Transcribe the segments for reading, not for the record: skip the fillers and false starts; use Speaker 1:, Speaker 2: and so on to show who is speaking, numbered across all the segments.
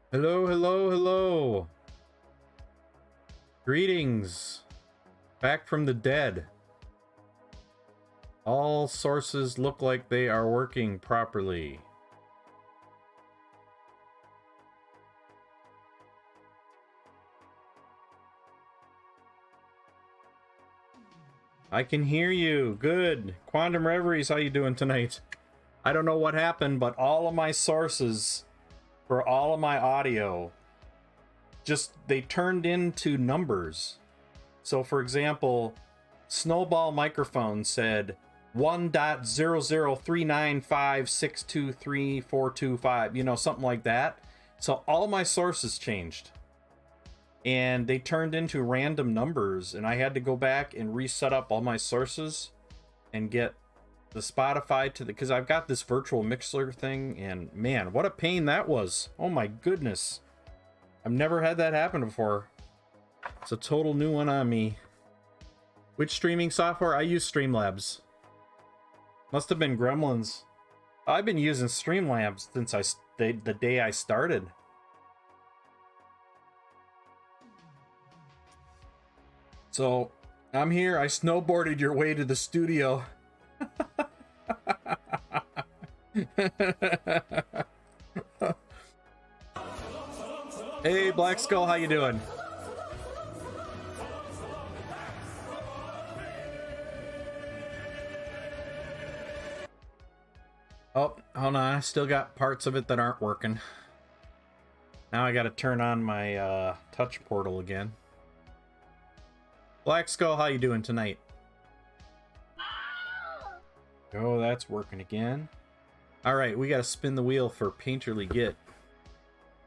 Speaker 1: Hello, hello, hello. Greetings. Back from the dead. All sources look like they are working properly. I can hear you. Good. Quantum Reveries, how you doing tonight? I don't know what happened, but all of my sources for all of my audio they turned into numbers. So for example, Snowball Microphone said 1.00395623425, you know, something like that. So all my sources changed. And they turned into random numbers, and I had to go back and reset up all my sources and get the Spotify to the, because I've got this virtual mixer thing, and man, what a pain that was. Oh my goodness. I've never had that happen before. It's a total new one on me. Which streaming software? I use Streamlabs. Must have been Gremlins. I've been using Streamlabs since the day I started. So, I'm here. I snowboarded your way to the studio. Hey, Black Skull, how you doing? Oh, hold on. I still got parts of it that aren't working. Now I got to turn on my touch portal again. Black Skull, how you doing tonight? Oh, that's working again. All right, we got to spin the wheel for Painterly Git.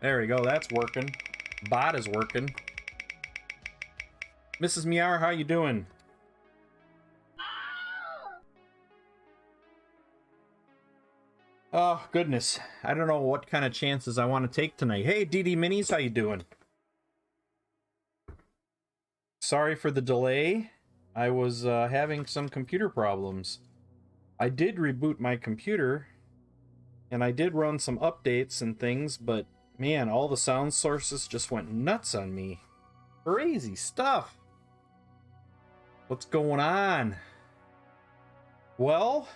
Speaker 1: There we go. That's working. Bot is working. Mrs. Miar, how you doing? Oh, goodness. I don't know what kind of chances I want to take tonight. Hey, DD Minis, how you doing? Sorry for the delay. I was having some computer problems. I did reboot my computer, and I did run some updates and things, but man, all the sound sources just went nuts on me. Crazy stuff. What's going on? Well,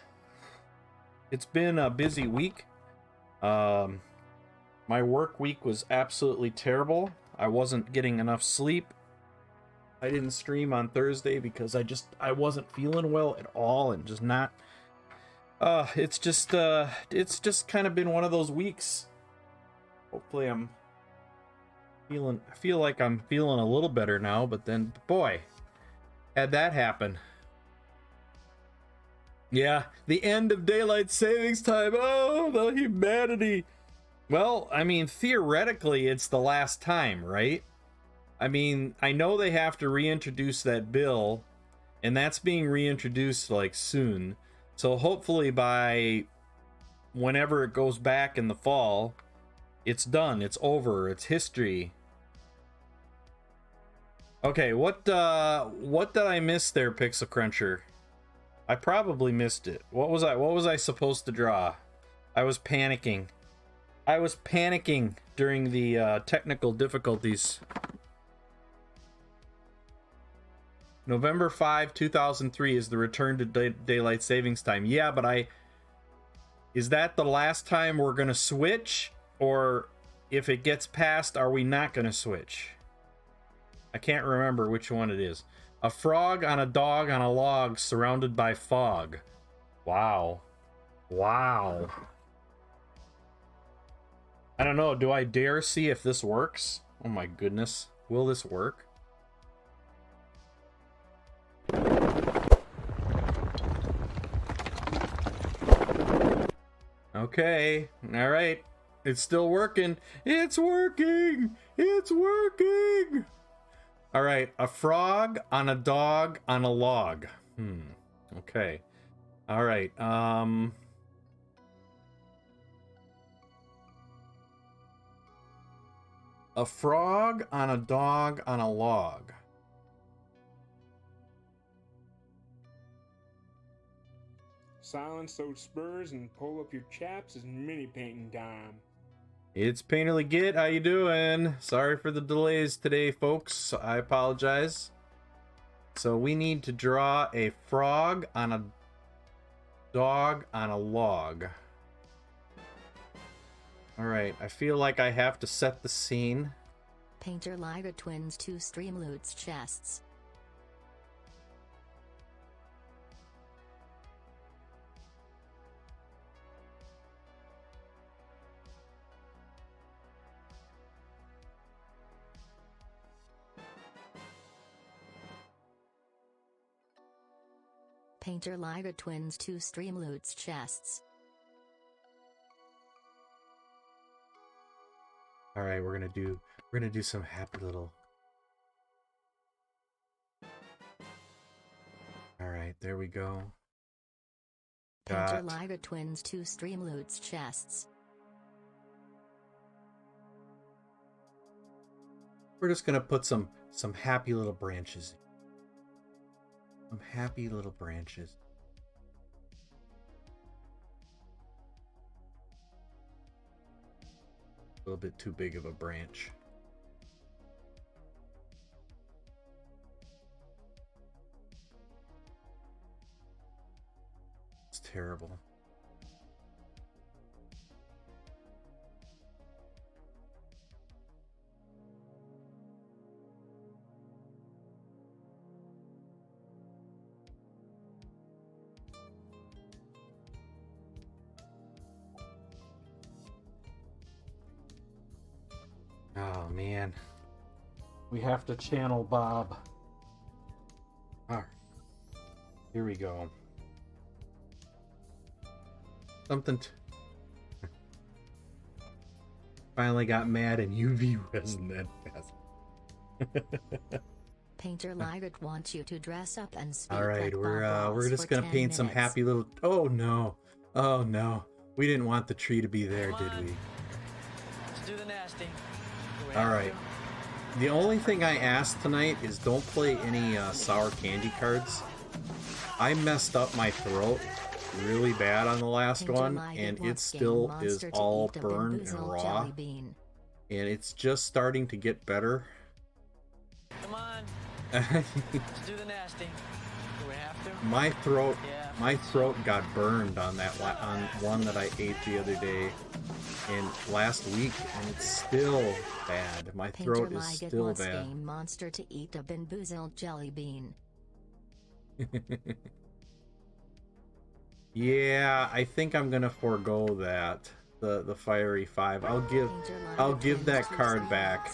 Speaker 1: it's been a busy week. My work week was absolutely terrible. I wasn't getting enough sleep. I didn't stream on Thursday because I wasn't feeling well at all, and just not. It's just kind of been one of those weeks. Hopefully I feel like I'm feeling a little better now, but then boy, had that happen. Yeah, the end of daylight savings time. Oh, the humanity. Well, I mean, theoretically, it's the last time, right? I mean, I know they have to reintroduce that bill, and that's being reintroduced like soon. So hopefully by whenever it goes back in the fall, it's done. It's over. It's history. Okay, what did I miss there, Pixel Cruncher? I probably missed it. What was I supposed to draw? I was panicking. I was panicking during the technical difficulties. November 5, 2003 is the return to daylight savings time. Yeah, but is that the last time we're going to switch? Or if it gets passed, are we not going to switch? I can't remember which one it is. A frog on a dog on a log surrounded by fog. Wow. Wow. I don't know. Do I dare see if this works? Oh my goodness. Will this work? Okay. All right. It's still working. It's working. It's working. All right. A frog on a dog on a log. Okay. All right. A frog on a dog on a log.
Speaker 2: Silence those spurs and pull up your chaps is mini painting time.
Speaker 1: It's Painterly Git. How you doing? Sorry for the delays today, folks. I apologize. So we need to draw a frog on a dog on a log. All right, I feel like I have to set the scene.
Speaker 2: Painter Lyra twins 2 Streamloots chests. Painter Lyra twins 2 Streamloots chests.
Speaker 1: All right, we're gonna do some happy little. All right, there we go.
Speaker 2: Painter Lyra twins 2 Streamloots chests.
Speaker 1: We're just gonna put some happy little branches. Some happy little branches. A little bit too big of a branch. It's terrible. Oh man, we have to channel Bob. All right, here we go. Something finally got mad and UV resin that fast.
Speaker 2: Painter Lyra wants you to dress up and speak.
Speaker 1: All right,
Speaker 2: like
Speaker 1: we're just gonna paint some happy little. Oh no, we didn't want the tree to be there, did we?
Speaker 3: Let's do the nasty.
Speaker 1: All right. The only thing I asked tonight is don't play any sour candy cards. I messed up my throat really bad on the last one, and it still is all burned and raw. And it's just starting to get better.
Speaker 3: Come on. Let's do the nasty. Do we have to?
Speaker 1: My throat got burned on that on one that I ate the other day. And last week, and it's still bad. My throat is still bad.
Speaker 2: Monster to eat a bamboozled jelly bean.
Speaker 1: Yeah, I think I'm gonna forego that. The fiery 5. I'll give that card back.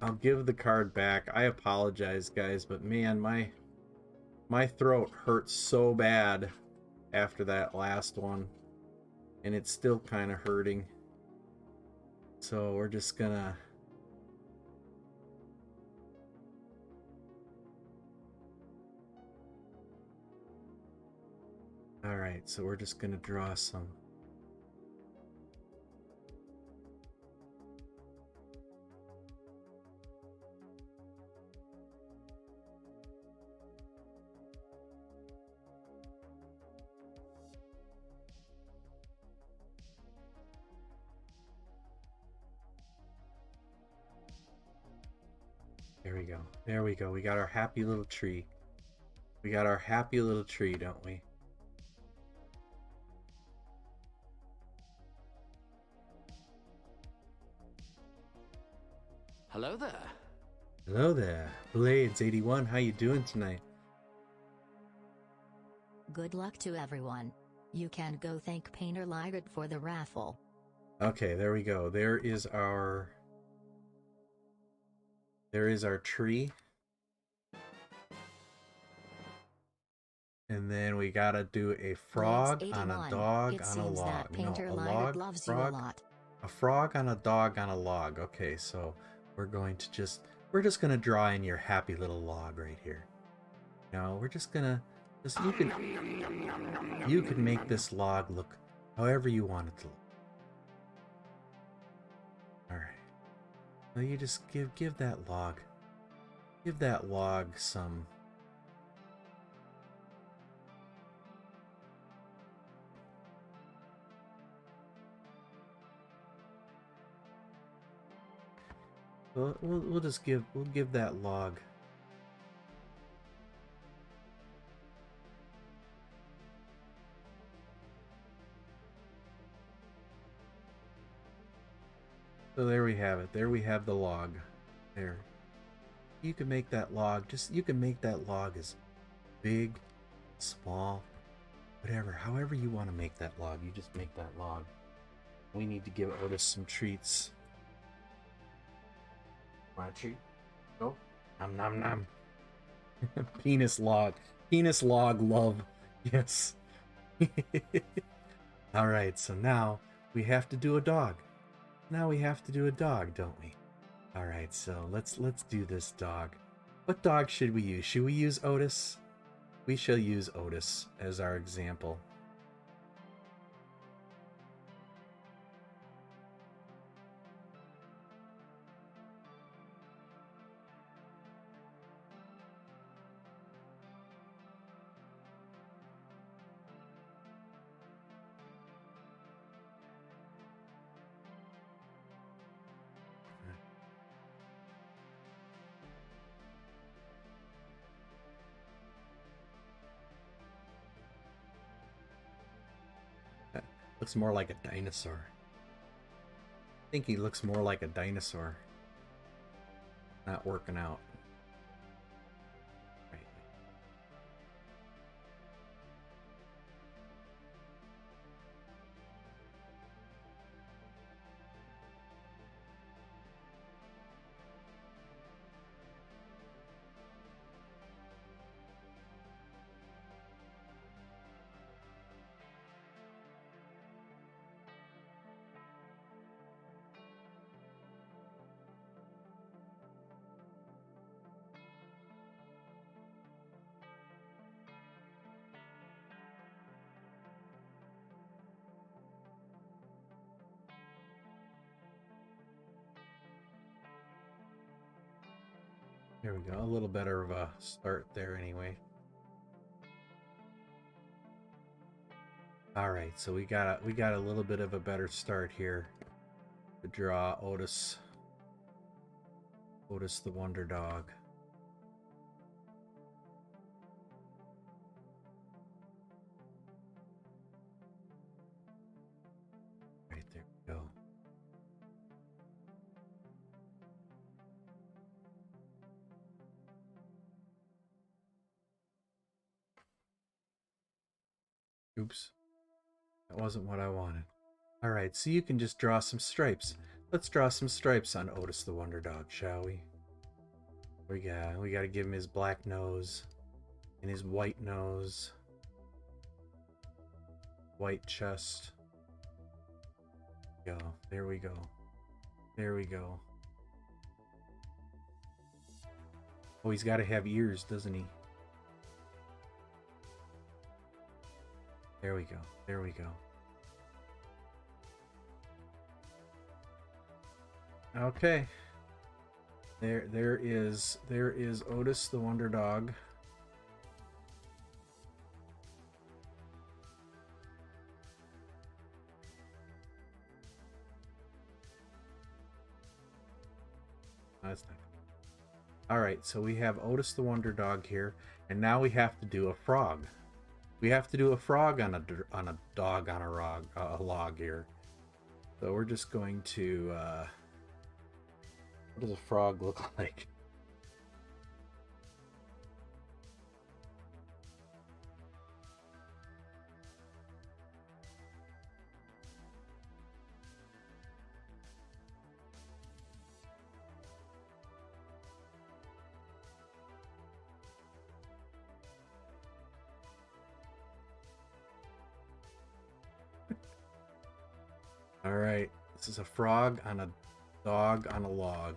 Speaker 1: I'll give the card back. I apologize, guys, but man, my throat hurts so bad after that last one, and it's still kind of hurting, so we're just gonna draw some. There we go. We got our happy little tree. We got our happy little tree, don't we?
Speaker 3: Hello there.
Speaker 1: Hello there. Blades81, how you doing tonight?
Speaker 2: Good luck to everyone. You can go thank Painter Lyra for the raffle.
Speaker 1: Okay, there we go. There is our tree. And then we gotta do a frog on a dog on a log.
Speaker 2: Painter
Speaker 1: Log,
Speaker 2: loves
Speaker 1: frog,
Speaker 2: you a lot.
Speaker 1: a frog on a dog on a log. Okay, so we're just gonna draw in your happy little log right here. Now we're just gonna you can make this log look however you want it to look. All right. Well, you just give that log some. We'll just give that log. So there we have it. There we have the log. There. You can make that log, you can make that log as big, small, whatever, however you want to make that log, you just make that log. We need to give Otis some treats. Want a treat? Go. Nom nom nom. Penis log. Penis log love. Yes. Alright, so now we have to do a dog. Now we have to do a dog, don't we? Alright, so let's do this dog. What dog should we use? Should we use Otis? We shall use Otis as our example. Looks more like a dinosaur. I think he looks more like a dinosaur. Not working out. Right. There we go. A little better of a start there anyway. All right, so we got a little bit of a better start here to draw Otis the Wonder Dog. Right there we go. Oops. That wasn't what I wanted. Alright, so you can just draw some stripes. Let's draw some stripes on Otis the Wonder Dog, shall we? We got to give him his black nose and his white nose. White chest. Go. There we go. There we go. Oh, he's got to have ears, doesn't he? There we go. There we go. Okay. There is Otis the Wonder Dog. That's not. All right, so we have Otis the Wonder Dog here, and now we have to do a frog. We have to do a frog on a dog on a log here. So we're just going to. What does a frog look like? All right, this is a frog on a dog on a log.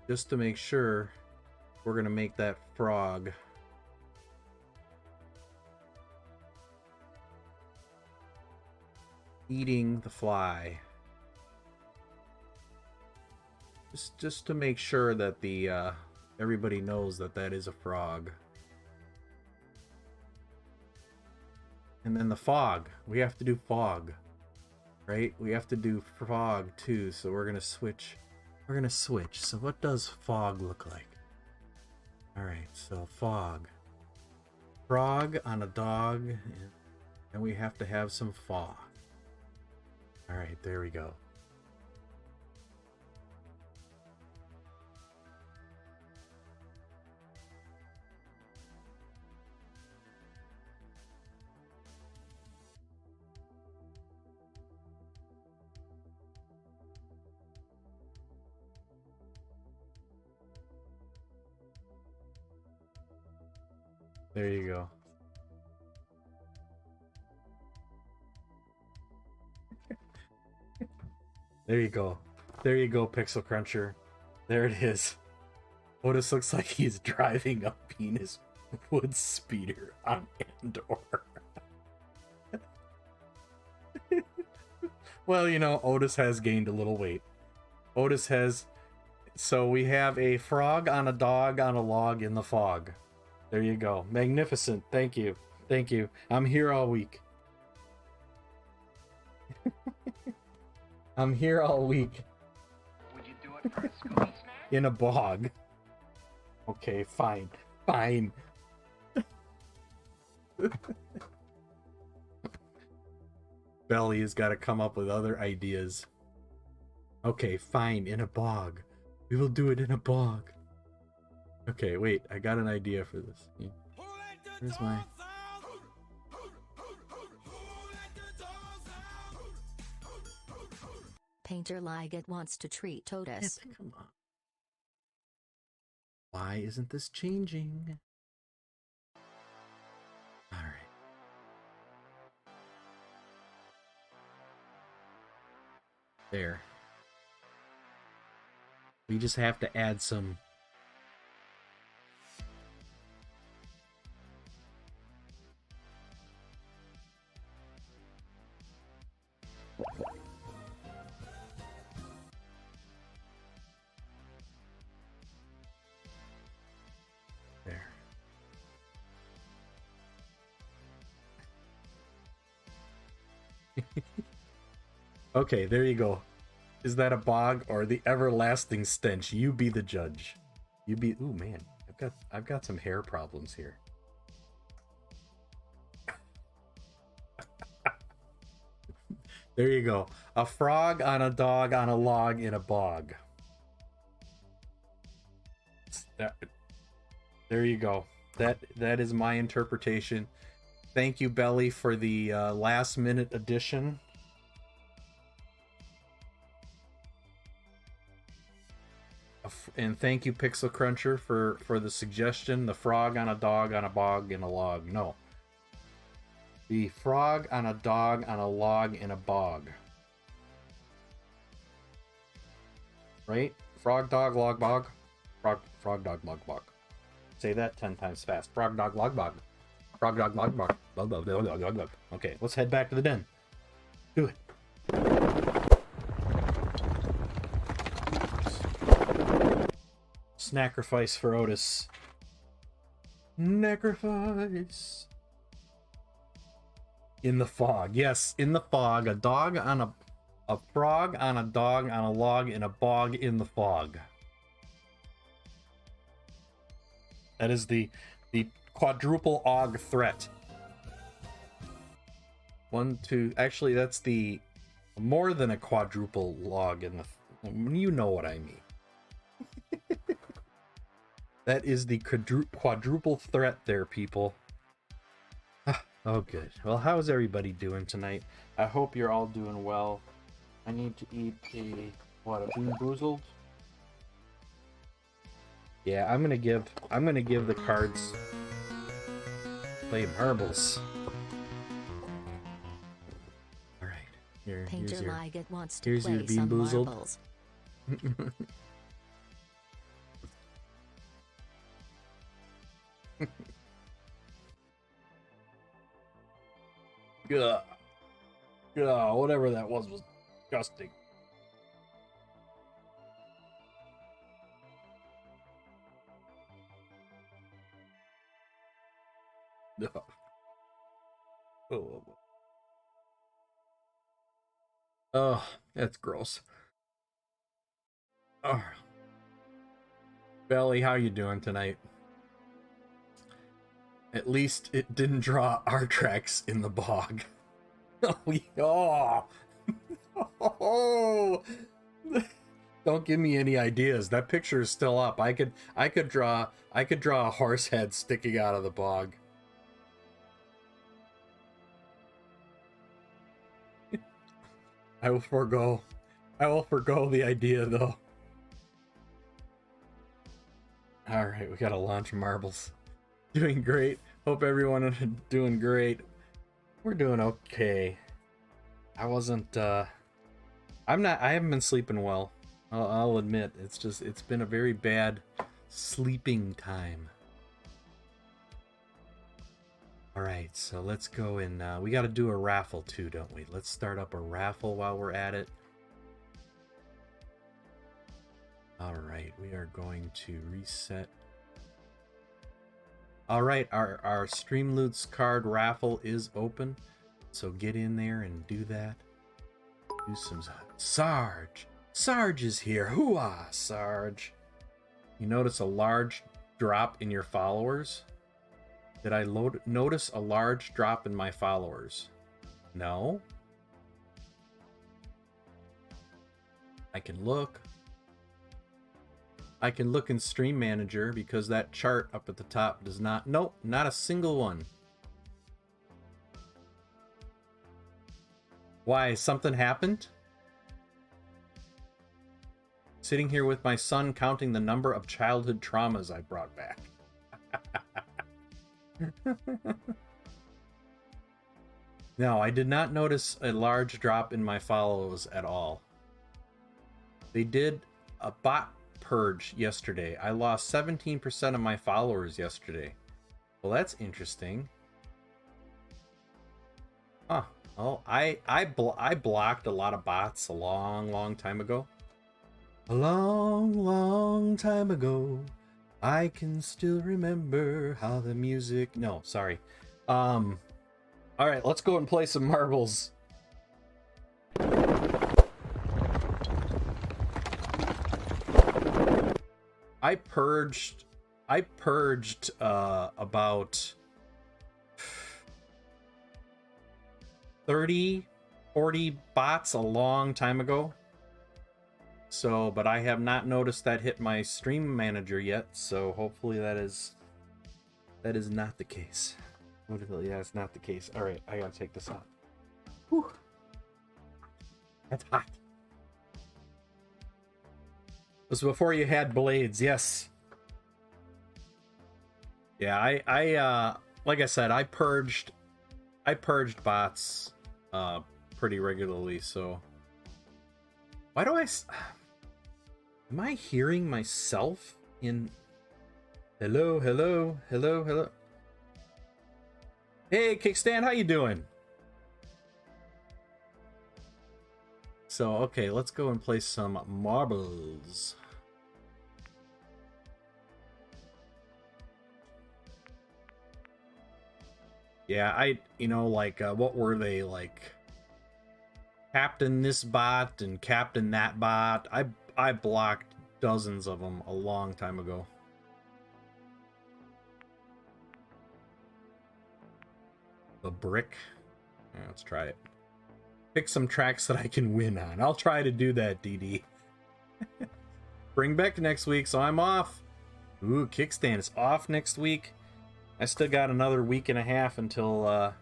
Speaker 1: Just to make sure, we're going to make that frog eating the fly. Just to make sure that the everybody knows that that is a frog. And then the fog. We have to do fog. Right? We have to do fog too, so we're gonna switch. We're gonna switch. So what does fog look like? Alright, so fog. Frog on a dog, and we have to have some fog. Alright, there we go. There you go. There you go. There you go, Pixel Cruncher. There it is. Otis looks like he's driving a penis wood speeder on Endor. Well, you know, Otis has gained a little weight. Otis has... So we have a frog on a dog on a log in the fog. There you go. Magnificent. Thank you. Thank you. I'm here all week. I'm here all week.
Speaker 4: Would you do it for a Scooby snack?
Speaker 1: In a bog. Okay, fine. Fine. Belly has got to come up with other ideas. Okay, fine. In a bog. We will do it in a bog. Okay, wait. I got an idea for this. Where's my...
Speaker 2: Painter Liget wants to treat Otis.
Speaker 1: Come on. Why isn't this changing? Alright. There. We just have to add some... There. Okay, there you go. Is that a bog or the everlasting stench? You be the judge. You be... Ooh, man. I've got some hair problems here. There you go. A frog on a dog on a log in a bog. There you go. That is my interpretation. Thank you, Belly, for the last minute addition. And thank you, Pixel Cruncher, for the suggestion. The frog on a dog on a bog in a log. No. The frog on a dog on a log in a bog. Right? Frog, dog, log, bog. Frog, dog, log, bog. Say that 10 times fast. Frog, dog, log, bog. Frog, dog, log, bog. Okay, let's head back to the den. Do it. Snacrifice for Otis. Snacrifice. In the fog. Yes, in the fog. A dog on a frog on a dog on a log in a bog in the fog. That is the quadruple og threat. 1, 2. Actually, that's the more than a quadruple log in the. You know what I mean. That is the quadruple threat there, people. Oh, good. Well, how's everybody doing tonight? I hope you're all doing well. I need to eat a Bean Boozled? Yeah, I'm gonna give the cards. Play marbles. All right,
Speaker 2: Painter Liget wants to
Speaker 1: here's
Speaker 2: play
Speaker 1: your Bean
Speaker 2: some
Speaker 1: Boozled.
Speaker 2: marbles.
Speaker 1: Ugh. Ugh, whatever that was disgusting. Ugh. Oh. Oh, that's gross. Oh. Belly, how you doing tonight? At least it didn't draw our tracks in the bog. Oh. Oh. Don't give me any ideas. That picture is still up. I could draw a horse head sticking out of the bog. I will forego the idea though. All right, we gotta launch marbles. Doing great. Hope everyone is doing great. We're doing okay. I haven't been sleeping well. I'll admit, it's been a very bad sleeping time. All right, so let's go and we got to do a raffle too, don't we? Let's start up a raffle while we're at it. All right, we are going to reset. All right, our Streamloots card raffle is open, so get in there and do that. Do some Sarge is here. Hoo-ah, Sarge. You notice a large drop in your followers? Did I notice a large drop in my followers? No? I can look. I can look in Stream Manager because that chart up at the top does not... Nope, not a single one. Why, something happened? Sitting here with my son counting the number of childhood traumas I brought back. No, I did not notice a large drop in my follows at all. They did a bot purge yesterday. I lost 17% of my followers yesterday. Well, that's interesting. Huh. Well, I blocked a lot of bots a long time ago. A long time ago. I can still remember how the music... No, sorry. All right, let's go and play some marbles. I purged about 30, 40 bots a long time ago. So, but I have not noticed that hit my Stream Manager yet, so hopefully that is not the case. Yeah, it's not the case. All right, I gotta take this off. Whew. That's hot. This was before you had blades, yes. Yeah, I like I said, I purged bots pretty regularly, so why do am I hearing myself in hello? Hey Kickstand, how you doing? So okay, let's go and play some marbles. Yeah, what were they like? Captain this bot and Captain that bot. I blocked dozens of them a long time ago. The brick. Yeah, let's try it. Pick some tracks that I can win on. I'll try to do that, DD. Bring back next week, so I'm off. Ooh, Kickstand is off next week. I still got another week and a half until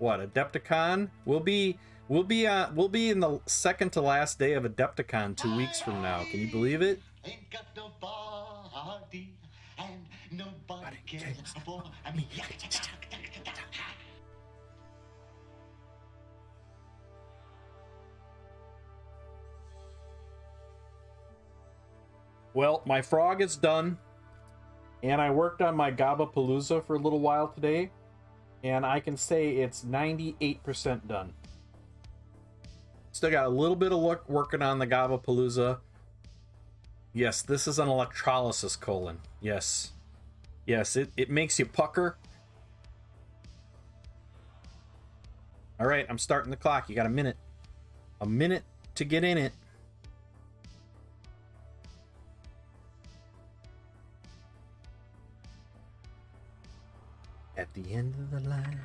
Speaker 1: Adepticon. We'll be in the second to last day of Adepticon 2 weeks from now. Can you believe it?
Speaker 5: Ain't got nobody, and nobody cares for me.
Speaker 1: Well, my frog is done, and I worked on my Gabapalooza for a little while today, and I can say it's 98% done. Still got a little bit of work working on the Gabapalooza. Yes, this is an electrolysis colon. Yes. Yes, it makes you pucker. All right, I'm starting the clock. You got a minute. A minute to get in it. At the end of the line.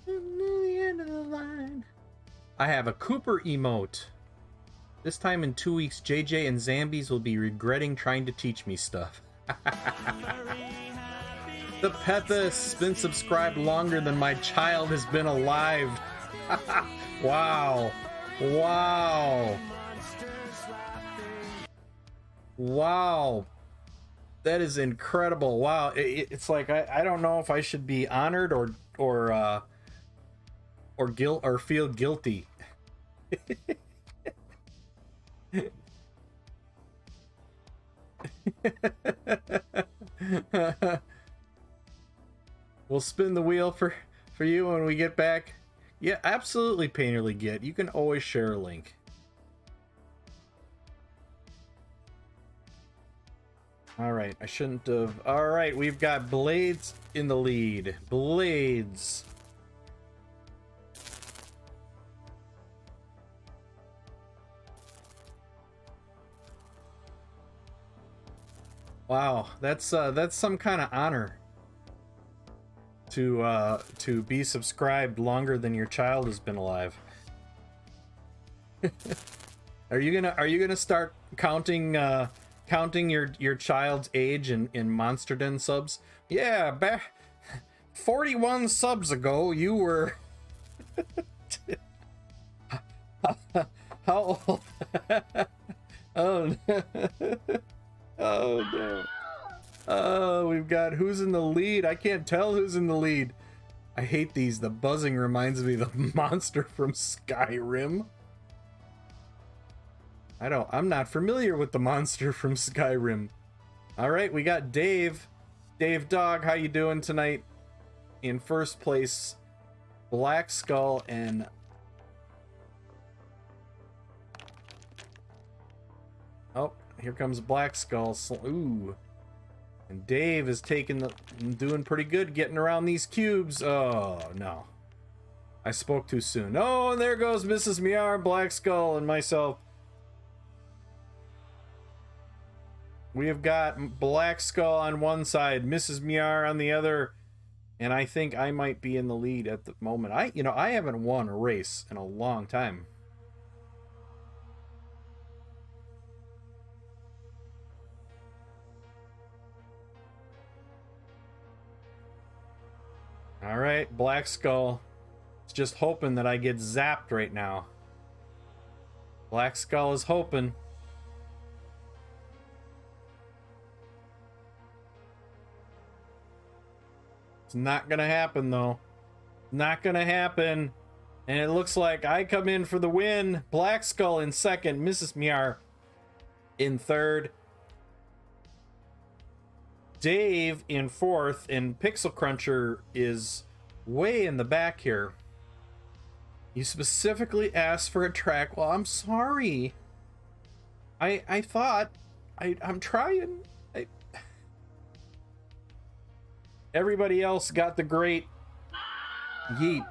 Speaker 1: The end of the line. I have a Cooper emote. This time in 2 weeks, JJ and Zambies will be regretting trying to teach me stuff. The Petha has been subscribed longer than my child has been alive. Wow. Wow. Wow. That is incredible. Wow. It's like I don't know if I should be honored or feel guilty. We'll spin the wheel for you when we get back. Yeah, absolutely, Painterly Git. You can always share a link. All right, I shouldn't have. All right, we've got Blades in the lead. Blades. Wow, that's some kind of honor to be subscribed longer than your child has been alive. Are you gonna start counting your child's age in Monster Den subs? Yeah, back 41 subs ago, you were how old? Oh no. Oh no. Oh, we've got who's in the lead. I can't tell who's in the lead. I hate these. The buzzing reminds me of the monster from Skyrim. I'm not familiar with the monster from Skyrim. All right, we got Dave. Dave Dog, how you doing tonight? In first place, Black Skull and oh, here comes Black Skull. Ooh. And Dave is doing pretty good getting around these cubes. Oh, no. I spoke too soon. Oh, and there goes Mrs. Miar, Black Skull, and myself. We have got Black Skull on one side, Mrs. Miar on the other, and I think I might be in the lead at the moment. I haven't won a race in a long time. All right, Black Skull. It's just hoping that I get zapped right now. Black Skull is hoping. It's not gonna happen though. Not gonna happen. And it looks like I come in for the win. Black Skull in second, Mrs. Miar in third. Dave in fourth, and Pixel Cruncher is way in the back here. You specifically asked for a track. Well, I'm sorry. I thought I'm trying. Everybody else got the great yeet.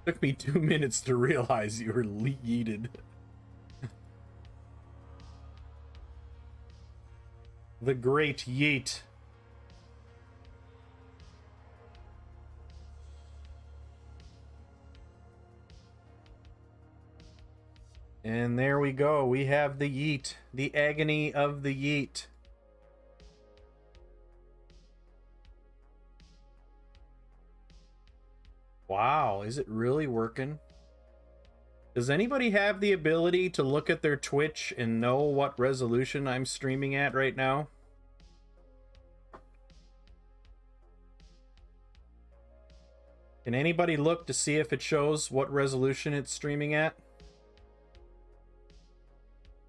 Speaker 1: Took me 2 minutes to realize you were yeeted. The great yeet. And there we go. We have the yeet. The agony of the yeet. Wow, is it really working? Does anybody have the ability to look at their Twitch and know what resolution I'm streaming at right now? Can anybody look to see if it shows what resolution it's streaming at?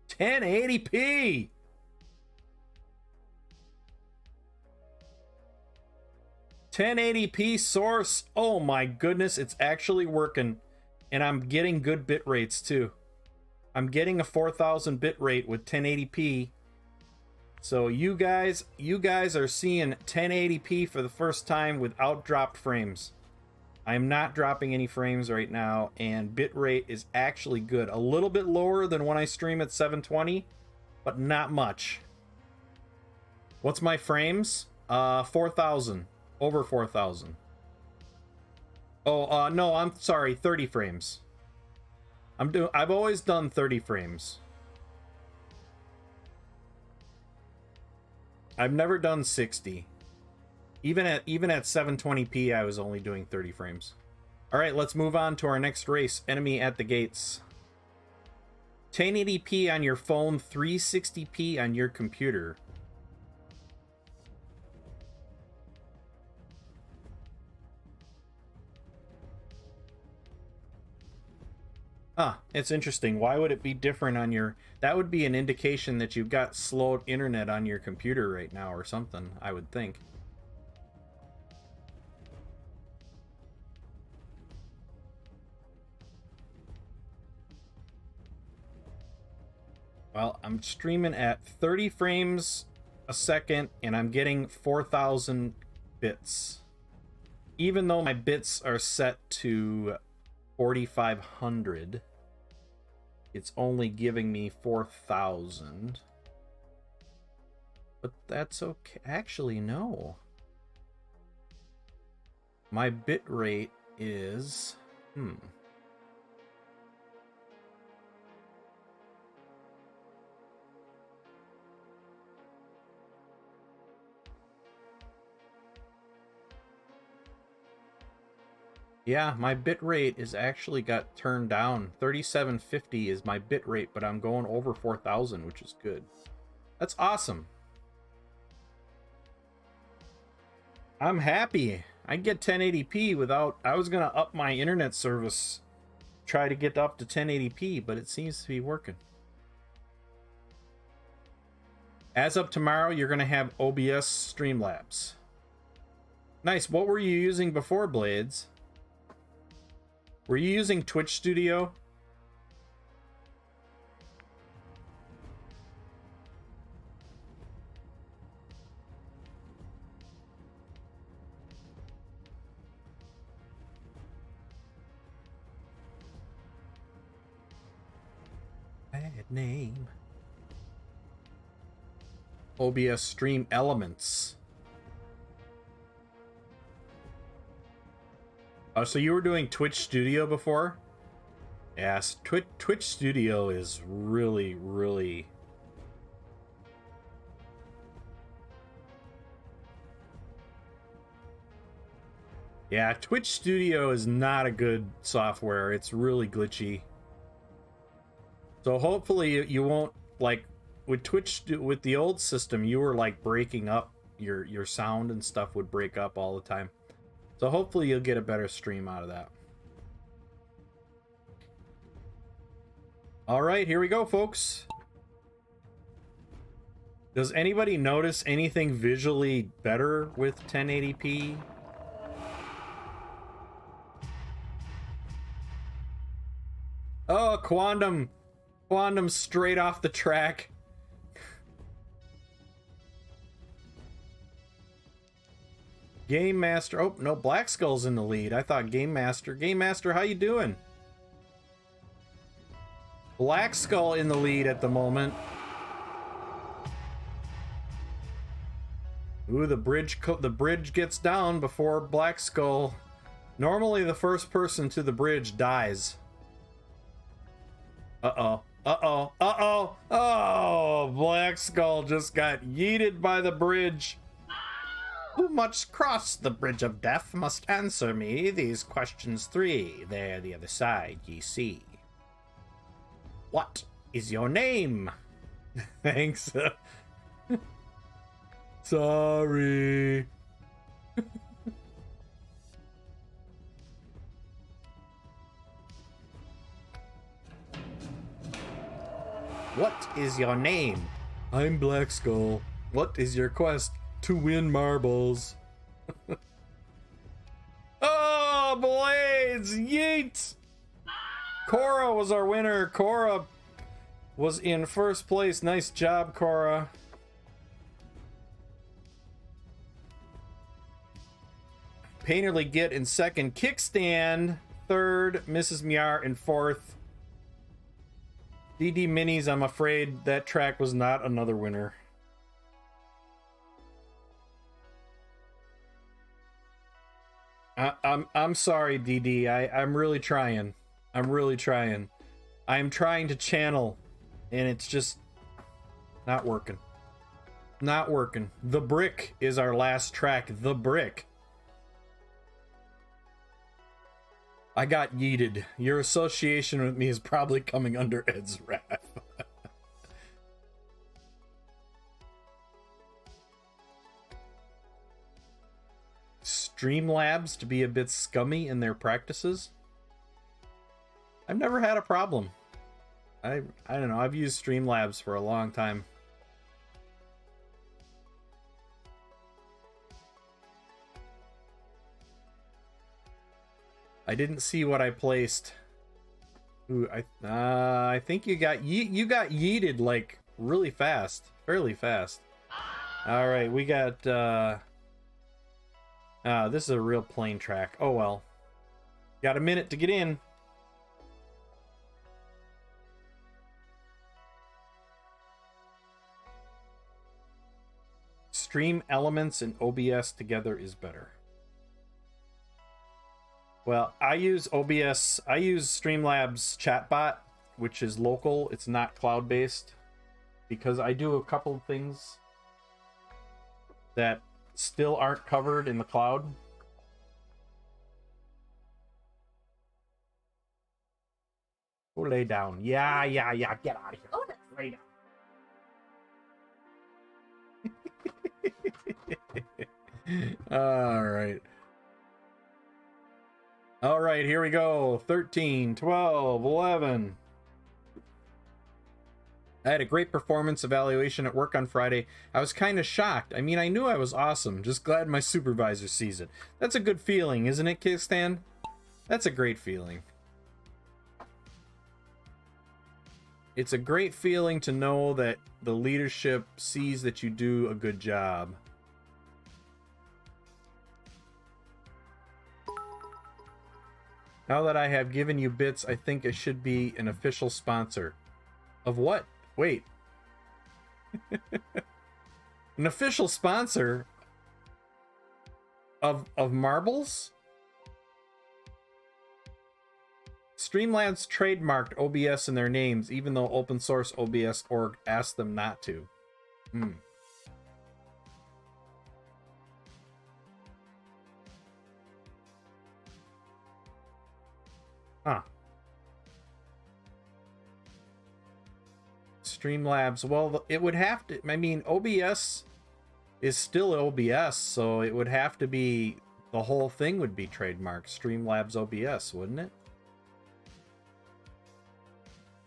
Speaker 1: 1080p! 1080p source. Oh my goodness, it's actually working. And I'm getting good bit rates too. I'm getting a 4000 bit rate with 1080p. So you guys are seeing 1080p for the first time without dropped frames. I'm not dropping any frames right now, and bitrate is actually good. A little bit lower than when I stream at 720, but not much. What's my frames? 4,000. Over 4,000. Oh, no, I'm sorry, 30 frames. I've always done 30 frames. I've never done 60. Even at 720p, I was only doing 30 frames. All right, let's move on to our next race. Enemy at the gates. 1080p on your phone, 360p on your computer. Huh, it's interesting. Why would it be different on your... That would be an indication that you've got slow internet on your computer right now or something, I would think. Well, I'm streaming at 30 frames a second, and I'm getting 4,000 bits. Even though my bits are set to 4,500, it's only giving me 4,000. But that's okay. Actually, no. My bit rate is... Yeah, my bit rate is actually got turned down. 3750 is my bit rate, but I'm going over 4,000, which is good. That's awesome. I'm happy. I get 1080p without... I was going to up my internet service, try to get up to 1080p, but it seems to be working. As of tomorrow, you're going to have OBS Streamlabs. Nice. What were you using before, Blades? Were you using Twitch Studio? Bad name. OBS Stream Elements. Oh, so you were doing Twitch Studio before? Yes, Twitch Studio is really, really... Yeah, Twitch Studio is not a good software. It's really glitchy. So hopefully you won't, like, with with the old system, you were like breaking up your sound and stuff would break up all the time. So hopefully you'll get a better stream out of that. All right, here we go, folks. Does anybody notice anything visually better with 1080p? Oh, Quantum straight off the track. Game Master. Oh, no, Black Skull's in the lead. I thought Game Master. Game Master, how you doing? Black Skull in the lead at the moment. Ooh, the bridge gets down before Black Skull. Normally the first person to the bridge dies. Uh-oh. Uh-oh. Uh-oh. Oh, Black Skull just got yeeted by the bridge. Who must cross the bridge of death must answer me these questions three. There the other side ye see. What is your name? Thanks. Sorry. What is your name? I'm Black Skull. What is your quest? To win marbles. Oh, Blades! Yeet! Cora was our winner. Cora was in first place. Nice job, Cora. Painterly Git in second. Kickstand third. Mrs. Miar in fourth. DD Minis, I'm afraid that track was not another winner. I'm sorry, DD. I'm really trying. I'm really trying. I'm trying to channel, and it's just not working. Not working. The Brick is our last track. The Brick. I got yeeted. Your association with me is probably coming under Ed's wrath. Streamlabs to be a bit scummy in their practices. I've never had a problem. I don't know. I've used Streamlabs for a long time. I didn't see what I placed. Ooh, I think you got yeeted like really fast, fairly fast. All right, we got this is a real plain track. Oh well. Got a minute to get in. Stream elements and OBS together is better. Well, I use OBS. I use Streamlabs chatbot, which is local. It's not cloud-based, because I do a couple of things that still aren't covered in the cloud. Go lay down. Yeah. Get out of here. Oh, that's lay down. All right, here we go. 13, 12, 11. I had a great performance evaluation at work on Friday. I was kind of shocked. I mean, I knew I was awesome. Just glad my supervisor sees it. That's a good feeling, isn't it, Kickstand? That's a great feeling. It's a great feeling to know that the leadership sees that you do a good job. Now that I have given you bits, I think I should be an official sponsor. Of what? Wait. An official sponsor of marbles? Streamlabs trademarked OBS in their names, even though open source OBS org asked them not to. Huh. Streamlabs, well, it would have to, I mean, OBS is still OBS, so it would have to be, the whole thing would be trademarked. Streamlabs OBS, wouldn't it?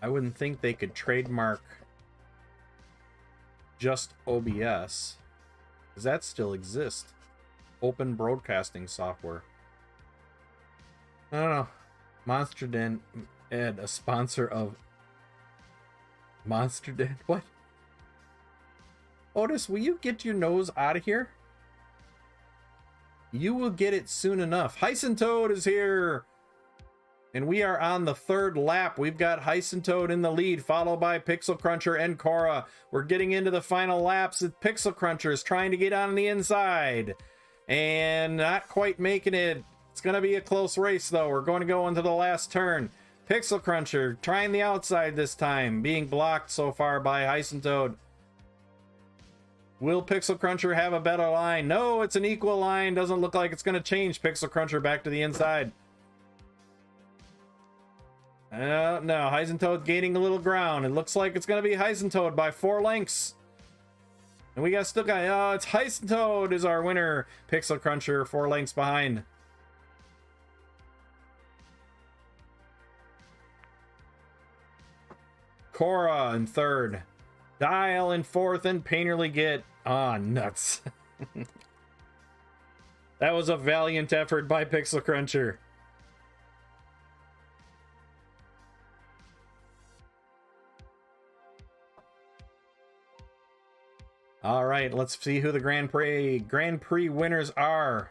Speaker 1: I wouldn't think they could trademark just OBS, because that still exists. Open broadcasting software. I don't know. Monster Den Ed, a sponsor of Monster Den? What? Otis, will you get your nose out of here? You will get it soon enough. Toad is here! And we are on the third lap. We've got Toad in the lead, followed by Pixel Cruncher and Cora. We're getting into the final laps. Pixel Cruncher is trying to get on the inside. And not quite making it. It's going to be a close race, though. We're going to go into the last turn. Pixel Cruncher trying the outside this time, being blocked so far by Toad. Will Pixel Cruncher have a better line? No, it's an equal line. Doesn't look like it's going to change Pixel Cruncher back to the inside. No, Toad gaining a little ground. It looks like it's going to be Toad by 4 lengths. And we still got, it's Toad is our winner. Pixel Cruncher 4 lengths behind. Cora in third. Dial in fourth, and Painterly Git. Ah, nuts. That was a valiant effort by Pixel Cruncher. All right, let's see who the Grand Prix winners are.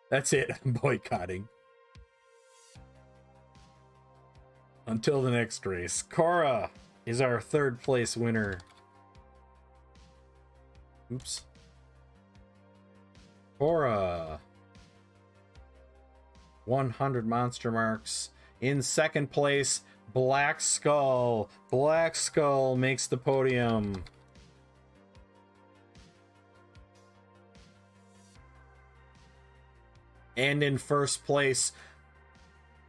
Speaker 1: That's it. I'm boycotting. Until the next race. Cora is our third place winner. Oops. Cora. 100 monster marks. In second place, Black Skull. Black Skull makes the podium. And in first place,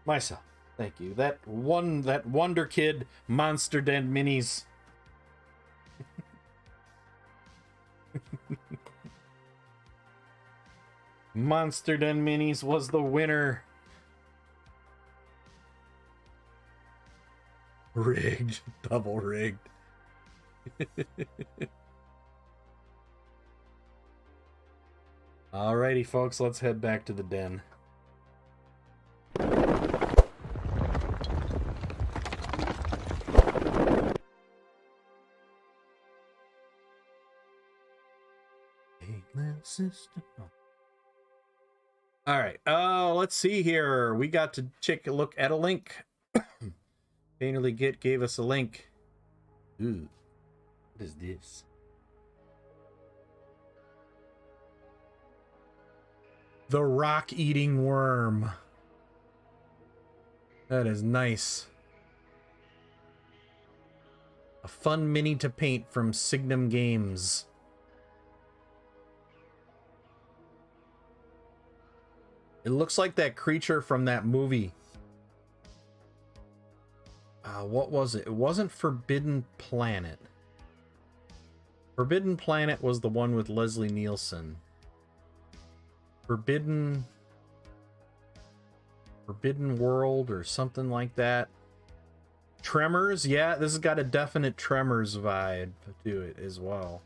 Speaker 1: myself. Thank you. That Wonder Kid Monster Den Minis. Monster Den Minis was the winner. Rigged. Double rigged. Alrighty, folks, let's head back to the den. Alright, let's see here. We got to take a look at a link. Painterly Git gave us a link. Ooh, what is this? The rock-eating worm. That is nice. A fun mini to paint from Signum Games. It looks like that creature from that movie. What was it? It wasn't Forbidden Planet. Forbidden Planet was the one with Leslie Nielsen. Forbidden World or something like that. Tremors, yeah, this has got a definite Tremors vibe to it as well.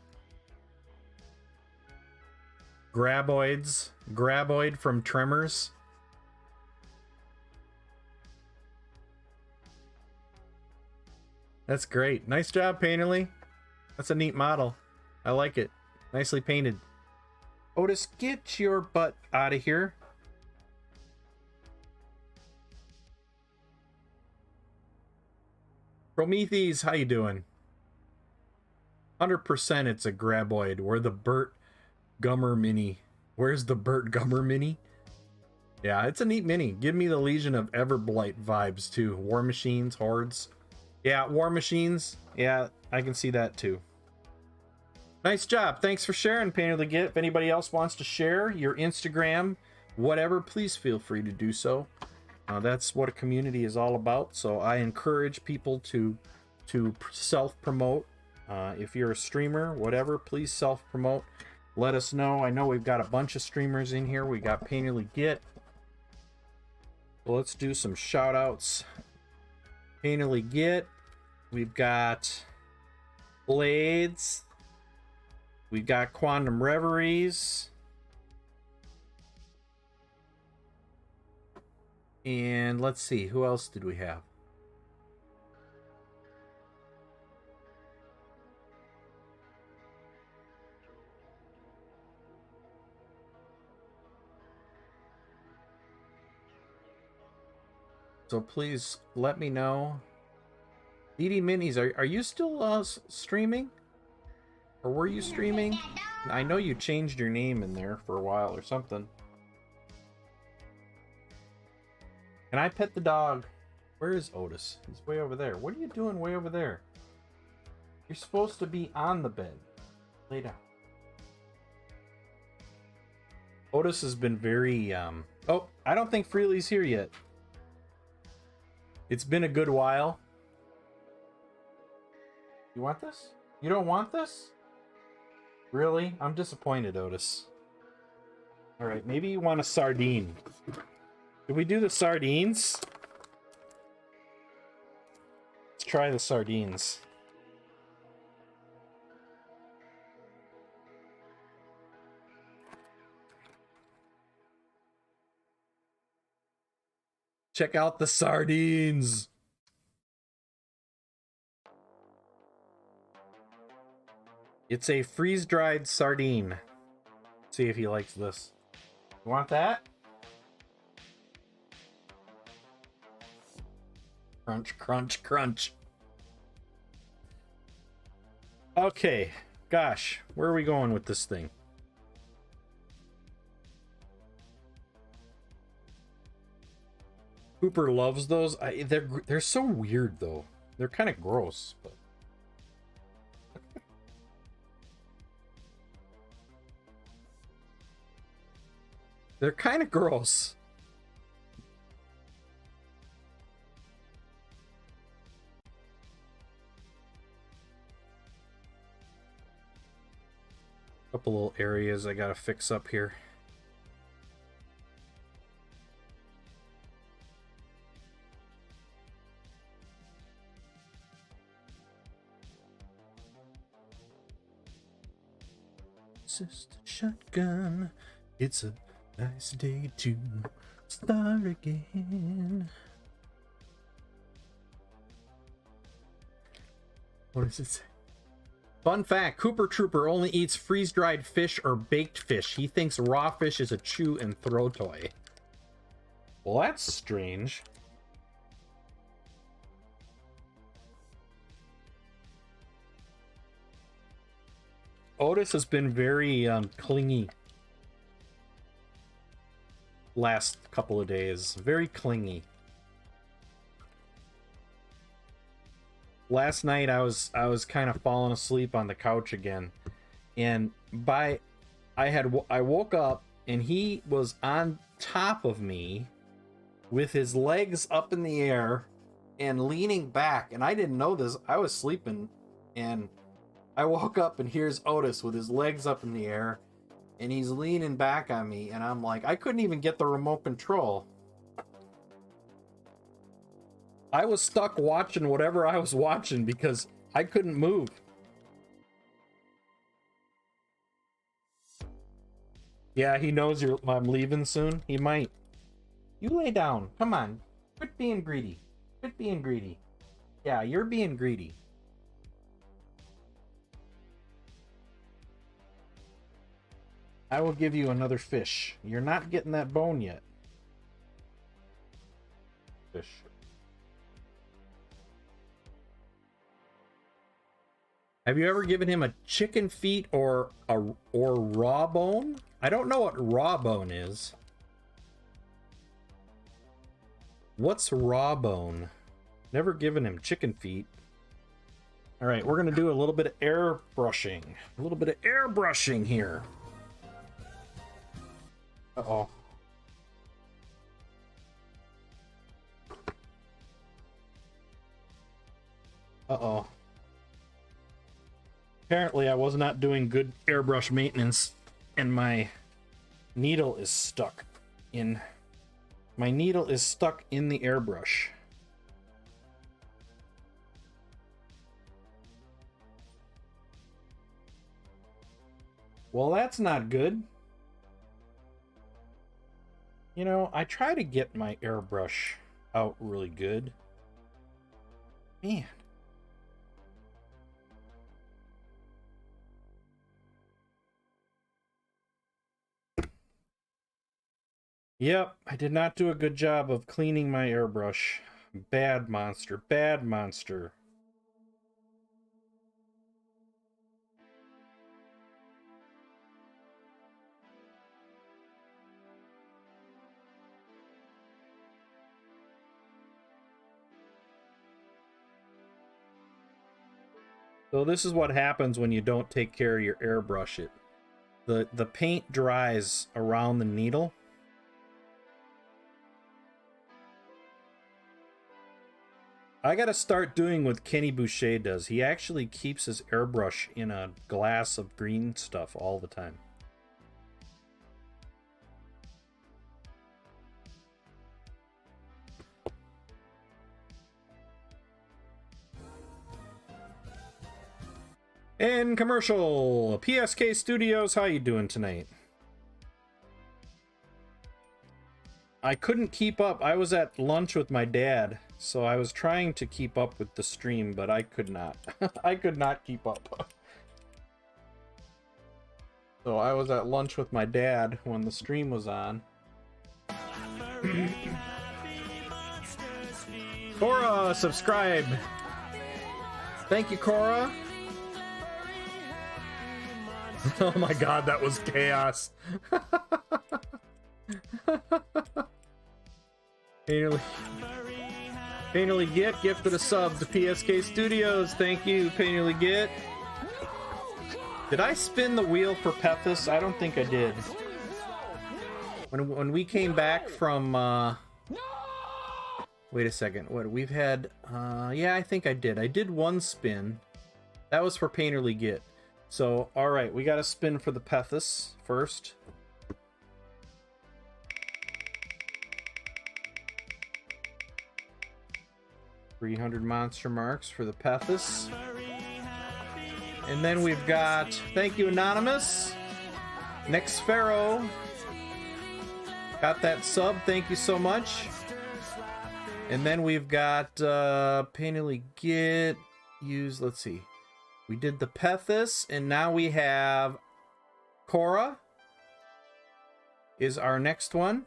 Speaker 1: Graboid from Tremors. That's great. Nice job, Painterly. That's a neat model. I like it. Nicely painted. Otis, get your butt out of here. Prometheus, how you doing? 100% it's a Graboid. We're the Burt Gummer Mini. Where's the Burt Gummer Mini? Yeah, it's a neat mini. Give me the Legion of Everblight vibes too. War Machines, Hordes. Yeah, War Machines. Yeah, I can see that too. Nice job. Thanks for sharing, Painterly Git. If anybody else wants to share your Instagram, whatever, please feel free to do so. That's what a community is all about. So I encourage people to self-promote. If you're a streamer, whatever, please self-promote. Let us know. I know we've got a bunch of streamers in here. We got Painterly Git. Well, let's do some shout outs. Painterly Git. We've got Blades. We've got Quantum Reveries. And let's see, who else did we have? So please let me know. DD Minis, are you still streaming? Or were you streaming? I know you changed your name in there for a while or something. Can I pet the dog? Where is Otis? He's way over there. What are you doing way over there? You're supposed to be on the bed. Lay down. Otis has been very, Oh, I don't think Freely's here yet. It's been a good while. You want this? You don't want this? Really? I'm disappointed, Otis. Alright, maybe you want a sardine. Did we do the sardines? try the sardines. Check out the sardines. It's a freeze-dried sardine. See if he likes this. You want that? Crunch, crunch, crunch. Okay, gosh, where are we going with this thing? Cooper loves those. They're so weird though. They're kind of gross, but they're kind of gross. Couple little areas I gotta fix up here. Sister shotgun, it's a nice day to start again. What does it say? Fun fact, Cooper Trooper only eats freeze-dried fish or baked fish. He thinks raw fish is a chew and throw toy. Well, that's strange. Otis has been very clingy last couple of days. Very clingy. Last night I was kind of falling asleep on the couch again, and I woke up and he was on top of me with his legs up in the air and leaning back, and I didn't know this. I was sleeping, and I woke up and here's Otis with his legs up in the air and he's leaning back on me, and I'm like, I couldn't even get the remote control. I was stuck watching whatever I was watching because I couldn't move. Yeah, he knows I'm leaving soon. He might. You lay down. Come on. Quit being greedy. Quit being greedy. Yeah, you're being greedy. I will give you another fish. You're not getting that bone yet. Fish. Have you ever given him a chicken feet or raw bone? I don't know what raw bone is. What's raw bone? Never given him chicken feet. All right, we're gonna do a little bit of airbrushing. A little bit of airbrushing here. Uh-oh. Uh-oh. Apparently I was not doing good airbrush maintenance, and my needle is stuck in the airbrush. Well, that's not good. You know, I try to get my airbrush out really good. Man. Yep, I did not do a good job of cleaning my airbrush. Bad monster, bad monster. So this is what happens when you don't take care of your airbrush. The paint dries around the needle. I gotta start doing what Kenny Boucher does. He actually keeps his airbrush in a glass of green stuff all the time. And commercial. PSK Studios, how you doing tonight? I couldn't keep up. I was at lunch with my dad, so I was trying to keep up with the stream, but I could not. I could not keep up. So I was at lunch with my dad when the stream was on. Cora, subscribe. Thank you, Cora. Oh my god, that was chaos. Painterly Git gifted a sub to PSK Studios. Thank you, Painterly Git. Did I spin the wheel for Pethus? I don't think I did. When we came back from wait a second. What we've had yeah, I think I did. I did one spin. That was for Painterly Git. So, alright, we gotta spin for the Pethus first. $300 monster marks for the Pethus. And then we've got, thank you, Anonymous. Next Pharaoh. Got that sub, thank you so much. And then we've got Painterly Git. Use, let's see. We did the Pethus, and now we have Cora is our next one.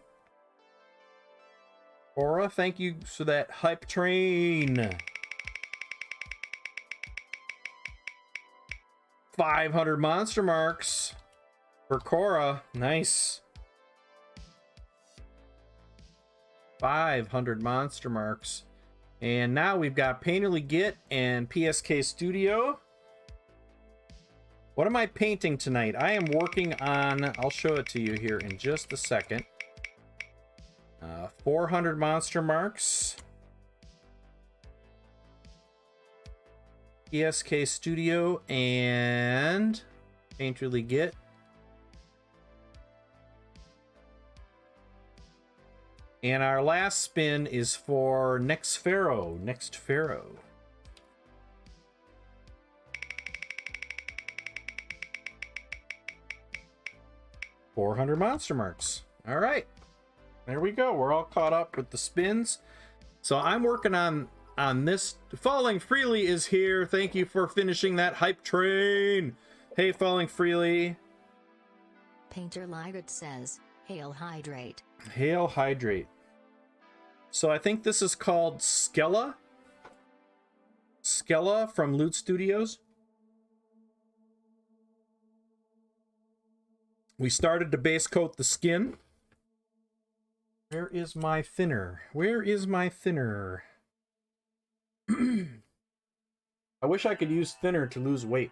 Speaker 1: Cora, thank you for that hype train. 500 monster marks for Cora. Nice. 500 monster marks. And now we've got Painterly Git and PSK Studio. What am I painting tonight? I am working on, I'll show it to you here in just a second. 400 monster marks. PSK Studio and Painterly Git. And our last spin is for Next Pharaoh. Next Pharaoh. $400 monster marks. All right. There we go. We're all caught up with the spins. So I'm working on this. Falling Freely is here. Thank you for finishing that hype train. Hey, Falling Freely.
Speaker 2: Painter Lyrit says, Hail Hydrate.
Speaker 1: Hail Hydrate. So I think this is called Skelka. Skelka from Loot Studios. We started to base coat the skin. Where is my thinner? Where is my thinner? I wish I could use thinner to lose weight.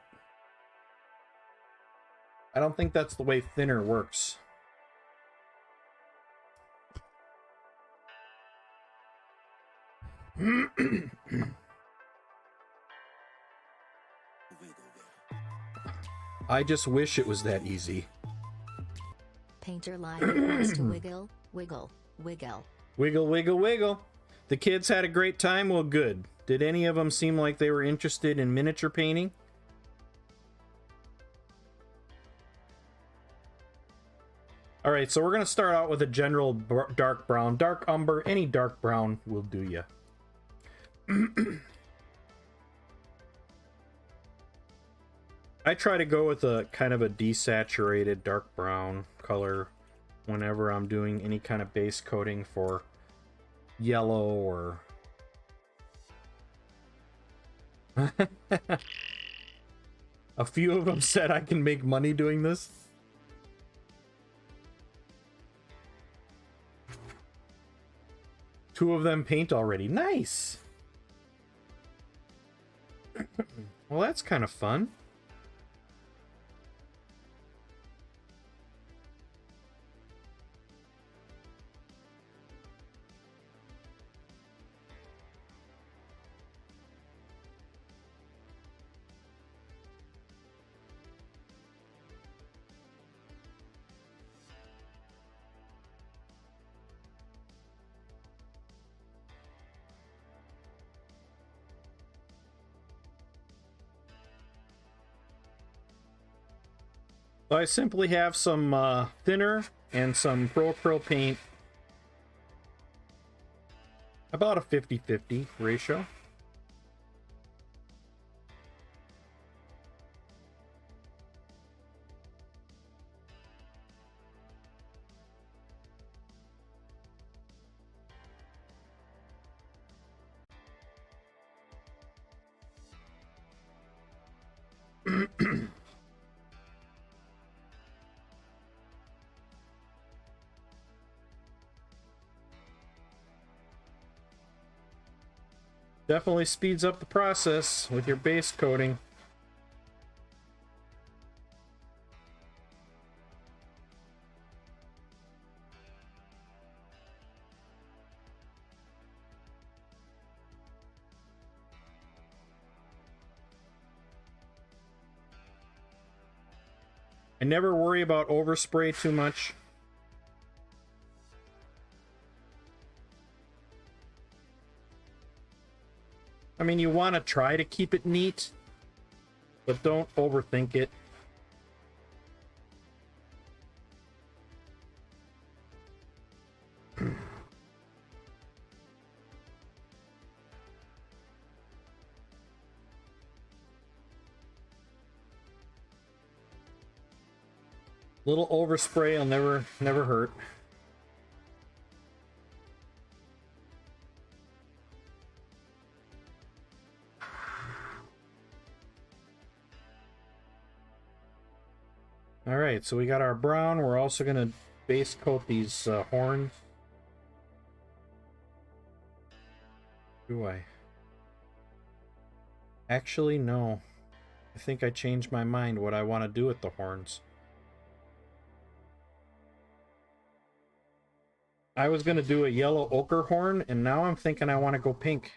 Speaker 1: I don't think that's the way thinner works. I just wish it was that easy.
Speaker 2: Painter Lyrit wants to wiggle, wiggle, wiggle.
Speaker 1: Wiggle, wiggle, wiggle. The kids had a great time? Well, good. Did any of them seem like they were interested in miniature painting? All right, so we're going to start out with a general dark brown. Dark umber, any dark brown will do ya. I try to go with a kind of a desaturated dark brown color whenever I'm doing any kind of base coating for yellow or... A few of them said I can make money doing this. Two of them paint already. Nice! Well, that's kind of fun. So I simply have some thinner and some Pro Acryl paint. About a 50-50 ratio. Definitely speeds up the process with your base coating. I never worry about overspray too much. I mean, you want to try to keep it neat, but don't overthink it. Little overspray will never hurt. All right, so we got our brown. We're also gonna base coat these horns. Do I? Actually, no. I think I changed my mind what I want to do with the horns. I was gonna do a yellow ochre horn, and now I'm thinking I want to go pink.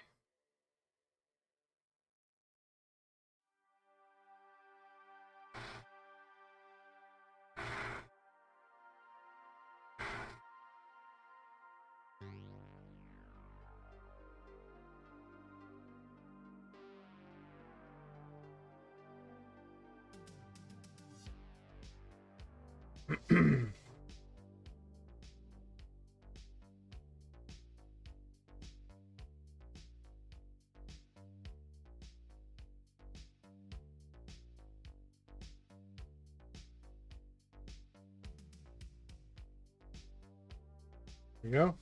Speaker 1: There you go.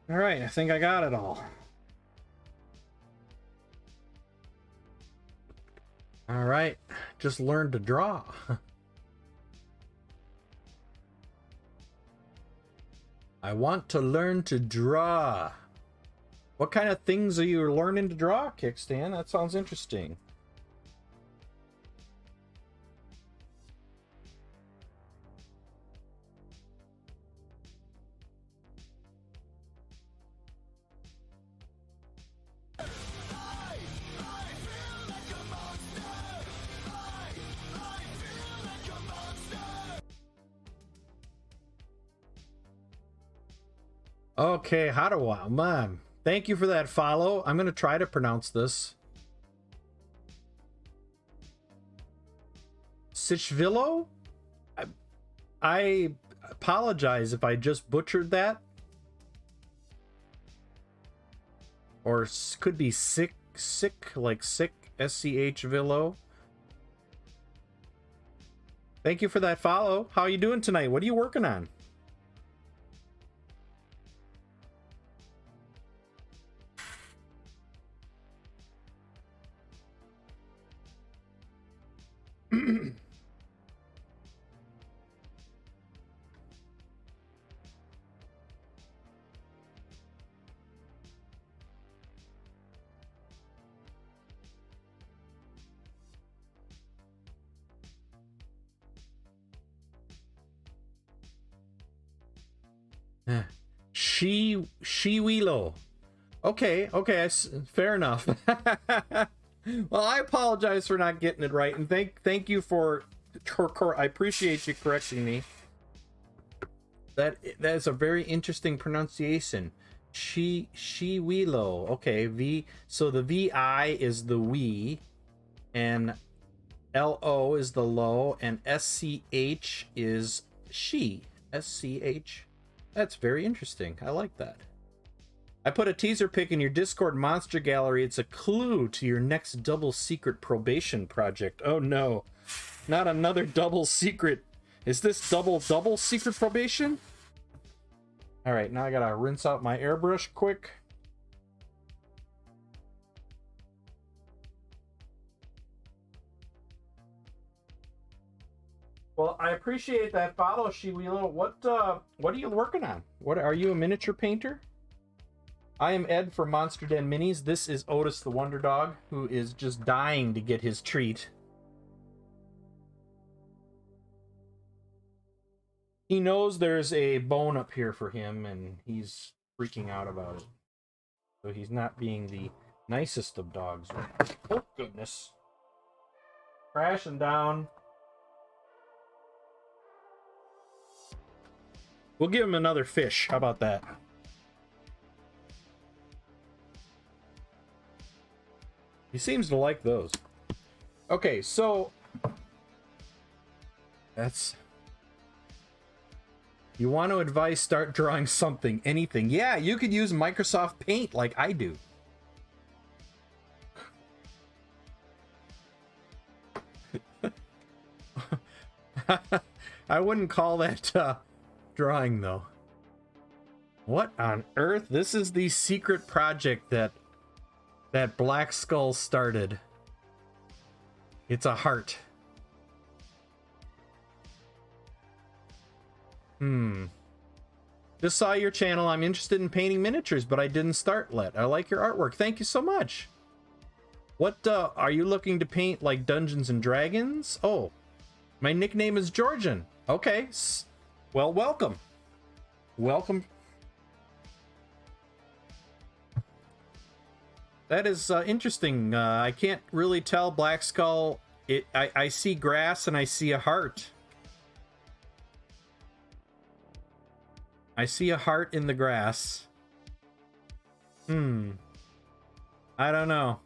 Speaker 1: All right, I think I got it all. All right, just learned to draw. I want to learn to draw. What kind of things are you learning to draw, Kickstand? That sounds interesting. Okay, Hadawa, man. Thank you for that follow. I'm going to try to pronounce this. Sichvillo? I apologize if I just butchered that. Or could be sick, like sick, S-C-H Villo. Thank you for that follow. How are you doing tonight? What are you working on? Shiwilo. Okay, fair enough. Well, I apologize for not getting it right, and thank you for I appreciate you correcting me. That is a very interesting pronunciation. Shiwilo. Okay, so the VI is the we, and LO is the low, and SCH is she. SCH. That's very interesting. I like that. I put a teaser pic in your Discord monster gallery. It's a clue to your next double secret probation project. Oh no, not another double secret. Is this double secret probation? All right, now I gotta rinse out my airbrush quick. Well, I appreciate that follow, Shiwilo. What are you working on? What are you, a miniature painter? I am Ed for Monster Den Minis. This is Otis the Wonder Dog, who is just dying to get his treat. He knows there's a bone up here for him, and he's freaking out about it. So he's not being the nicest of dogs. Oh, goodness. Crashing down. We'll give him another fish. How about that? He seems to like those. Okay, so that's... You want to advise start drawing something, anything. Yeah, you could use Microsoft Paint like I do. I wouldn't call that drawing though. What on earth? This is the secret project that Black Skull started. It's a heart. Just saw your channel. I'm interested in painting miniatures, but I didn't start yet. I like your artwork. Thank you so much. What are you looking to paint, like Dungeons and Dragons? Oh, my nickname is Georgian. Okay. Well, welcome. Welcome. That is interesting. I can't really tell Black Skull. I see grass and I see a heart. I see a heart in the grass. I don't know.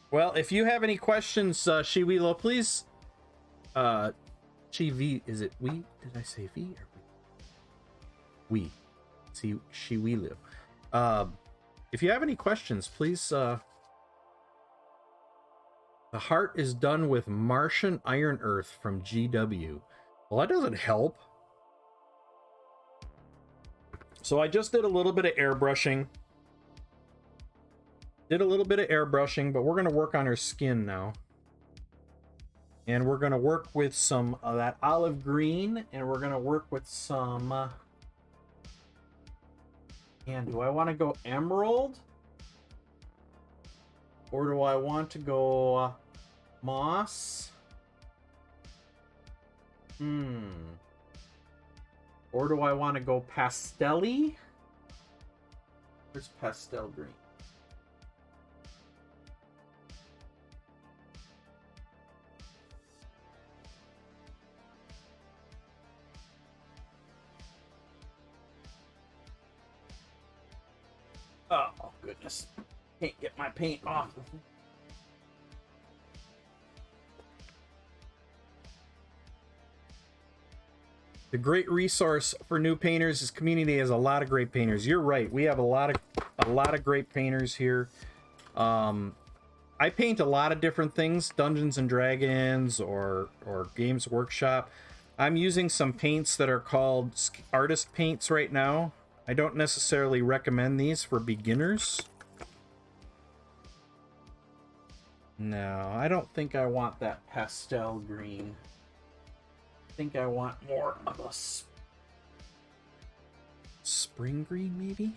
Speaker 1: Well, if you have any questions, Shiwilo, please. Shivi, is it we? Did I say V or we? We. See, Shiwilo. If you have any questions, please. The heart is done with Martian Iron Earth from GW. Well, that doesn't help. So I just did a little bit of airbrushing. But we're going to work on her skin now. And we're going to work with some of that olive green, and we're going to work with some... and do I want to go emerald? Or do I want to go moss? Or do I want to go pastel-y? Where's pastel green? Oh, goodness. Can't get my paint off. The great resource for new painters is community has a lot of great painters. You're right. We have a lot of great painters here. I paint a lot of different things, Dungeons and Dragons or Games Workshop. I'm using some paints that are called artist paints right now. I don't necessarily recommend these for beginners. No, I don't think I want that pastel green. I think I want more of a spring green, maybe?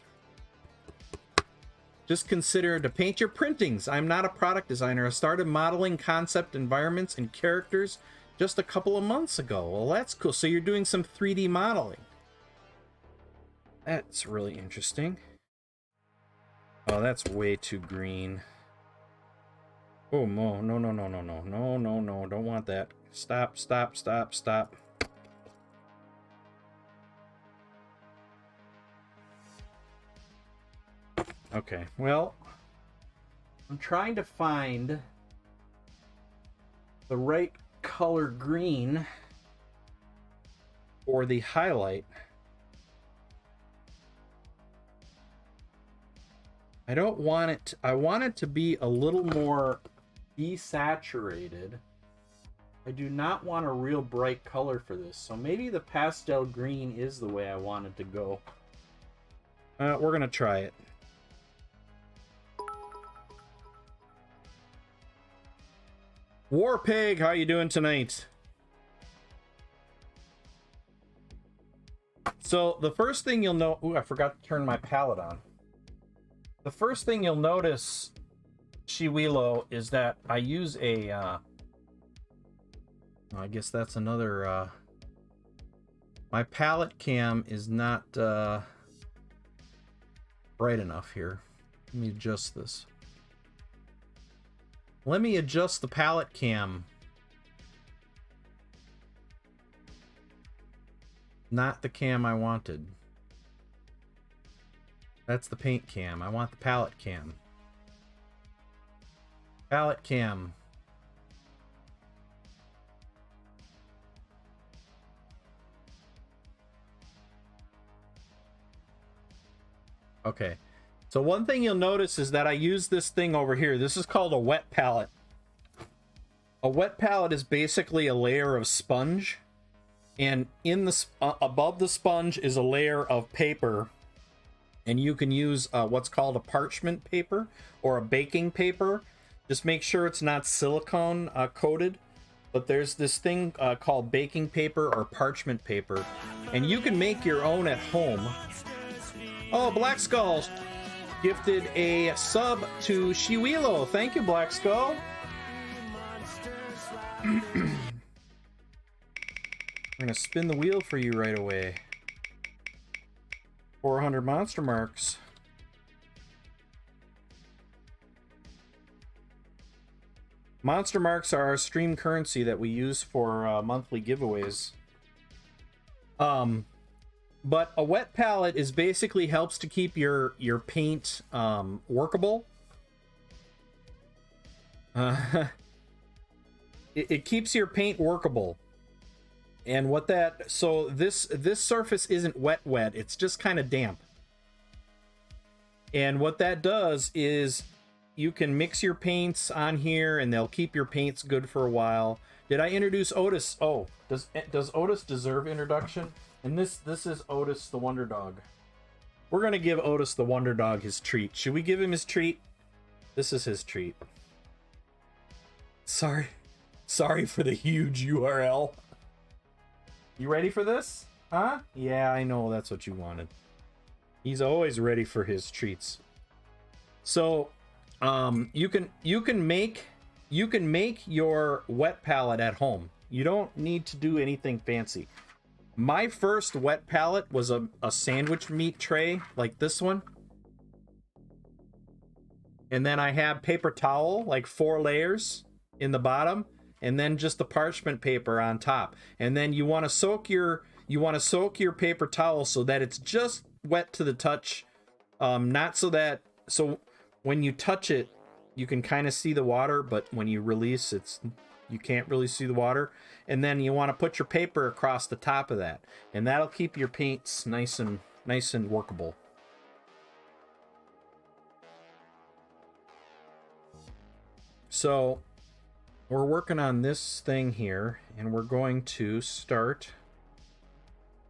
Speaker 1: Just consider to paint your printings. I'm not a product designer. I started modeling concept environments and characters just a couple of months ago. Well, that's cool. So you're doing some 3D modeling. That's really interesting. Oh, that's way too green. Oh, no, no, no, no, no, no, no, no, no, don't want that. Stop, stop, stop, stop. Okay, well, I'm trying to find the right color green for the highlight. I don't want it, I want it to be a little more desaturated. I do not want a real bright color for this, so maybe the pastel green is the way I want it to go. We're gonna try it. Warpig, how you doing tonight? So the first thing you'll know, ooh, I forgot to turn my palette on. The first thing you'll notice, Shiwilo, is that I use a, I guess that's another, my palette cam is not bright enough here. Let me adjust this. Let me adjust the palette cam. Not the cam I wanted. That's the paint cam. I want the palette cam. Palette cam. Okay. So one thing you'll notice is that I use this thing over here. This is called a wet palette. A wet palette is basically a layer of sponge, and in the above the sponge is a layer of paper, and you can use what's called a parchment paper or a baking paper. Just make sure it's not silicone coated, but there's this thing called baking paper or parchment paper, and you can make your own at home. Oh, Black Skull gifted a sub to Shiwilo. Thank you, Black Skull. We're gonna spin the wheel for you right away. 400 monster marks. Monster marks are our stream currency that we use for monthly giveaways. But a wet palette is basically helps to keep your paint workable. It keeps your paint workable. And what that, so this surface isn't wet, it's just kind of damp. And what that does is you can mix your paints on here and they'll keep your paints good for a while. Did I introduce Otis? Oh, does Otis deserve introduction? And this is Otis the Wonder Dog. We're gonna give Otis the Wonder Dog his treat. Should we give him his treat? This is his treat. Sorry for the huge URL. You ready for this? Huh? Yeah, I know that's what you wanted. He's always ready for his treats. So, you can make your wet palette at home. You don't need to do anything fancy. My first wet palette was a sandwich meat tray like this one. And then I have paper towel, like 4 layers in the bottom, and then just the parchment paper on top. And then you want to soak your paper towel so that it's just wet to the touch, not so that when you touch it you can kind of see the water, but when you release you can't really see the water. And then you want to put your paper across the top of that, and that'll keep your paints nice and workable. So we're working on this thing here, and we're going to start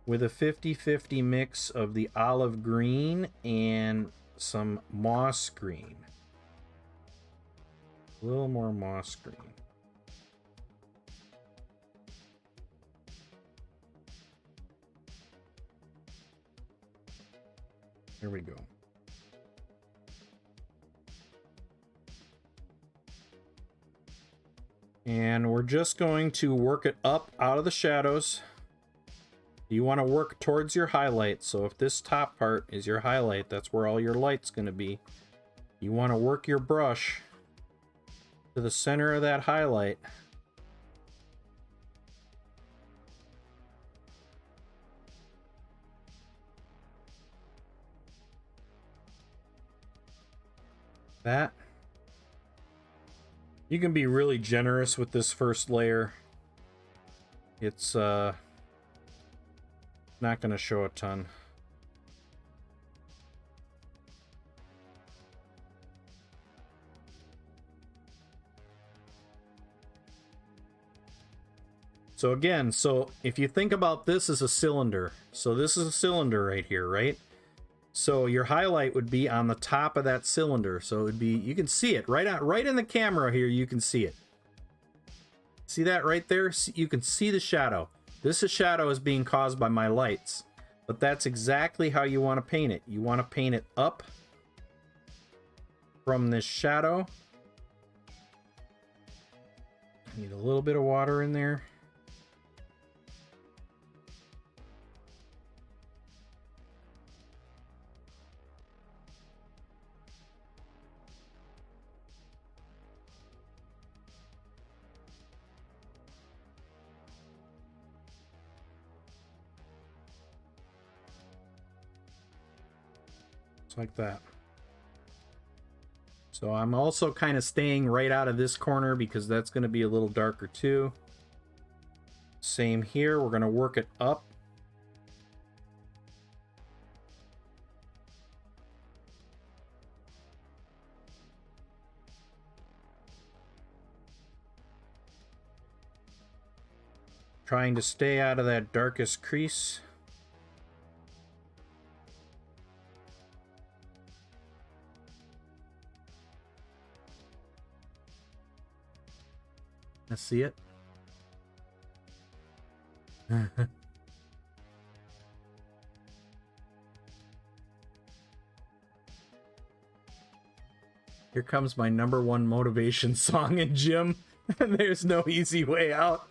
Speaker 1: with a 50-50 mix of the olive green and some moss green. A little more moss green. Here we go. And we're just going to work it up out of the shadows. You want to work towards your highlight. So if this top part is your highlight, that's where all your light's going to be. You want to work your brush to the center of that highlight. That. You can be really generous with this first layer. It's not going to show a ton. So again, so if you think about this as a cylinder, so this is a cylinder right here, right? So your highlight would be on the top of that cylinder. So it would be, you can see it right in the camera here, you can see it. See that right there? You can see the shadow. This shadow is being caused by my lights. But that's exactly how you want to paint it. You want to paint it up from this shadow. Need a little bit of water in there. Like that. So I'm also kind of staying right out of this corner because that's going to be a little darker too. Same here, we're going to work it up. Trying to stay out of that darkest crease. I see it. Here comes my #1 motivation song in gym. There's no easy way out.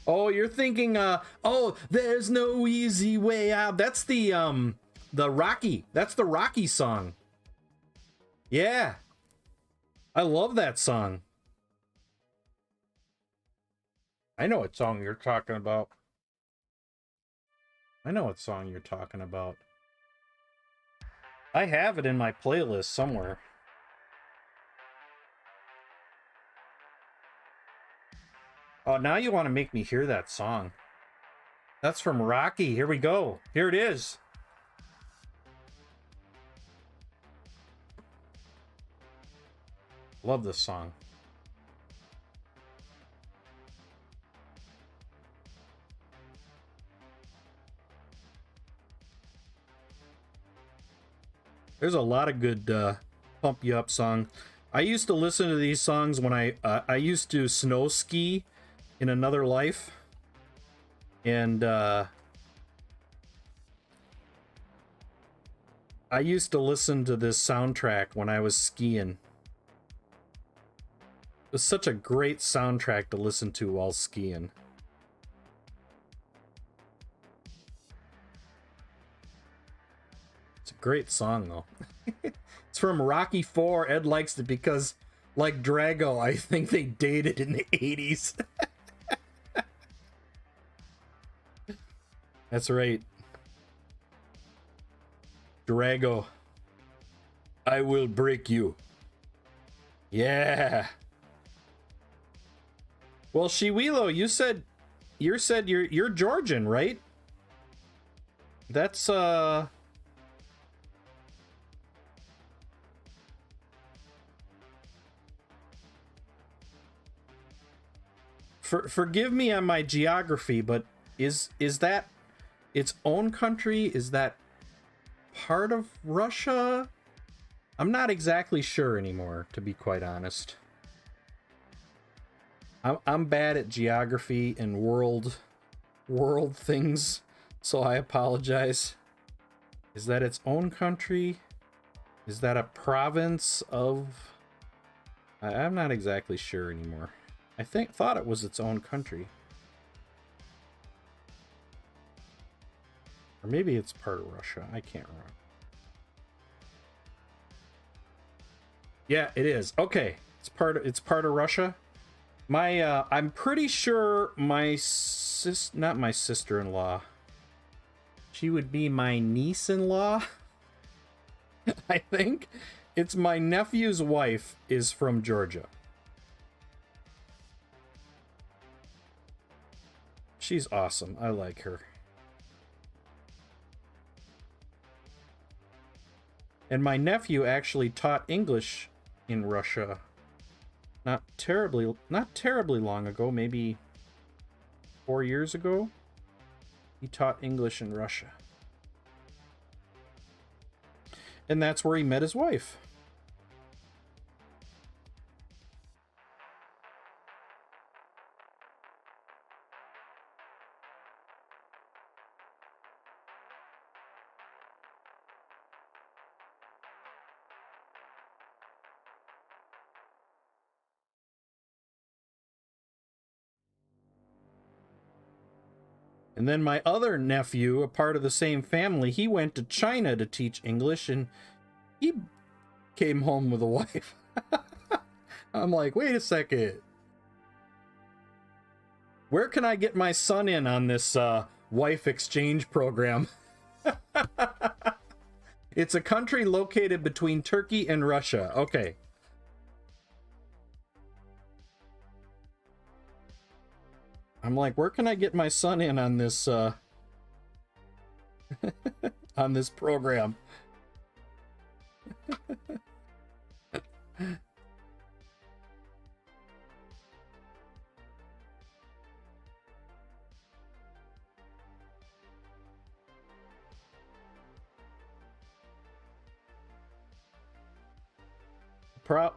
Speaker 1: Oh, you're thinking, oh, there's no easy way out. That's the Rocky. That's the Rocky song. Yeah. I love that song. I know what song you're talking about. I know what song you're talking about. I have it in my playlist somewhere. Oh, now you want to make me hear that song. That's from Rocky. Here we go. Here it is. Love this song. There's a lot of good pump you up songs. I used to listen to these songs when I used to snow ski in another life, and I used to listen to this soundtrack when I was skiing. It was such a great soundtrack to listen to while skiing. It's a great song, though. It's from Rocky IV. Ed likes it because, like Drago, I think they dated in the 80s. That's right. Drago. I will break you. Yeah. Well, Shiwilo, you said you're Georgian, right? That's forgive me on my geography, but is that its own country? Is that part of Russia? I'm not exactly sure anymore, to be quite honest. I'm bad at geography and world things, so I apologize. Is that its own country? Is that a province of... I'm not exactly sure anymore. I thought it was its own country. Or maybe it's part of Russia. I can't remember. Yeah, it is. Okay. It's part of Russia. I'm pretty sure not my sister-in-law. She would be my niece-in-law. I think it's my nephew's wife is from Georgia. She's awesome. I like her. And my nephew actually taught English in Russia not terribly long ago, maybe 4 years ago. He taught English in Russia. And that's where he met his wife. And then my other nephew, a part of the same family, he went to China to teach English, and he came home with a wife. I'm like, wait a second. Where can I get my son in on this wife exchange program? It's a country located between Turkey and Russia. Okay. I'm like, where can I get my son in on this on this program?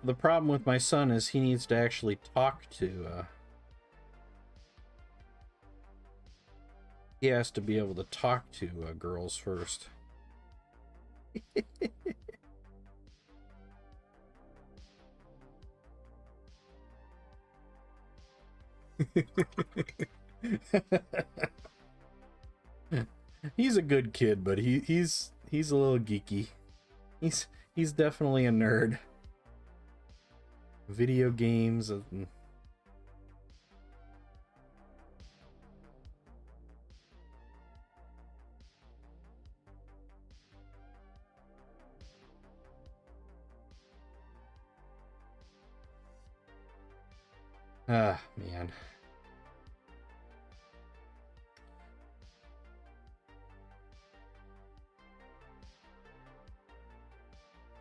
Speaker 1: The problem with my son is he needs to actually talk to he has to be able to talk to girls first. He's a good kid, but he's a little geeky. He's definitely a nerd. Video games and man.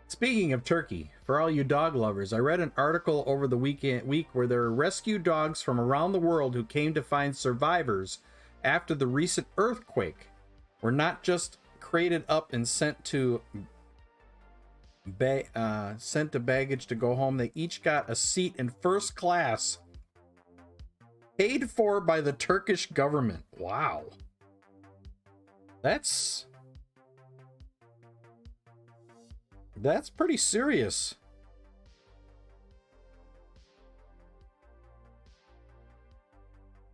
Speaker 1: Speaking of Turkey, for all you dog lovers, I read an article over the week where there are rescue dogs from around the world who came to find survivors after the recent earthquake. Were not just crated up and sent to baggage to go home. They each got a seat in first class, paid for by the Turkish government. Wow. That's pretty serious.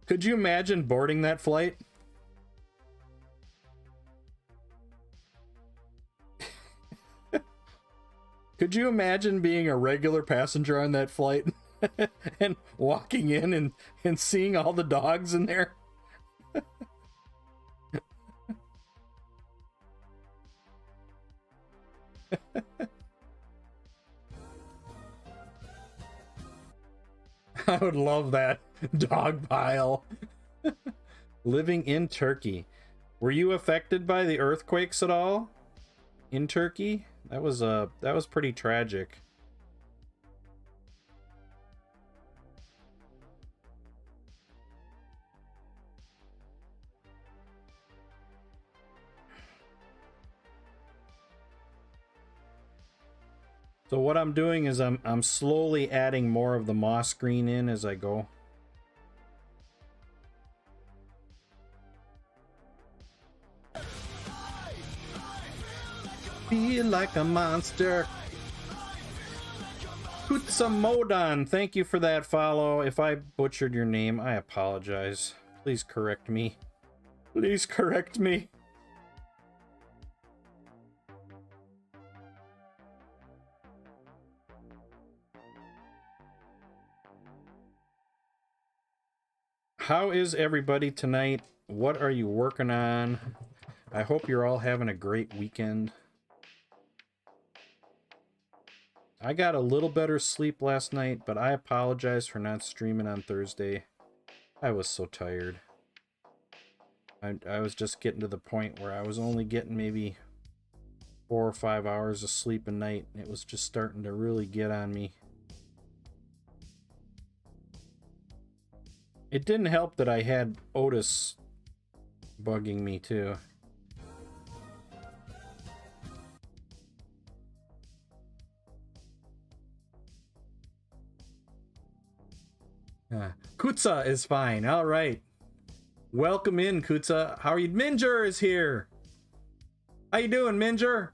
Speaker 1: Could you imagine boarding that flight? Could you imagine being a regular passenger on that flight and walking in and seeing all the dogs in there? I would love that dog pile. Living in Turkey. Were you affected by the earthquakes at all in Turkey? That was pretty tragic. So what I'm doing is I'm slowly adding more of the moss green in as I go. Feel like a monster. Kutsamodon, thank you for that follow. If I butchered your name, I apologize. Please correct me. Please correct me. How is everybody tonight? What are you working on? I hope you're all having a great weekend. I got a little better sleep last night, but I apologize for not streaming on Thursday. I was so tired. I was just getting to the point where I was only getting maybe 4 or 5 hours of sleep a night, and it was just starting to really get on me. It didn't help that I had Otis bugging me too. Kutsa is fine. All right. Welcome in, Kutsa. How are you? Minger is here. How you doing, Minger?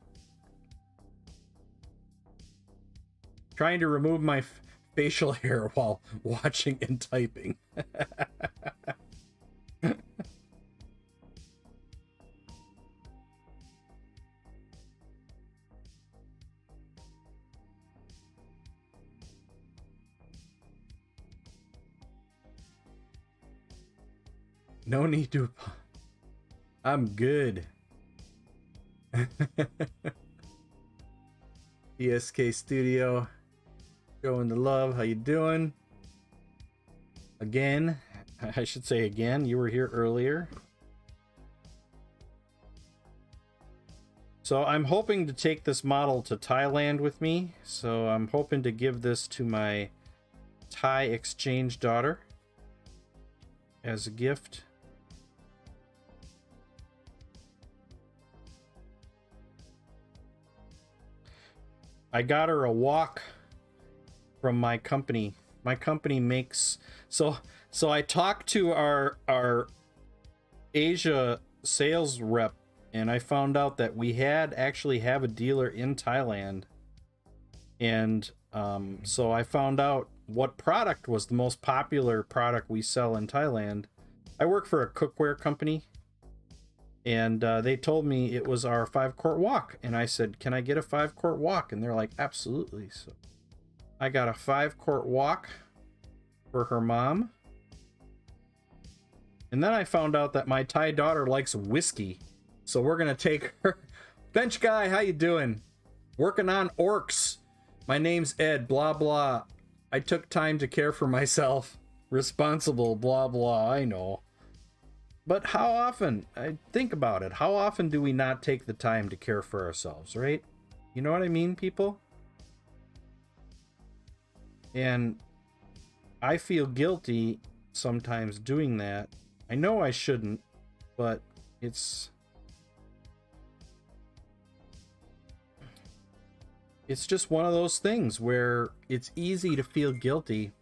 Speaker 1: Trying to remove my facial hair while watching and typing. No need to. I'm good. ESK Studio. Showing the love. How you doing? Again. I should say again. You were here earlier. So I'm hoping to take this model to Thailand with me. So I'm hoping to give this to my Thai exchange daughter as a gift. I got her a wok from my company. My company makes so I talked to our Asia sales rep, and I found out that we actually have a dealer in Thailand. And so I found out what product was the most popular product we sell in Thailand. I work for a cookware company, and they told me it was our 5-quart wok. And I said, can I get a 5-quart wok? And they're like, absolutely. So I got a 5-quart wok for her mom. And then I found out that my Thai daughter likes whiskey. So we're going to take her. Bench guy, how you doing? Working on orcs. My name's Ed, blah, blah. I took time to care for myself. Responsible, blah, blah. I know. But how often, I think about it, how often do we not take the time to care for ourselves, right? You know what I mean, people? And I feel guilty sometimes doing that. I know I shouldn't, but it's just one of those things where it's easy to feel guilty.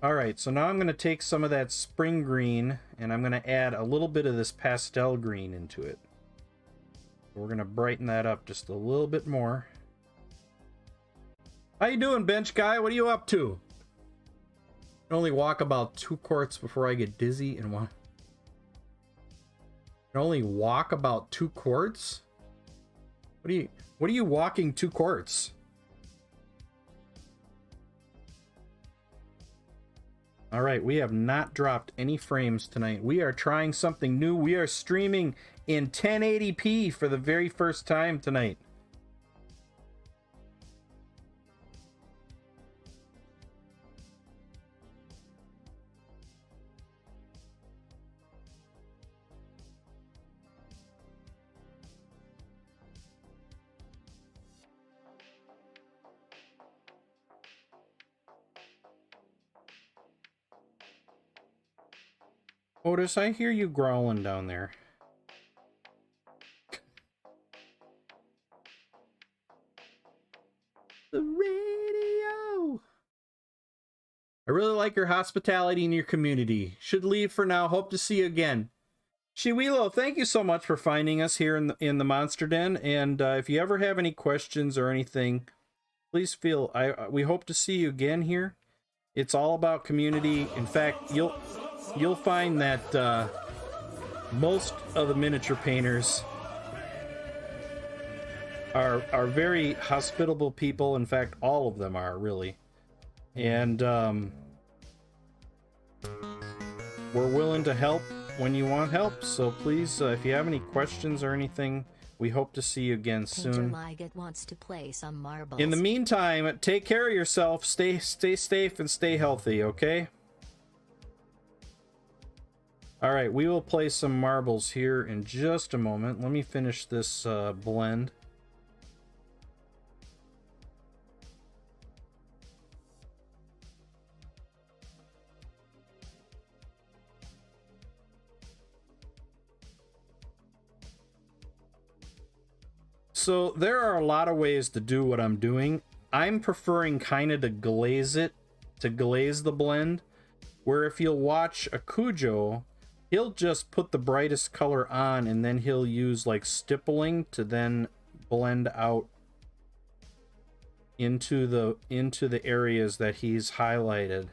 Speaker 1: All right, so now I'm going to take some of that spring green and I'm going to add a little bit of this pastel green into it. We're going to brighten that up just a little bit more. How you doing, bench guy? What are you up to? I only walk about 2 quarts before I get dizzy and want. I only walk about 2 quarts? What are you walking 2 quarts? All right, we have not dropped any frames tonight. We are trying something new. We are streaming in 1080p for the very first time tonight. Otis, I hear you growling down there. The radio. I really like your hospitality in your community. Should leave for now. Hope to see you again. Shiwilo, thank you so much for finding us here in the Monster Den. And if you ever have any questions or anything, please feel we hope to see you again here. It's all about community. In fact, you'll find that most of the miniature painters are very hospitable people. In fact, all of them are really. And we're willing to help when you want help. So please, if you have any questions or anything, we hope to see you again soon.
Speaker 2: Wants to play some marbles.
Speaker 1: In the meantime, take care of yourself. Stay safe and stay healthy, okay? All right, we will play some marbles here in just a moment. Let me finish this blend. So there are a lot of ways to do what I'm doing. I'm preferring kind of to glaze the blend, where if you'll watch a Cujo, he'll just put the brightest color on and then he'll use like stippling to then blend out into the areas that he's highlighted.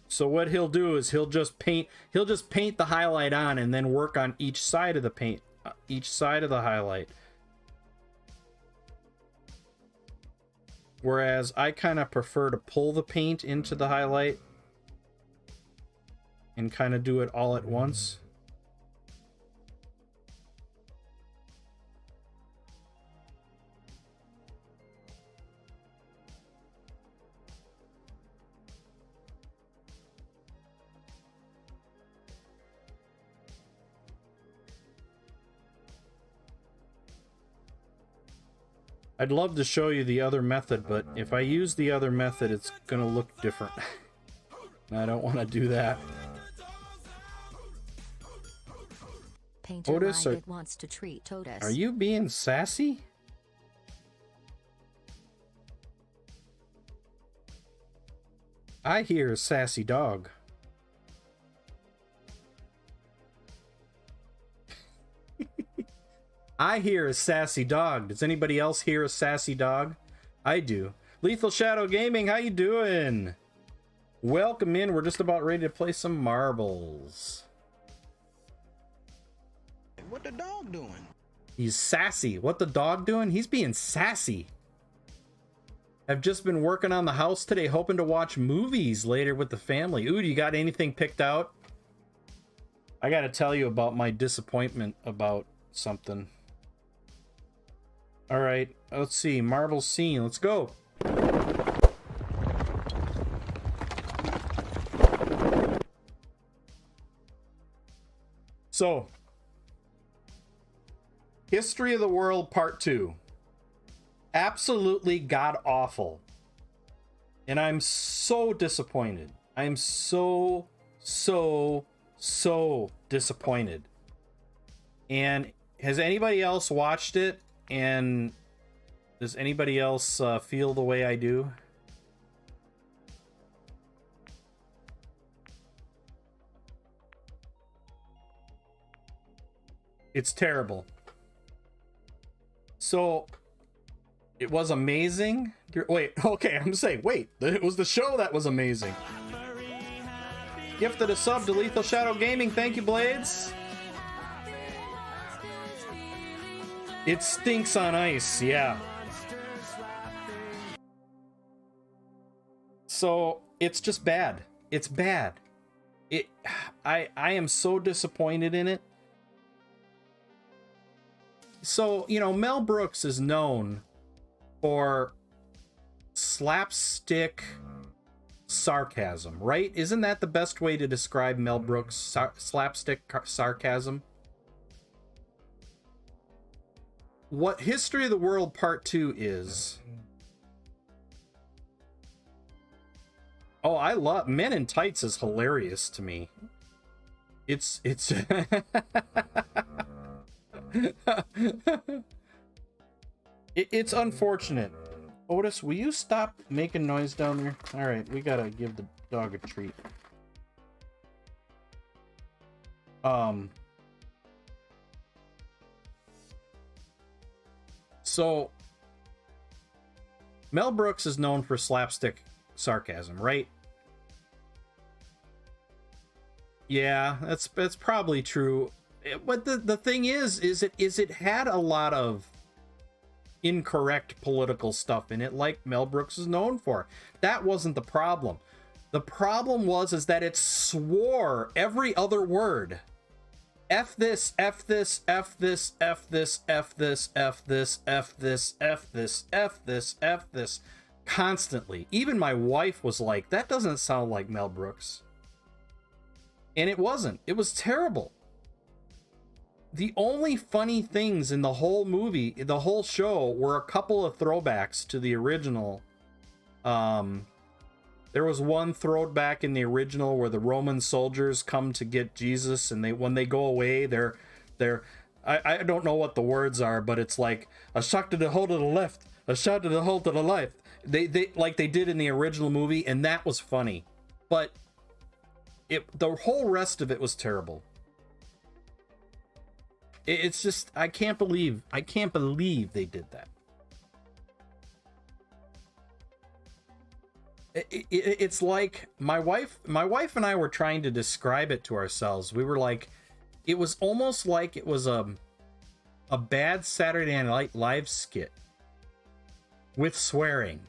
Speaker 1: So what he'll do is he'll just paint the highlight on and then work on each side of the paint, each side of the highlight. Whereas I kind of prefer to pull the paint into the highlight and kind of do it all at once. I'd love to show you the other method, but if I use the other method, it's going to look different. And I don't want to do that.
Speaker 2: Painter
Speaker 1: Otis,
Speaker 2: wants to treat Otis.
Speaker 1: Are you being sassy? I hear a sassy dog. I hear a sassy dog. Does anybody else hear a sassy dog? I do. Lethal Shadow Gaming, how you doing? Welcome in. We're just about ready to play some marbles.
Speaker 6: What the dog doing?
Speaker 1: He's sassy. What the dog doing? He's being sassy. I've just been working on the house today, hoping to watch movies later with the family. Ooh, do you got anything picked out? I gotta tell you about my disappointment about something. All right, let's see. Marble scene. Let's go. So, History of the World Part 2. Absolutely god-awful. And I'm so disappointed. I'm so disappointed. And has anybody else watched it? And does anybody else feel the way I do? It's terrible. So, it was amazing. Wait, okay, I'm saying, wait, it was the show that was amazing. Gifted a sub to Lethal Shadow Gaming. Thank you, Blades. It stinks on ice, yeah. So, it's just bad. It's bad. I am so disappointed in it. So, you know, Mel Brooks is known for slapstick sarcasm, right? Isn't that the best way to describe Mel Brooks' slapstick sarcasm? What History of the World Part 2 is... Oh, I love... Men in Tights is hilarious to me. It's... It's unfortunate. Otis, will you stop making noise down there? All right, we gotta give the dog a treat. So Mel Brooks is known for slapstick sarcasm, right? Yeah, that's probably true. But the thing is it had a lot of incorrect political stuff in it, like Mel Brooks is known for. That wasn't the problem. The problem is that it swore every other word. F this, F this, F this, F this, F this, F this, F this, F this, F this, F this, constantly. Even my wife was like, that doesn't sound like Mel Brooks. And it wasn't. It was terrible. The only funny things in the whole movie, the whole show, were a couple of throwbacks to the original. There was one throwback in the original where the Roman soldiers come to get Jesus, and when they go away, I don't know what the words are, but it's like a shot to the hole to the left, a shot to the hole to the left. They like they did in the original movie, and that was funny. But the whole rest of it was terrible. It's just, I can't believe they did that. It's like my wife and I were trying to describe it to ourselves. We were like, it was almost like it was a bad Saturday Night Live skit with swearing.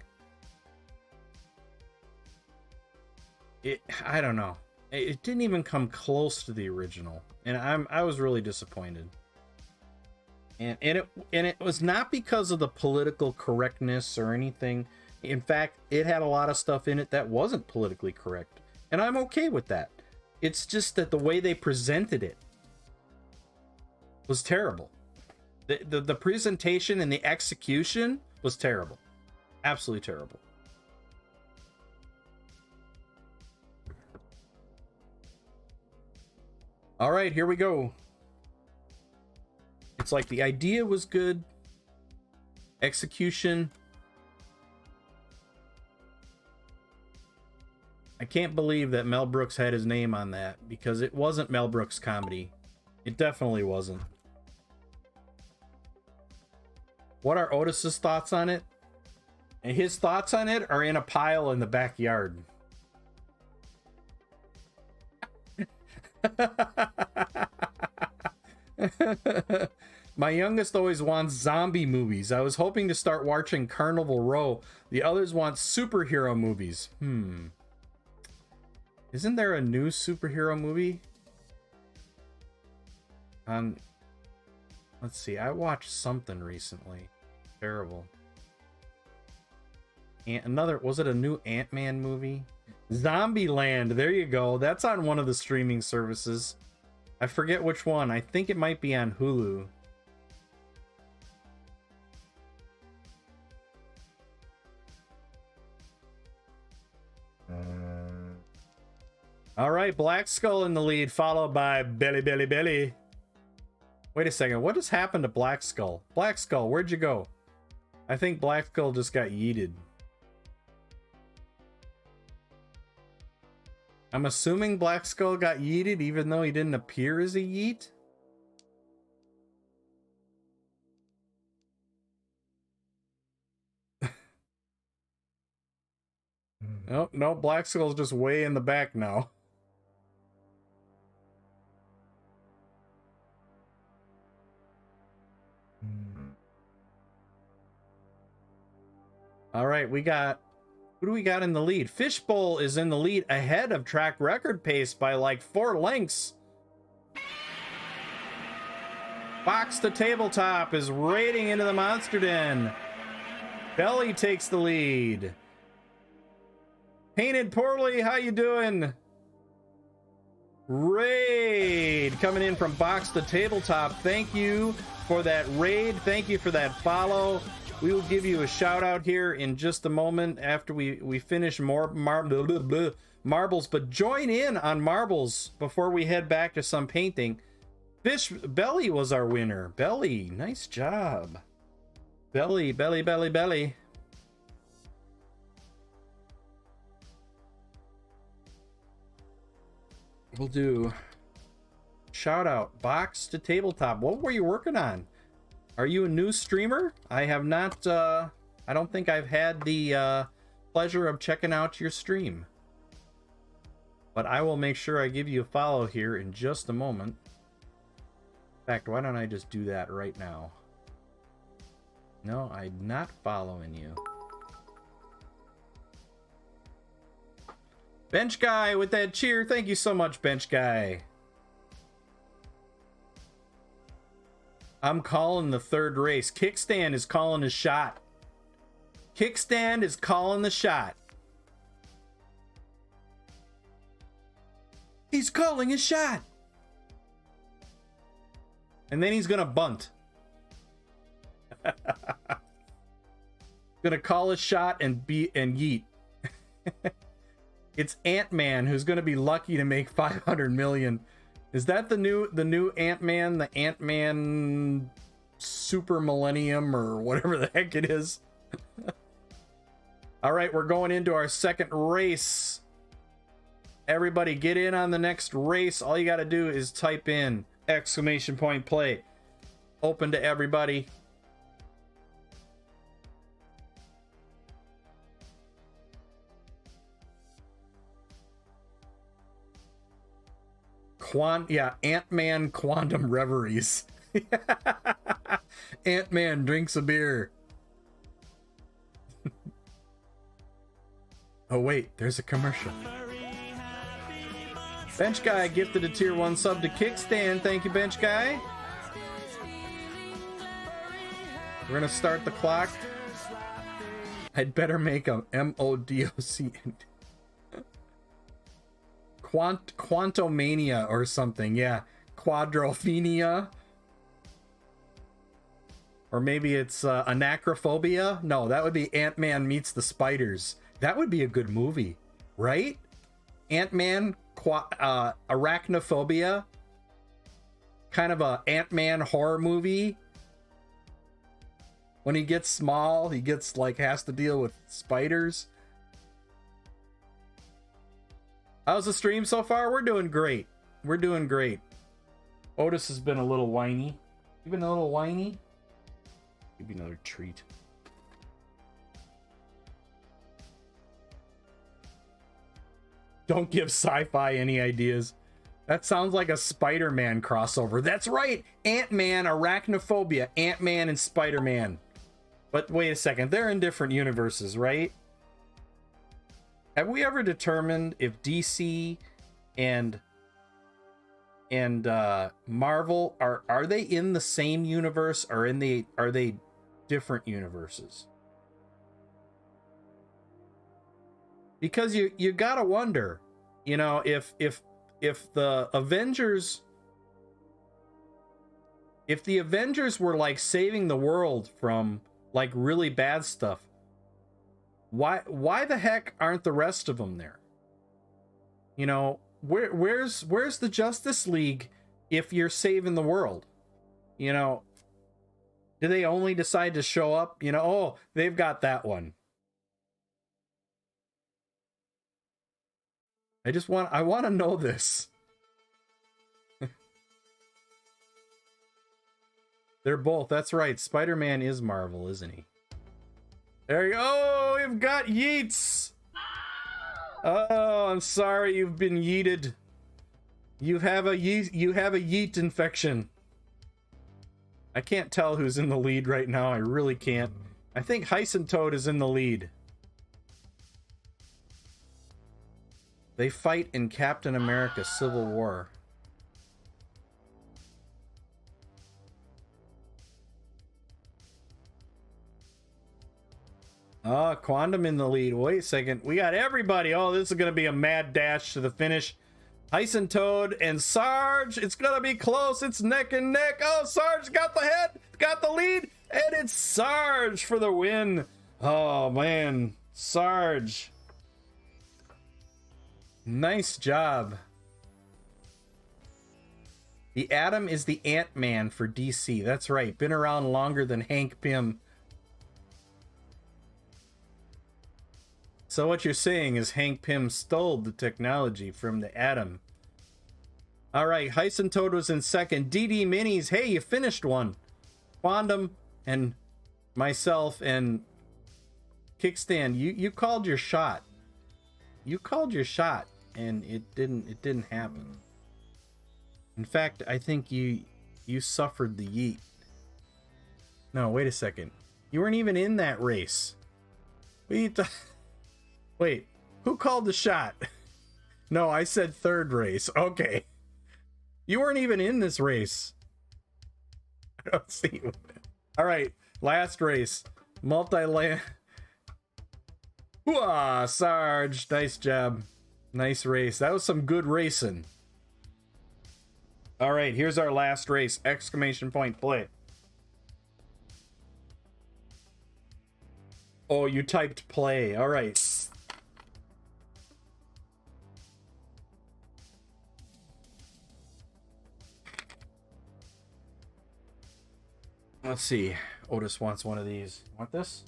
Speaker 1: I don't know. It didn't even come close to the original, and I was really disappointed. And it was not because of the political correctness or anything. In fact, it had a lot of stuff in it that wasn't politically correct, and I'm okay with that. It's just that the way they presented it was terrible. The presentation and the execution was terrible. Absolutely terrible. All right, here we go. It's like the idea was good. Execution. I can't believe that Mel Brooks had his name on that, because it wasn't Mel Brooks comedy. It definitely wasn't. What are Otis's thoughts on it? And his thoughts on it are in a pile in the backyard. My youngest always wants zombie movies. I was hoping to start watching Carnival Row. The others want superhero movies. Isn't there a new superhero movie? Let's see. I watched something recently. Terrible. Was it a new Ant-Man movie? Zombieland. There you go. That's on one of the streaming services. I forget which one. I think it might be on Hulu. All right, Black Skull in the lead, followed by Belly Belly Belly. Wait a second. What just happened to Black Skull? Black Skull, where'd you go? I think Black Skull just got yeeted. I'm assuming Black Skull got yeeted even though he didn't appear as a yeet. Oh, no, Black Skull's just way in the back now. All right, who do we got in the lead? Fishbowl is in the lead ahead of track record pace by like 4 lengths. Box to Tabletop is raiding into the Monster Den. Belly takes the lead. Painted Poorly, how you doing? Raid coming in from Box to Tabletop. Thank you for that raid. Thank you for that follow. We will give you a shout out here in just a moment after we finish more marbles, but join in on marbles before we head back to some painting. Belly was our winner. Belly, nice job. Belly, belly, belly, belly. We'll do shout out box to tabletop. What were you working on? Are you a new streamer? I have not I don't think I've had the pleasure of checking out your stream, but I will make sure I give you a follow here in just a moment. In fact, why don't I just do that right now? No, I'm not following you. Bench Guy with that cheer. Thank you so much, Bench Guy. I'm calling the third race. Kickstand is calling his shot. Kickstand is calling the shot. He's calling his shot. And then he's gonna bunt. Gonna call his shot and yeet. It's Ant-Man who's gonna be lucky to make 500 million. Is that the new Ant-Man, the Ant-Man Super Millennium or whatever the heck it is? All right, we're going into our second race. Everybody get in on the next race. All you got to do is type in exclamation point play. Open to everybody. Ant-Man Quantum Reveries. Ant-Man drinks a beer. Oh wait, there's a commercial. Bench Guy gifted a tier 1 sub to Kickstand. Thank you, Bench Guy. We're gonna start the clock. I'd better make a MODOC. Quantumania or something. Yeah, Quadrophenia. Or maybe it's Anacrophobia. No, that would be Ant-Man Meets the Spiders. That would be a good movie, right? Ant-Man, Arachnophobia. Kind of a Ant-Man horror movie. When he gets small, he gets has to deal with spiders. How's the stream so far? We're doing great. We're doing great. Otis has been a little whiny. You been a little whiny? Give you another treat. Don't give sci-fi any ideas. That sounds like a Spider-Man crossover. That's right! Ant-Man, Arachnophobia. Ant-Man and Spider-Man. But wait a second. They're in different universes, right? Have we ever determined if DC and Marvel are they in the same universe or are they different universes? Because you gotta wonder, if the Avengers were saving the world from really bad stuff, why the heck aren't the rest of them there? Where's the Justice League if you're saving the world? Do they only decide to show up? Oh, they've got that one. I want to know this. They're both. That's right. Spider-Man is Marvel, isn't he? There you go. Oh, we've got yeets. Oh, I'm sorry you've been yeeted. You have a yeet infection. I can't tell who's in the lead right now. I really can't. I think Toad is in the lead. They fight in Captain America Civil War. Quantum in the lead. Wait a second. We got everybody. Oh, this is going to be a mad dash to the finish. Toad and Sarge. It's going to be close. It's neck and neck. Oh, Sarge got the head, got the lead, and it's Sarge for the win. Oh, man. Sarge. Nice job. The Atom is the Ant-Man for DC. That's right. Been around longer than Hank Pym. So what you're saying is Hank Pym stole the technology from the Atom. All right, Hyson Toad was in second. DD Minis, hey, you finished one. Quandom and myself and Kickstand, you called your shot. You called your shot, and it didn't happen. In fact, I think you suffered the yeet. No, wait a second. You weren't even in that race. Wait, who called the shot? No, I said third race. Okay. You weren't even in this race. I don't see you. All right, last race. Multi-land. Whoa, Sarge. Nice job. Nice race. That was some good racing. All right, here's our last race. Exclamation point play. Oh, you typed play. All right. Let's see. Otis wants one of these. Want this?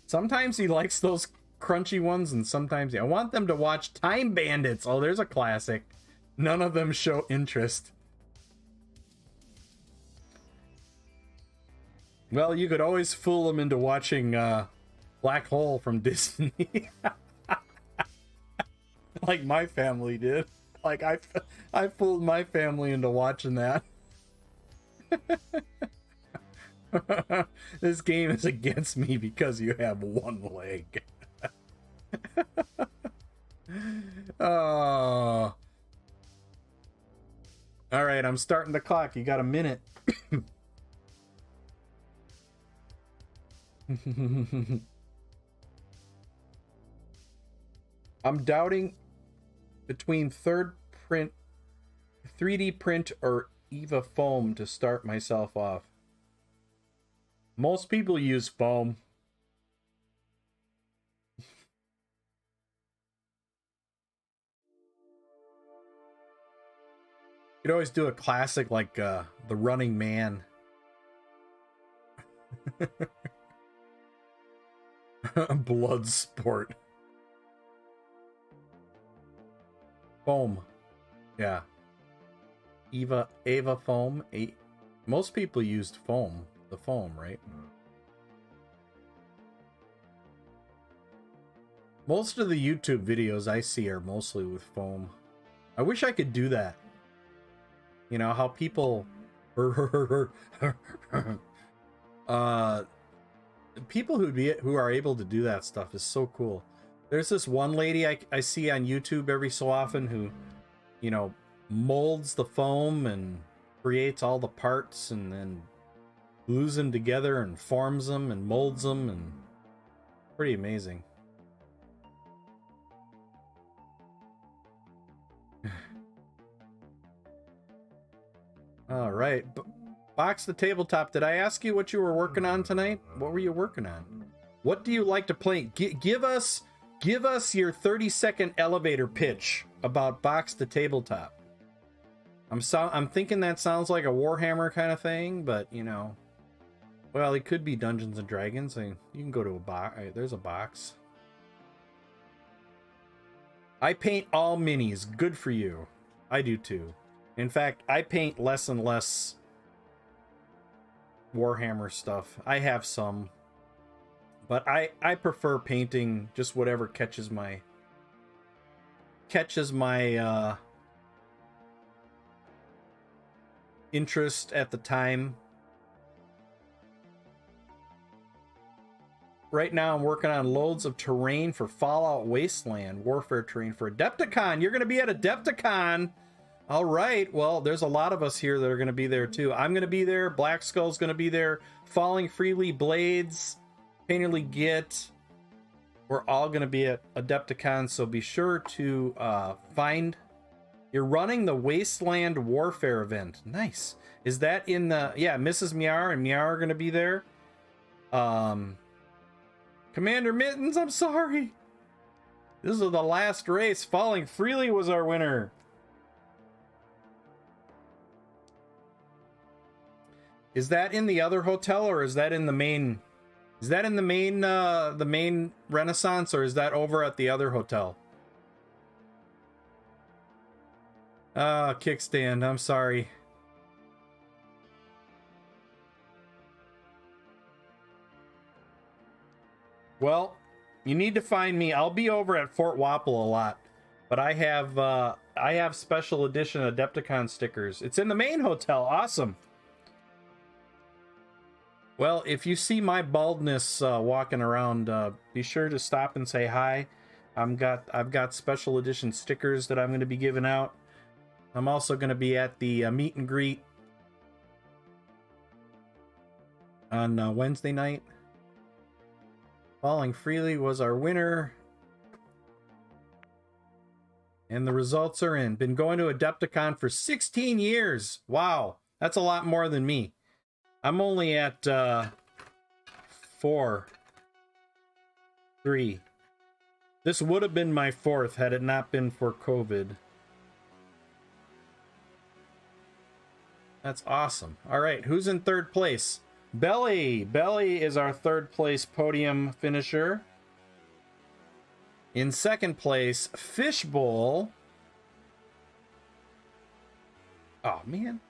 Speaker 1: Sometimes he likes those crunchy ones, and sometimes I want them to watch Time Bandits. Oh, there's a classic. None of them show interest. Well, you could always fool them into watching Black Hole from Disney. Like my family did. Like I fooled my family into watching that. This game is against me because you have one leg. Oh. All right, I'm starting the clock. You got a minute. I'm doubting between 3D print or Eva foam to start myself off. Most people use foam. You'd always do a classic like The Running Man. Blood sport. Foam. Yeah. Ava foam. Most people used foam. The foam, right? Most of the YouTube videos I see are mostly with foam. I wish I could do that. You know how people people who are able to do that stuff is so cool. There's this one lady I see on YouTube every so often who, you know, molds the foam and creates all the parts and then glues them together and forms them and molds them, and pretty amazing. All right. Box the Tabletop. Did I ask you what you were working on tonight? What were you working on? What do you like to play? Give us your 30-second elevator pitch about Box the Tabletop. I'm thinking that sounds like a Warhammer kind of thing, but you know, well, it could be Dungeons and Dragons. You can go to a box. There's a box. I paint all minis. Good for you. I do too. In fact, I paint less and less Warhammer stuff. I have some, but I prefer painting just whatever catches my interest at the time. Right now I'm working on loads of terrain for Fallout Wasteland, warfare terrain for Adepticon. You're going to be at Adepticon. All right. Well, there's a lot of us here that are going to be there too. I'm going to be there. Black Skull's going to be there. Falling Freely, Blades, Painterly Git. We're all going to be at Adepticon, so be sure to find. You're running the Wasteland Warfare event. Nice. Is that in the... Yeah, Mrs. Miar and Miar are going to be there. Commander Mittens, I'm sorry. This is the last race. Falling Freely was our winner. Is that in the other hotel or is that in the main Is that in the main Renaissance, or is that over at the other hotel? Kickstand, I'm sorry. Well, you need to find me. I'll be over at Fort Wapple a lot, but I have special edition Adepticon stickers. It's in the main hotel. Awesome. Well, if you see my baldness walking around, be sure to stop and say hi. I've got special edition stickers that I'm going to be giving out. I'm also going to be at the meet and greet on Wednesday night. Falling Freely was our winner. And the results are in. Been going to Adepticon for 16 years. Wow, that's a lot more than me. I'm only at 3. This would have been my 4th had it not been for COVID. That's awesome. All right, who's in 3rd place? Belly. Belly is our 3rd place podium finisher. In 2nd place, Fishbowl. Oh, man.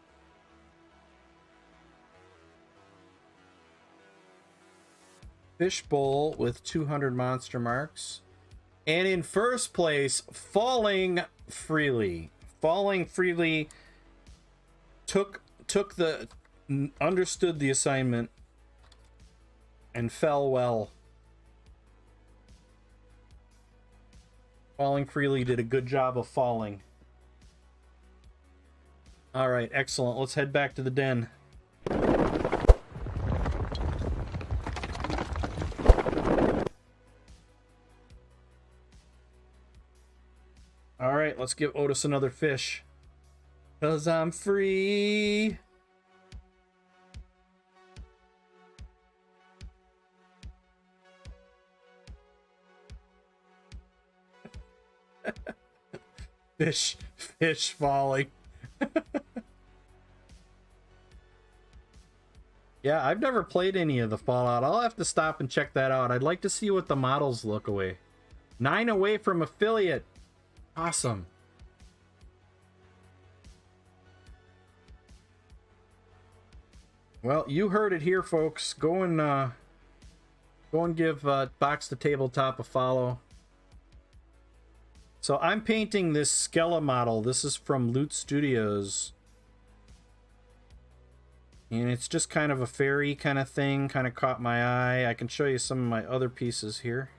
Speaker 1: Fishbowl with 200 monster marks. And in 1st place, Falling Freely. Falling Freely understood the assignment and fell well. Falling Freely did a good job of falling. All right, excellent. Let's head back to the den. All right, let's give Otis another fish. 'Cause I'm free. Fish falling. Yeah, I've never played any of the Fallout. I'll have to stop and check that out. I'd like to see what the models look away. 9 away from affiliate. Awesome. Well, you heard it here, folks. Go and give Box to Tabletop a follow. So I'm painting this Skelka model. This is from Loot Studios. And it's just kind of a fairy kind of thing. Kind of caught my eye. I can show you some of my other pieces here.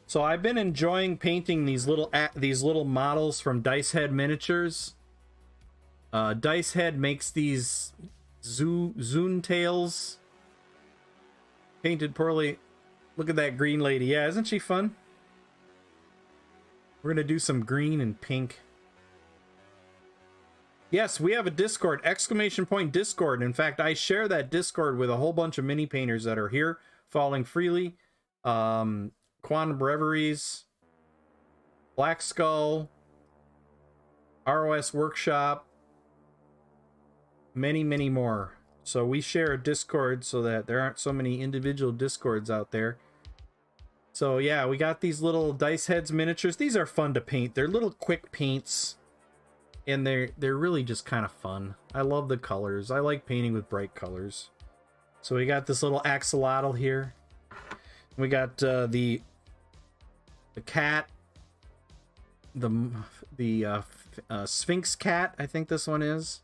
Speaker 1: So I've been enjoying painting these little models from Dice Head Miniatures. Dice Head makes these Zune tails. Painted poorly. Look at that green lady. Yeah, isn't she fun? We're going to do some green and pink. Yes, we have a Discord. Exclamation point Discord. In fact, I share that Discord with a whole bunch of mini painters that are here. Falling Freely. Quantum Reveries. Black Skull. ROS Workshop. Many, many more. So we share a Discord so that there aren't so many individual Discords out there. So yeah, we got these little Dice Heads miniatures. These are fun to paint. They're little quick paints. And they're really just kind of fun. I love the colors. I like painting with bright colors. So we got this little axolotl here. We got the cat. The Sphinx cat, I think this one is.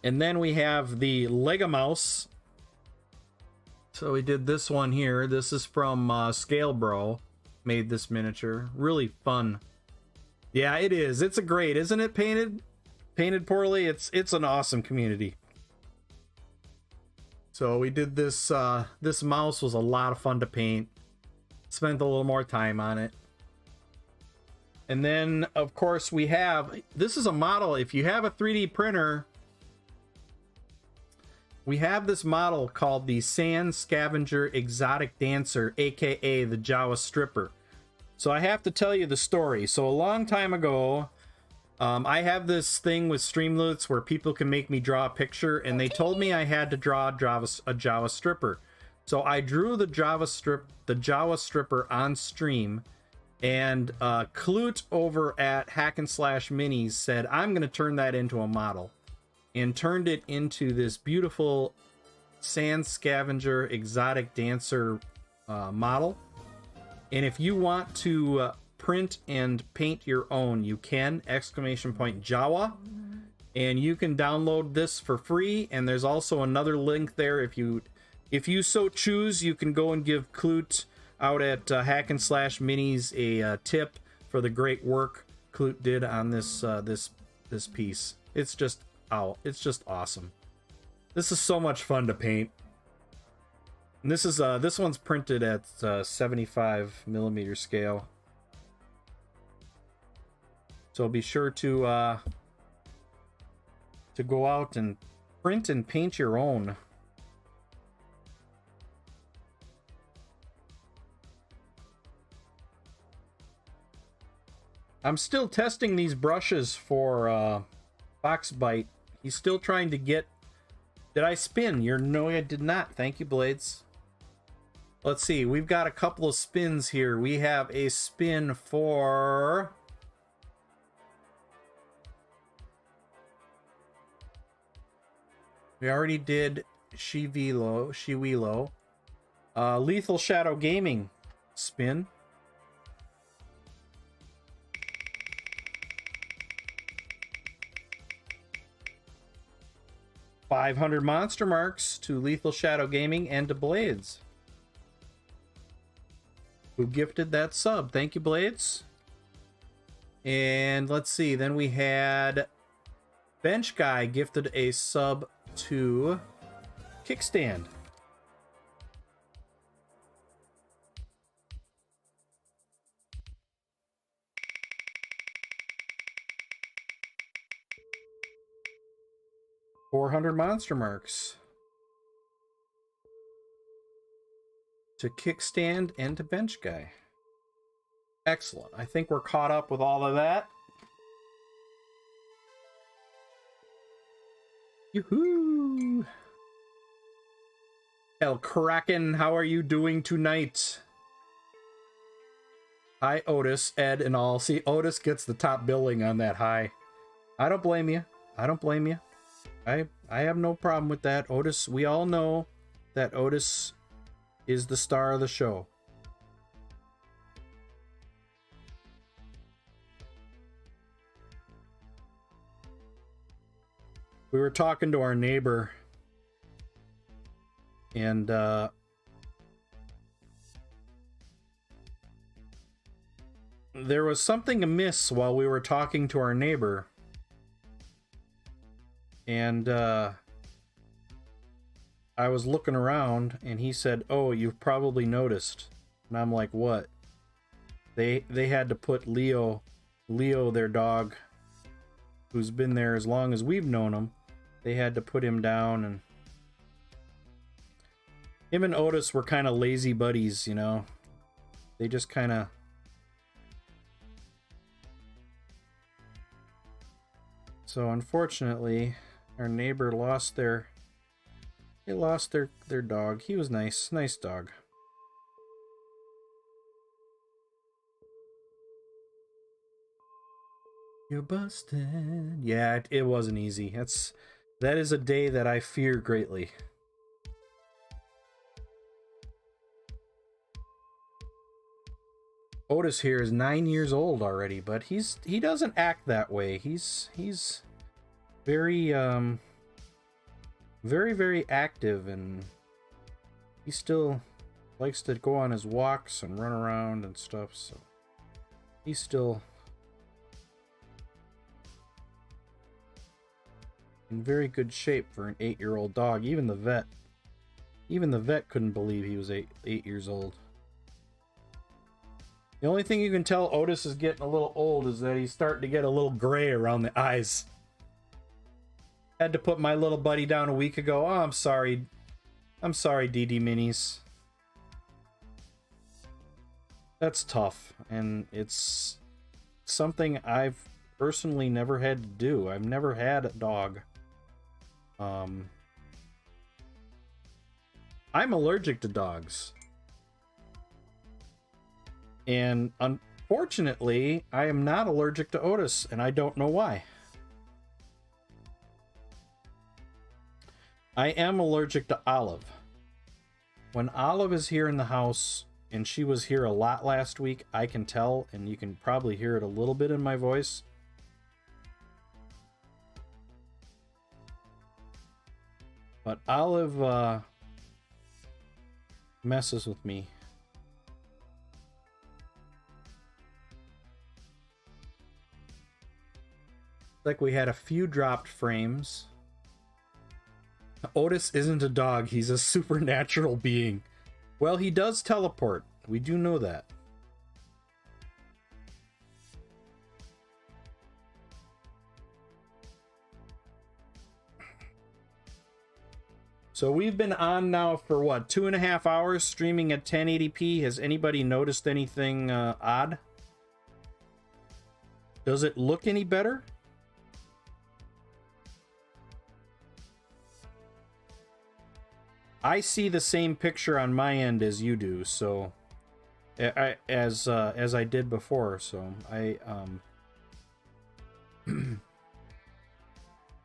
Speaker 1: And then we have the Legomouse. So we did this one here. This is from Scale Bro. Made this miniature. Really fun. Yeah, it is. It's a great, isn't it? Painted poorly. It's an awesome community. So we did this. This mouse was a lot of fun to paint. Spent a little more time on it. And then, of course, we have... This is a model. If you have a 3D printer... We have this model called the Sand Scavenger Exotic Dancer, aka the Jawa Stripper. So I have to tell you the story. So a long time ago, I have this thing with Streamloots where people can make me draw a picture, and they told me I had to draw a Java stripper. So I drew the Java stripper on stream, and Clute over at Hack and Slash Minis said, I'm going to turn that into a model, and turned it into this beautiful sand scavenger exotic dancer model. And if you want to print and paint your own, you can, !Jawa, and you can download this for free. And there's also another link there. If you so choose, you can go and give Clute out at Hack and Slash Minis a tip for the great work Clute did on this this piece. It's just awesome. This is so much fun to paint. And this one's printed at 75mm scale. So be sure to go out and print and paint your own. I'm still testing these brushes for Foxbite. He's still trying to get... Did I spin? No, I did not. Thank you, Blades. Let's see. We've got a couple of spins here. We have a spin for... We already did Shiwilo. Lethal Shadow Gaming spin. $500 monster marks to Lethal Shadow Gaming and to Blades, who gifted that sub. Thank you, Blades. And let's see. Then we had Bench Guy gifted a sub to Kickstand. $400 monster marks to Kickstand and to Bench Guy. Excellent. I think we're caught up with all of that. Yoo-hoo! El Kraken, how are you doing tonight? Hi, Otis, Ed, and all. See, Otis gets the top billing on that high. I don't blame you. I don't blame you. I have no problem with that. Otis, we all know that Otis is the star of the show. We were talking to our neighbor, and there was something amiss while we were talking to our neighbor. And I was looking around, and he said, "Oh, you've probably noticed." And I'm like, "What?" They had to put Leo, their dog, who's been there as long as we've known him. They had to put him down, and him and Otis were kind of lazy buddies, you know. They just kind of... So unfortunately, our neighbor lost their dog. He was nice dog. You're busted. Yeah, it wasn't easy. That is a day that I fear greatly. Otis here is 9 years old already, but he doesn't act that way. He's very very active, and he still likes to go on his walks and run around and stuff, so he's still in very good shape for an 8-year-old dog. Even the vet couldn't believe he was 8 years old. The only thing you can tell Otis is getting a little old is that he's starting to get a little gray around the eyes. Had to put my little buddy down a week ago. Oh, I'm sorry. I'm sorry, DD Minis. That's tough, and it's something I've personally never had to do. I've never had a dog. I'm allergic to dogs. And unfortunately, I am not allergic to Otis, and I don't know why. I am allergic to Olive. When Olive is here in the house, and she was here a lot last week, I can tell, and you can probably hear it a little bit in my voice. But Olive messes with me. Like we had a few dropped frames. Otis isn't a dog, he's a supernatural being. Well, he does teleport. We do know that. So we've been on now for what, 2.5 hours streaming at 1080p. Has anybody noticed anything odd? Does it look any better? I see the same picture on my end as you do, so as I did before. So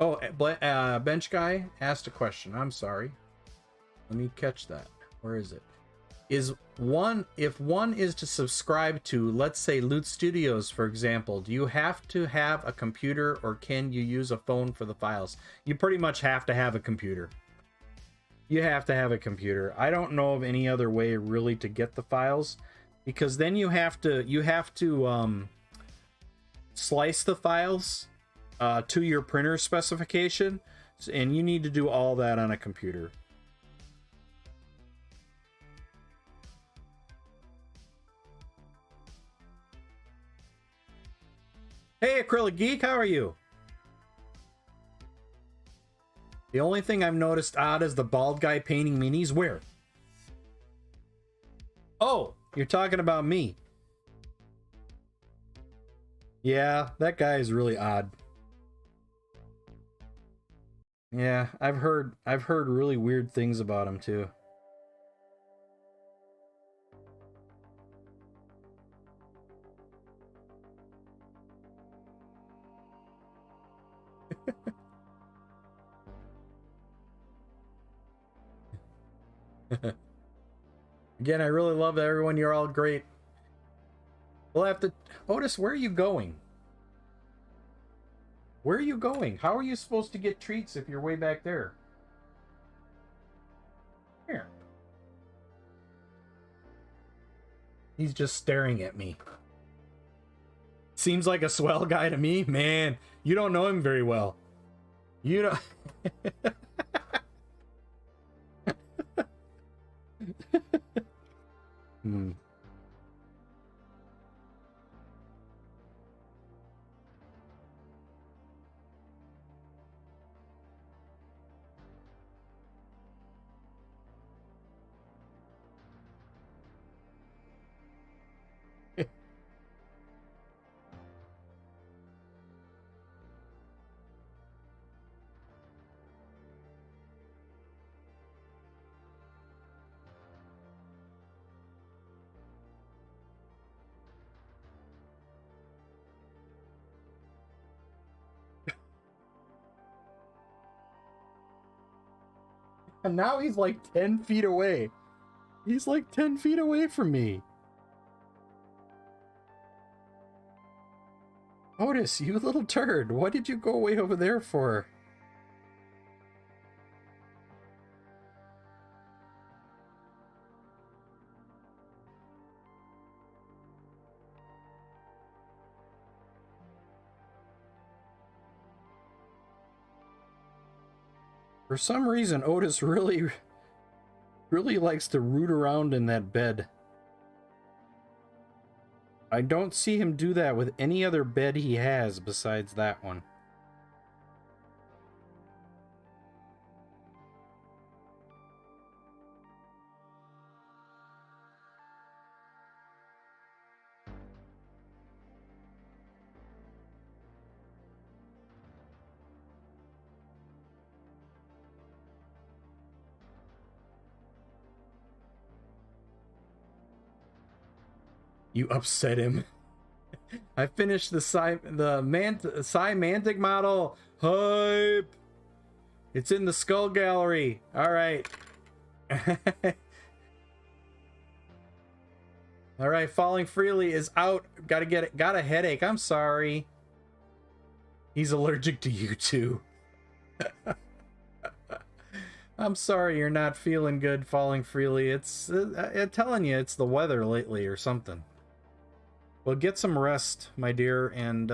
Speaker 1: oh, Bench Guy asked a question. I'm sorry. Let me catch that. Where is it? If one is to subscribe to, let's say, Loot Studios, for example, do you have to have a computer or can you use a phone for the files? You pretty much have to have a computer. You have to have a computer. I don't know of any other way really to get the files, because then you have to slice the files to your printer specification, and you need to do all that on a computer. Hey, Acrylic Geek, how are you? The only thing I've noticed odd is the bald guy painting minis. Where? Oh, you're talking about me. Yeah, that guy is really odd. Yeah, I've heard really weird things about him too. Again, I really love everyone. You're all great. We'll have to... Otis, where are you going? Where are you going? How are you supposed to get treats if you're way back there? Here. He's just staring at me. Seems like a swell guy to me. Man, you don't know him very well. You don't... Hmm. And now he's like 10 feet away. He's like 10 feet away from me. Otis, you little turd. What did you go way over there for? For some reason, Otis really likes to root around in that bed. I don't see him do that with any other bed he has besides that one. You upset him. I finished the Mantic model. Hype. It's in the skull gallery. All right. All right, Falling Freely is out. Got a headache. I'm sorry. He's allergic to you too. I'm sorry you're not feeling good, Falling Freely. It's I'm telling you, it's the weather lately or something. Well, get some rest, my dear, and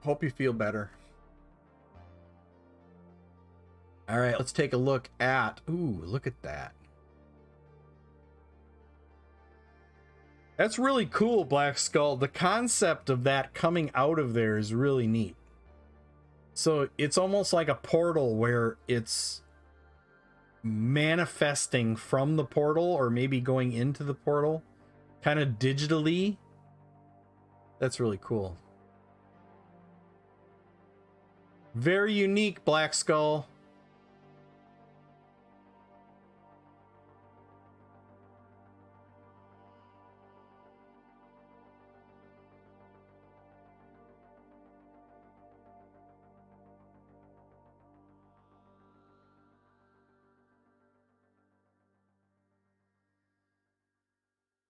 Speaker 1: hope you feel better. All right, let's take a look at... Ooh, look at that. That's really cool, Black Skull. The concept of that coming out of there is really neat. So it's almost like a portal where it's manifesting from the portal or maybe going into the portal kind of digitally. That's really cool. Very unique, Black Skull.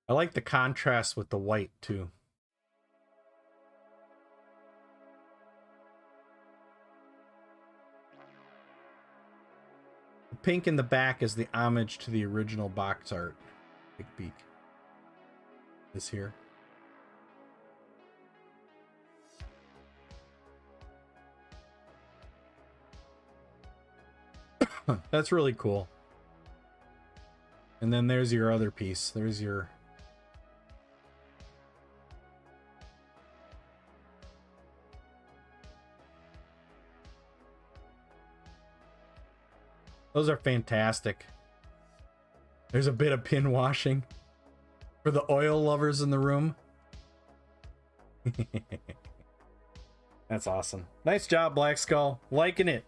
Speaker 1: I like the contrast with the white too. The pink in the back is the homage to the original box art. Big beak. This here. That's really cool. And then there's your other piece. There's your... Those are fantastic. There's a bit of pin washing for the oil lovers in the room. That's awesome. Nice job, Black Skull. Liking it.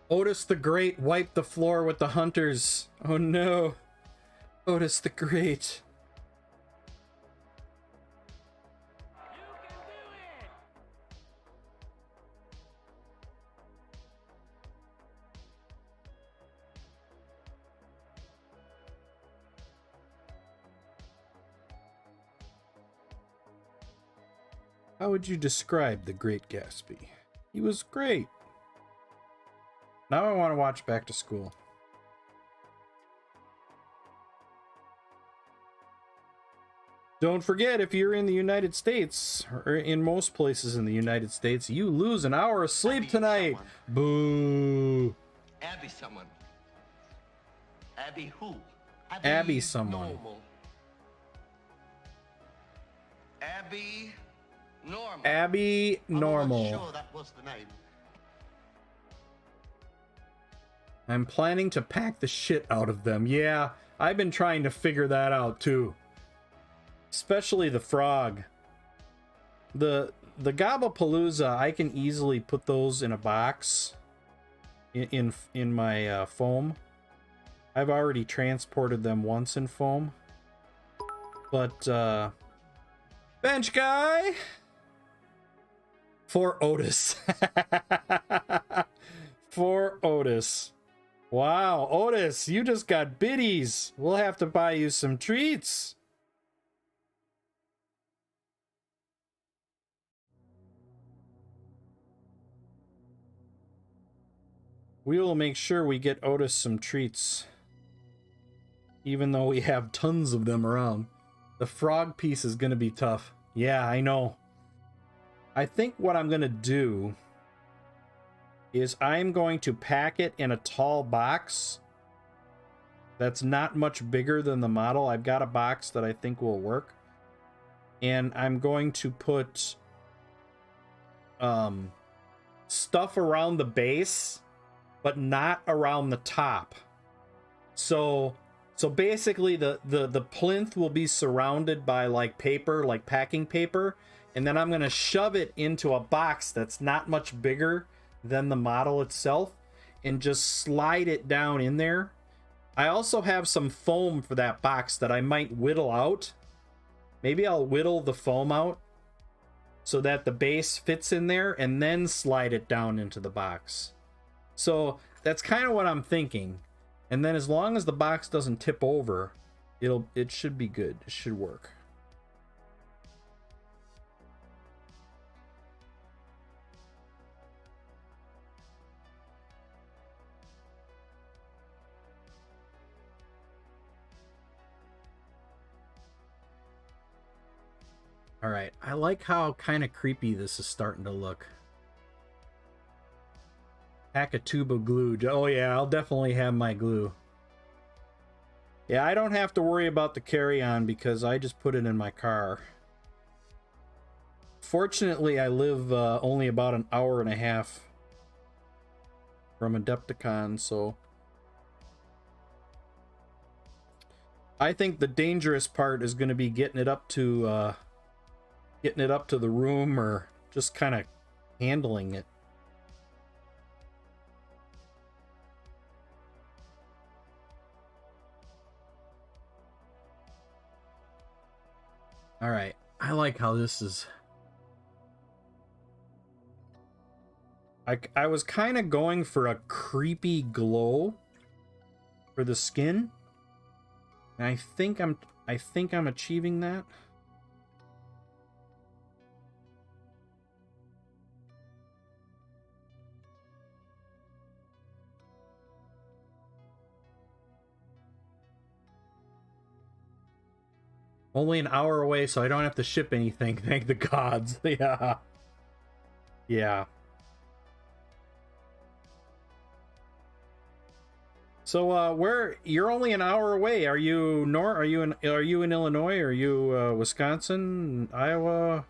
Speaker 1: Otis the Great wiped the floor with the hunters. Oh no. Otis the Great. How would you describe the Great Gatsby? He was great. Now I want to watch Back to School. Don't forget, if you're in the United States, or in most places in the United States, you lose an hour of sleep tonight. Boo.
Speaker 5: Abby someone. Abby who?
Speaker 1: Abby someone.
Speaker 5: Normal. Abby Normal.
Speaker 1: Abby Normal.
Speaker 5: I'm not sure that was the name.
Speaker 1: I'm planning to pack the shit out of them. Yeah, I've been trying to figure that out too. Especially the frog. The Gabapalooza, I can easily put those in a box in my foam. I've already transported them once in foam. But bench guy for Otis. for Otis. Wow, Otis, you just got biddies. We'll have to buy you some treats. We will make sure we get Otis some treats. Even though we have tons of them around. The frog piece is going to be tough. Yeah, I know. I think what I'm going to do is I'm going to pack it in a tall box that's not much bigger than the model. I've got a box that I think will work. And I'm going to put stuff around the base, but not around the top. So basically the plinth will be surrounded by like paper, like packing paper, and then I'm going to shove it into a box that's not much bigger than the model itself and just slide it down in there. I also have some foam for that box that I might whittle out. Maybe I'll whittle the foam out so that the base fits in there and then slide it down into the box. So that's kind of what I'm thinking. And then as long as the box doesn't tip over, it should be good. It should work. All right, I like how kind of creepy this is starting to look. Pack a tube of glue. Oh yeah, I'll definitely have my glue. Yeah, I don't have to worry about the carry-on because I just put it in my car. Fortunately, I live only about an hour and a half from Adepticon, so I think the dangerous part is going to be getting it up to the room or just kind of handling it. All right, I like how this is. I was kind of going for a creepy glow for the skin, and I think I'm achieving that. Only an hour away, so I don't have to ship anything. Thank the gods. Yeah. Yeah. So, where you're only an hour away? Are you Are you in Illinois? Are you Wisconsin? Iowa?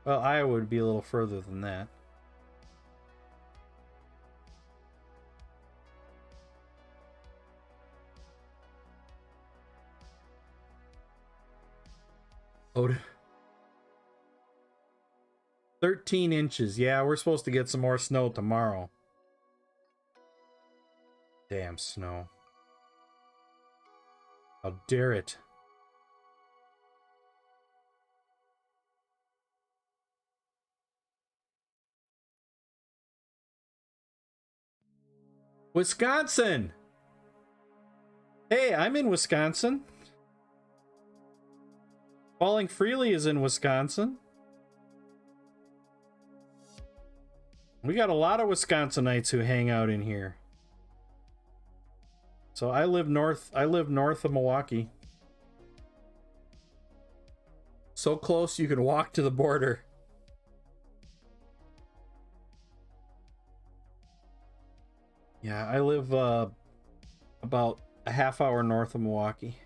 Speaker 1: Well, Iowa would be a little further than that. Oh, 13 inches. Yeah, we're supposed to get some more snow tomorrow. Damn snow. How dare it. Wisconsin! Hey, I'm in Wisconsin. Falling Freely is in Wisconsin. We got a lot of Wisconsinites who hang out in here. So I live north of Milwaukee. So close you can walk to the border. Yeah, I live about a half hour north of Milwaukee.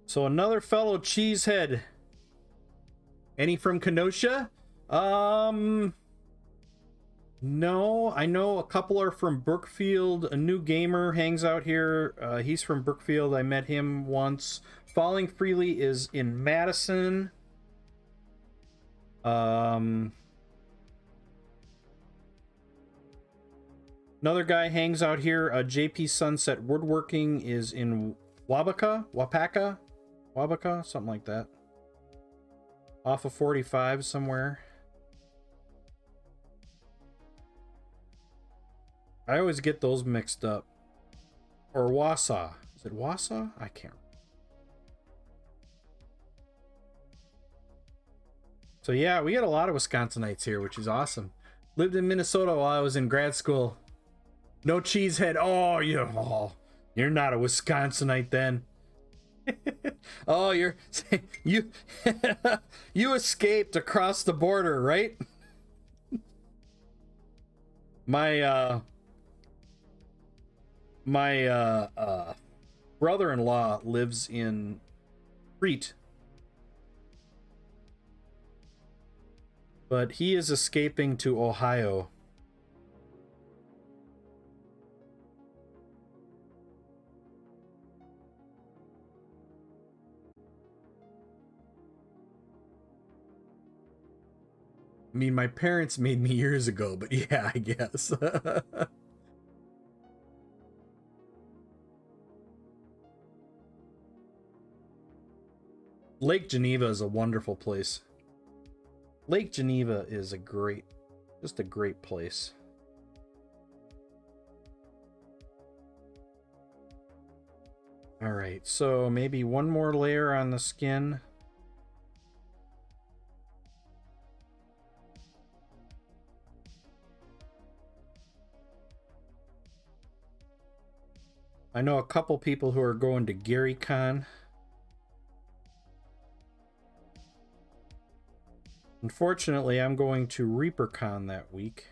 Speaker 1: So another fellow cheesehead. Any from Kenosha? No, I know a couple are from Brookfield. A new gamer hangs out here. He's from Brookfield. I met him once. Falling Freely is in Madison. Another guy hangs out here. JP Sunset Woodworking is in Wapaka, something like that. Off of 45 somewhere. I always get those mixed up. Or Wausau. Is it Wausau? I can't. So yeah, we got a lot of Wisconsinites here, which is awesome. Lived in Minnesota while I was in grad school. No cheesehead. Oh, you're not a Wisconsinite then. Oh, you you escaped across the border, right? My brother-in-law lives in Crete, but he is escaping to Ohio. I mean, my parents made me years ago, but yeah, I guess. Lake Geneva is a wonderful place. Lake Geneva is just a great place. All right, so maybe one more layer on the skin. I know a couple people who are going to GaryCon. Unfortunately, I'm going to ReaperCon that week.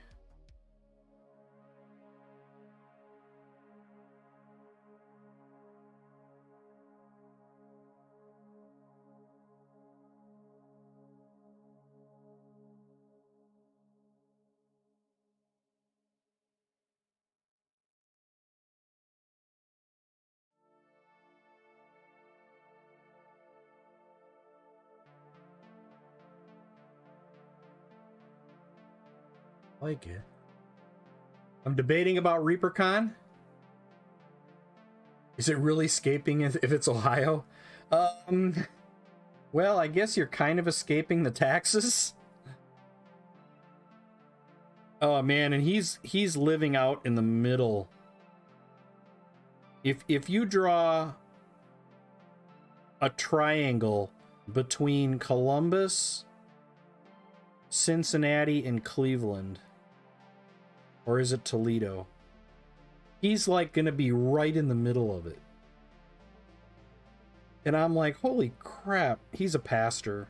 Speaker 1: Like it. I'm debating about ReaperCon. Is it really escaping if it's Ohio? Well, I guess you're kind of escaping the taxes. Oh man, and he's living out in the middle. If you draw a triangle between Columbus, Cincinnati, and Cleveland, or is it Toledo? He's like gonna be right in the middle of it. And I'm like, holy crap, he's a pastor.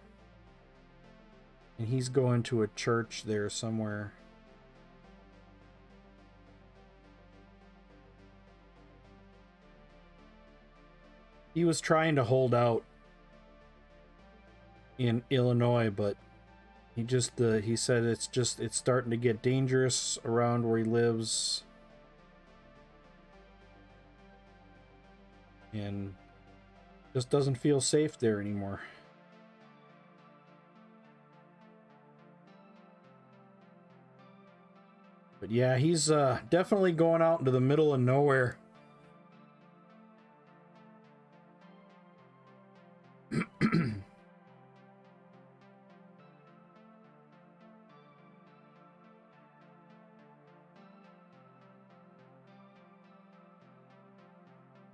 Speaker 1: And he's going to a church there somewhere. He was trying to hold out in Illinois, but he said it's starting to get dangerous around where he lives. And just doesn't feel safe there anymore. But yeah, he's definitely going out into the middle of nowhere.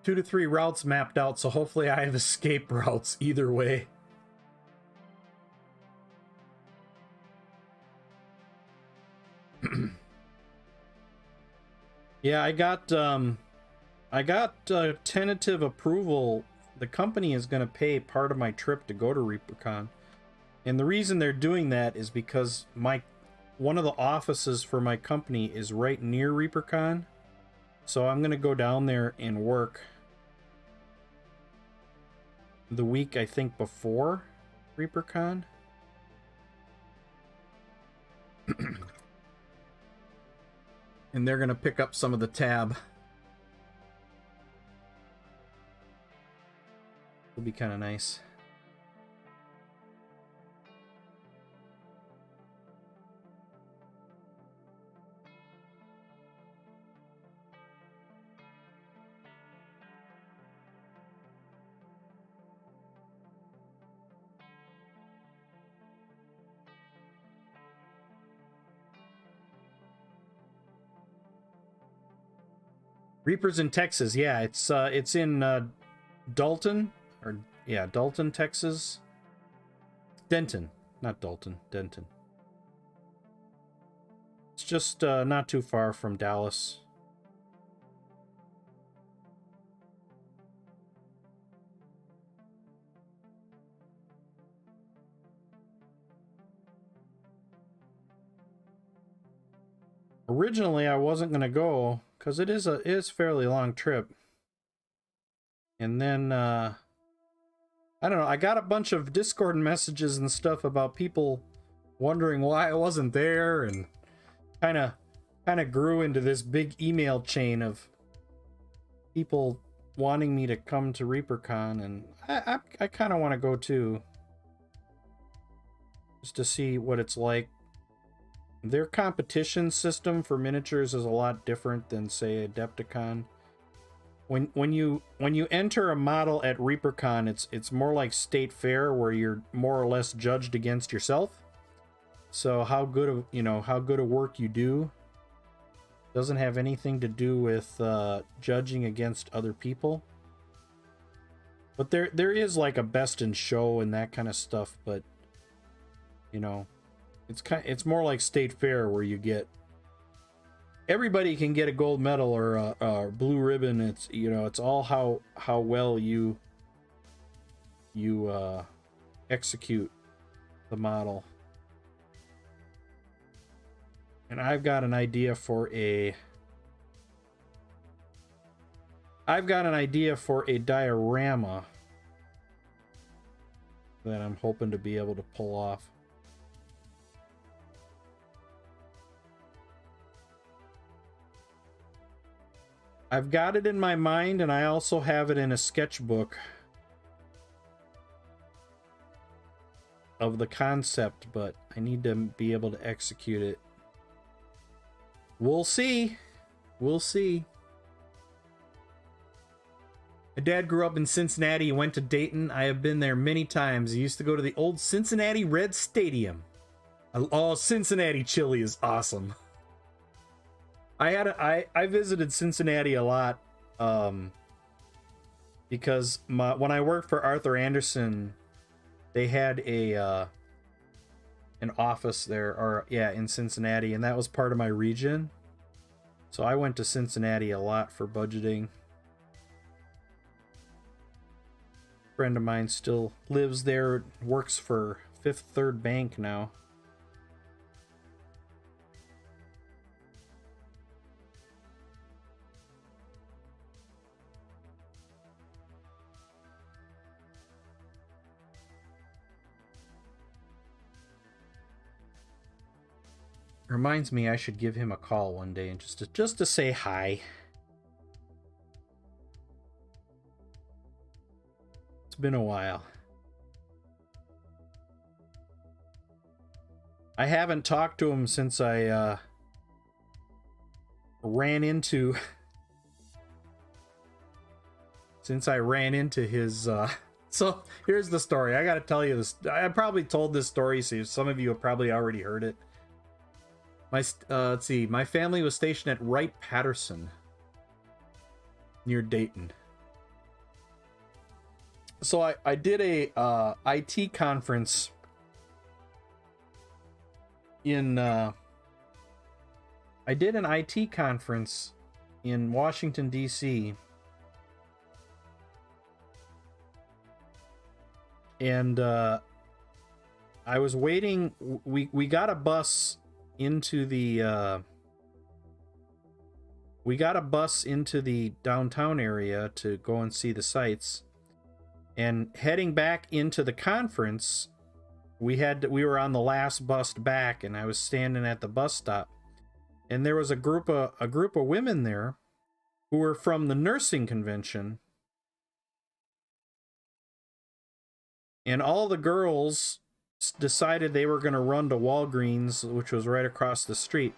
Speaker 1: Two to three routes mapped out, so hopefully I have escape routes either way. Yeah, I got tentative approval. The company is going to pay part of my trip to go to ReaperCon. And the reason they're doing that is because one of the offices for my company is right near ReaperCon. So I'm going to go down there and work the week, I think, before ReaperCon. And they're going to pick up some of the tab. It'll be kind of nice. Reapers in Texas. Yeah, it's in Dalton, or yeah, Dalton, Texas. Denton, not Dalton, Denton. It's just not too far from Dallas. Originally, I wasn't gonna go because it is a fairly long trip. And then I don't know, I got a bunch of Discord messages and stuff about people wondering why I wasn't there, and kind of grew into this big email chain of people wanting me to come to ReaperCon, and I kind of want to go too, just to see what it's like. Their competition system for miniatures is a lot different than, say, Adepticon. When you enter a model at ReaperCon, it's more like State Fair, where you're more or less judged against yourself. So how good a work you do doesn't have anything to do with judging against other people. But there is like a best in show and that kind of stuff, but you know, it's more like State Fair, where you get everybody can get a gold medal or a blue ribbon. It's, you know, it's all how well you execute the model. And I've got an idea for a diorama that I'm hoping to be able to pull off. I've got it in my mind, and I also have it in a sketchbook of the concept, but I need to be able to execute it. We'll see. We'll see. My dad grew up in Cincinnati. He went to Dayton. I have been there many times. He used to go to the old Cincinnati Red Stadium. Oh, Cincinnati chili is awesome. I visited Cincinnati a lot because when I worked for Arthur Anderson, they had an office there, or yeah, in Cincinnati, and that was part of my region. So I went to Cincinnati a lot for budgeting. A friend of mine still lives there, works for Fifth Third Bank now. Reminds me I should give him a call one day and just to say hi. It's been a while. I haven't talked to him since I ran into his so here's the story. I gotta tell you this. I probably told this story, so some of you have probably already heard it. Let's see. My family was stationed at Wright-Patterson near Dayton. So I did a IT conference in I did an IT conference in Washington, D.C. And I was waiting. We got a bus into the downtown area to go and see the sights, and heading back into the conference, we were on the last bus back, and I was standing at the bus stop, and there was a group of women there who were from the nursing convention, and all the girls decided they were going to run to Walgreens, which was right across the street.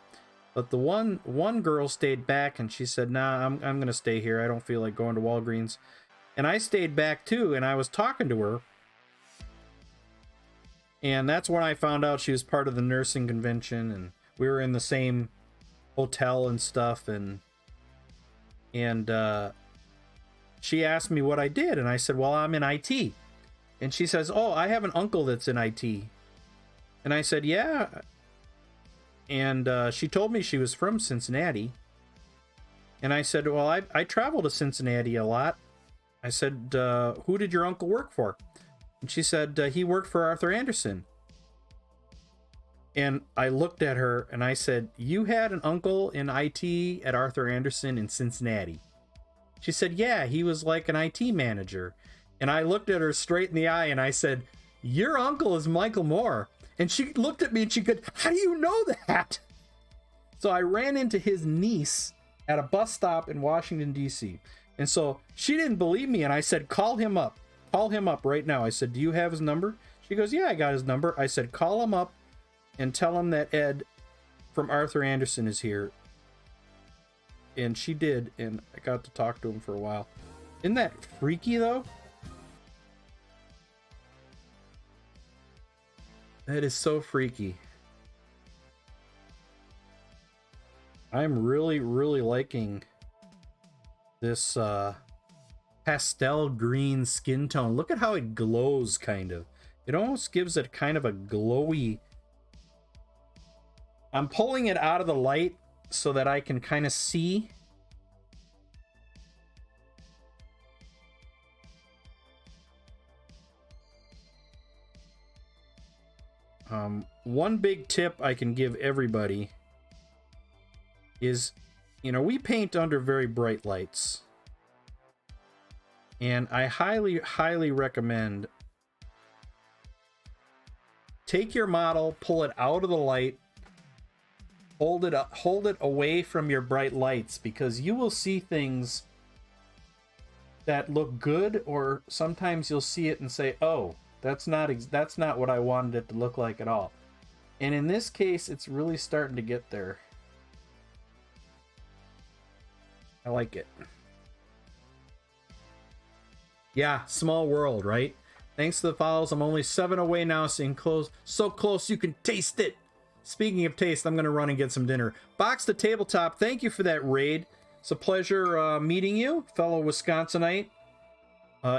Speaker 1: But the one girl stayed back, and she said, "Nah, I'm going to stay here. I don't feel like going to Walgreens." And I stayed back too, and I was talking to her. And that's when I found out she was part of the nursing convention, and we were in the same hotel and stuff, and And she asked me what I did, and I said, well, I'm in IT. And she says, oh, I have an uncle that's in IT. And I said, yeah. And she told me she was from Cincinnati. And I said, well, I travel to Cincinnati a lot. I said, who did your uncle work for? And she said, he worked for Arthur Andersen. And I looked at her and I said, you had an uncle in IT at Arthur Andersen in Cincinnati? She said, yeah, he was like an IT manager. And I looked at her straight in the eye and I said, your uncle is Michael Moore. And she looked at me and she goes, how do you know that? So I ran into his niece at a bus stop in Washington, D.C. And so she didn't believe me. And I said, call him up. Call him up right now. I said, do you have his number? She goes, yeah, I got his number. I said, call him up and tell him that Ed from Arthur Andersen is here. And she did. And I got to talk to him for a while. Isn't that freaky, though? That is so freaky. I'm really, really liking this pastel green skin tone. Look at how it glows, kind of. It almost gives it kind of a glowy... I'm pulling it out of the light so that I can kind of see. One big tip I can give everybody is, you know, we paint under very bright lights. And I highly, highly recommend take your model, pull it out of the light, hold it away from your bright lights, because you will see things that look good, or sometimes you'll see it and say, oh, that's not what I wanted it to look like at all. And in this case, it's really starting to get there. I like it. Yeah, small world, right? Thanks to the follows, I'm only 7 away now, seeing close, so close you can taste it. Speaking of taste, I'm going to run and get some dinner. Box to Tabletop, thank you for that raid. It's a pleasure meeting you, fellow Wisconsinite.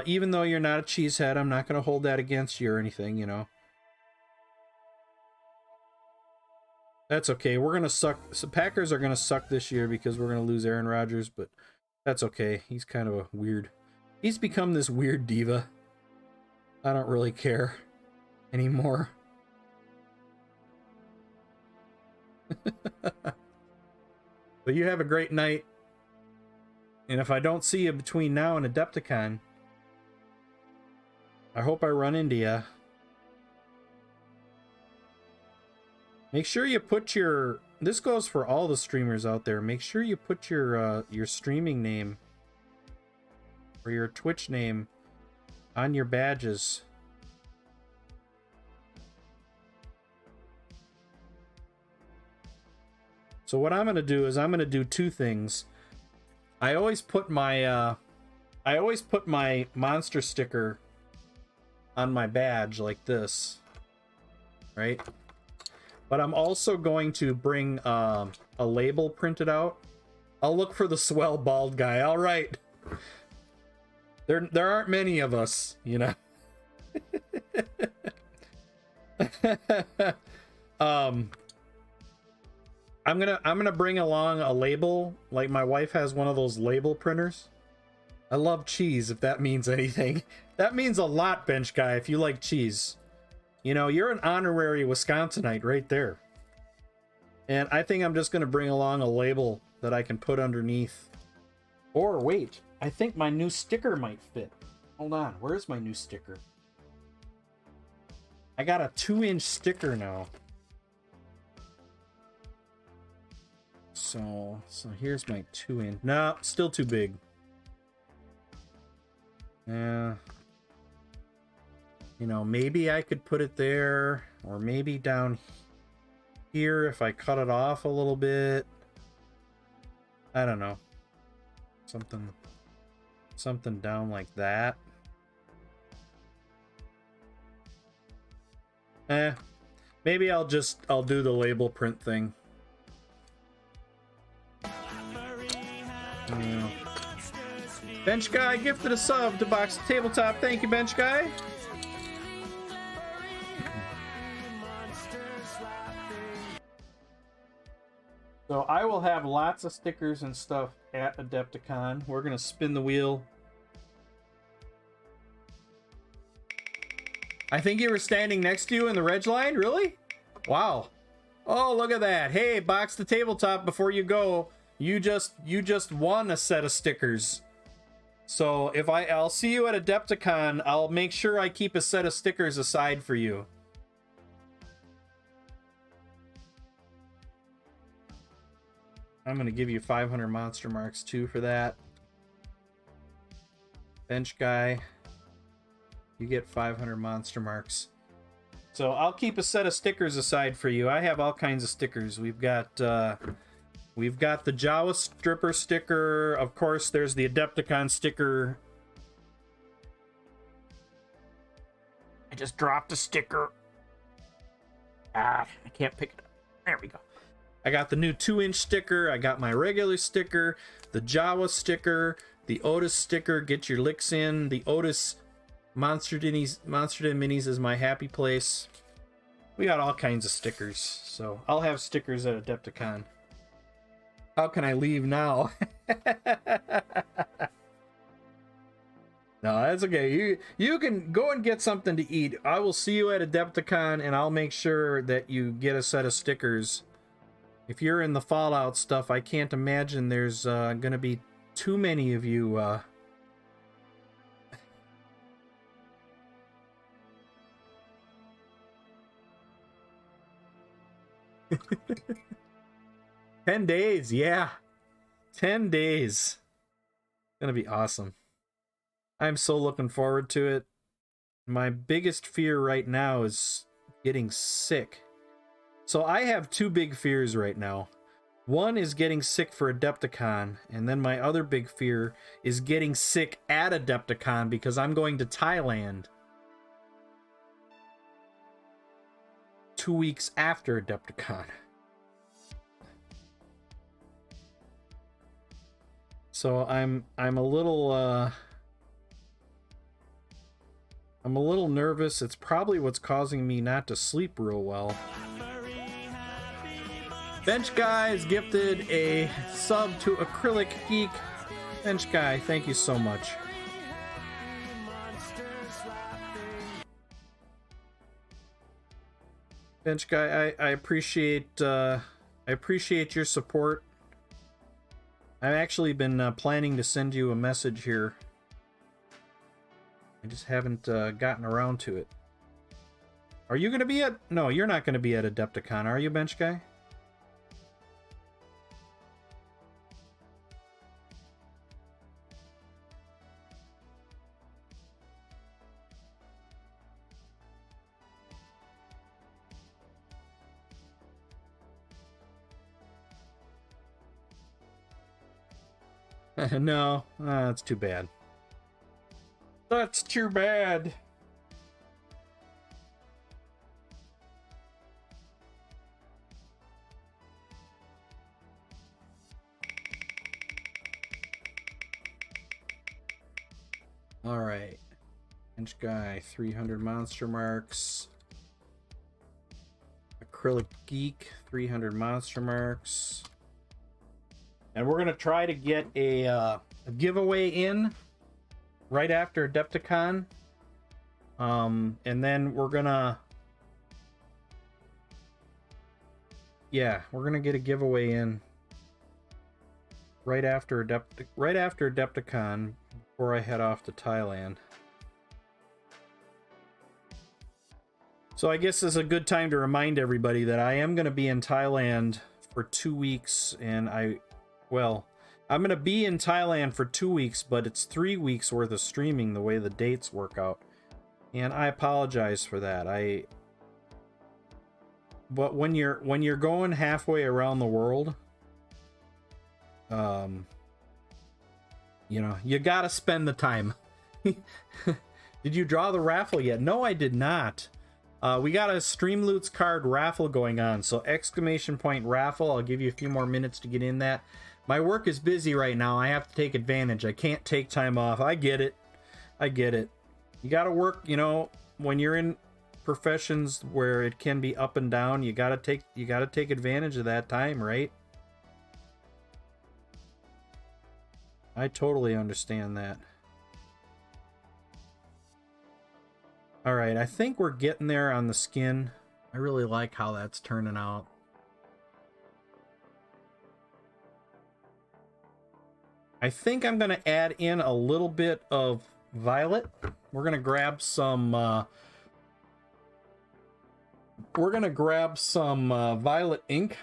Speaker 1: Even though you're not a cheesehead, I'm not going to hold that against you or anything, you know. That's okay. We're going to suck. So Packers are going to suck this year because we're going to lose Aaron Rodgers, but that's okay. He's kind of a weird... He's become this weird diva. I don't really care anymore. But you have a great night. And if I don't see you between now and Adepticon, I hope I run into you. Make sure you put your... This goes for all the streamers out there. Make sure you put your streaming name or your Twitch name on your badges. So what I'm going to do is I'm going to do two things. I always put my monster sticker on my badge like this, right? But I'm also going to bring a label printed out. I'll look for the swell bald guy. All right. There aren't many of us, you know. I'm gonna bring along a label. Like, my wife has one of those label printers. I love cheese, if that means anything. That means a lot, bench guy, if you like cheese. You know, you're an honorary Wisconsinite right there. And I think I'm just gonna bring along a label that I can put underneath. Or wait, I think my new sticker might fit. Hold on, where's my new sticker? I got a 2-inch sticker now. So here's my 2-inch. No, still too big. Yeah. You know, maybe I could put it there, or maybe down here if I cut it off a little bit. I don't know. Something down like that. Maybe I'll do the label print thing. Yeah. Bench Guy gifted a sub to Box Tabletop. Thank you, Bench Guy. So I will have lots of stickers and stuff at Adepticon. We're going to spin the wheel. I think you were standing next to you in the reg line? Really? Wow. Oh, look at that. Hey, Box the Tabletop, before you go, you just won a set of stickers. So if I'll see you at Adepticon, I'll make sure I keep a set of stickers aside for you. I'm going to give you 500 monster marks too for that. Bench Guy, you get 500 monster marks. So I'll keep a set of stickers aside for you. I have all kinds of stickers. We've got the Jawa Stripper sticker. Of course, there's the Adepticon sticker. I just dropped a sticker. I can't pick it up. There we go. I got the new 2-inch sticker. I got my regular sticker, the Jawa sticker, the Otis sticker. Get your licks in. The Otis Monster Den Minis is my happy place. We got all kinds of stickers. So I'll have stickers at Adepticon. How can I leave now? No, that's okay. You can go and get something to eat. I will see you at Adepticon, and I'll make sure that you get a set of stickers. If you're in the Fallout stuff, I can't imagine there's gonna be too many of you. 10 days, yeah. 10 days. Gonna be awesome. I'm so looking forward to it. My biggest fear right now is getting sick. So I have two big fears right now. One is getting sick for Adepticon, and then my other big fear is getting sick at Adepticon because I'm going to Thailand 2 weeks after Adepticon. So I'm a little nervous. It's probably what's causing me not to sleep real well. Bench Guy is gifted a sub to Acrylic Geek. Bench Guy, thank you so much. Bench Guy, I appreciate your support. I've actually been planning to send you a message here. I just haven't gotten around to it. Are you going to be at... No, you're not going to be at Adepticon, are you, Bench Guy? No, that's too bad. That's too bad. All right. Bench Guy, 300 monster marks. Acrylic Geek, 300 monster marks. And we're going to try to get a giveaway in right after Adepticon. And then we're going to... Yeah, we're going to get a giveaway in right after Adepticon before I head off to Thailand. So I guess this is a good time to remind everybody that I am going to be in Thailand for 2 weeks, and well, I'm going to be in Thailand for 2 weeks, but it's 3 weeks worth of streaming the way the dates work out. And I apologize for that. But when you're going halfway around the world, you know, you got to spend the time. Did you draw the raffle yet? No, I did not. We got a Streamloots card raffle going on, so exclamation point raffle. I'll give you a few more minutes to get in that. My work is busy right now. I have to take advantage. I can't take time off. I get it. I get it. You got to work, you know, when you're in professions where it can be up and down, you got to take advantage of that time, right? I totally understand that. All right, I think we're getting there on the skin. I really like how that's turning out. I think I'm going to add in a little bit of violet. We're going to grab some violet ink.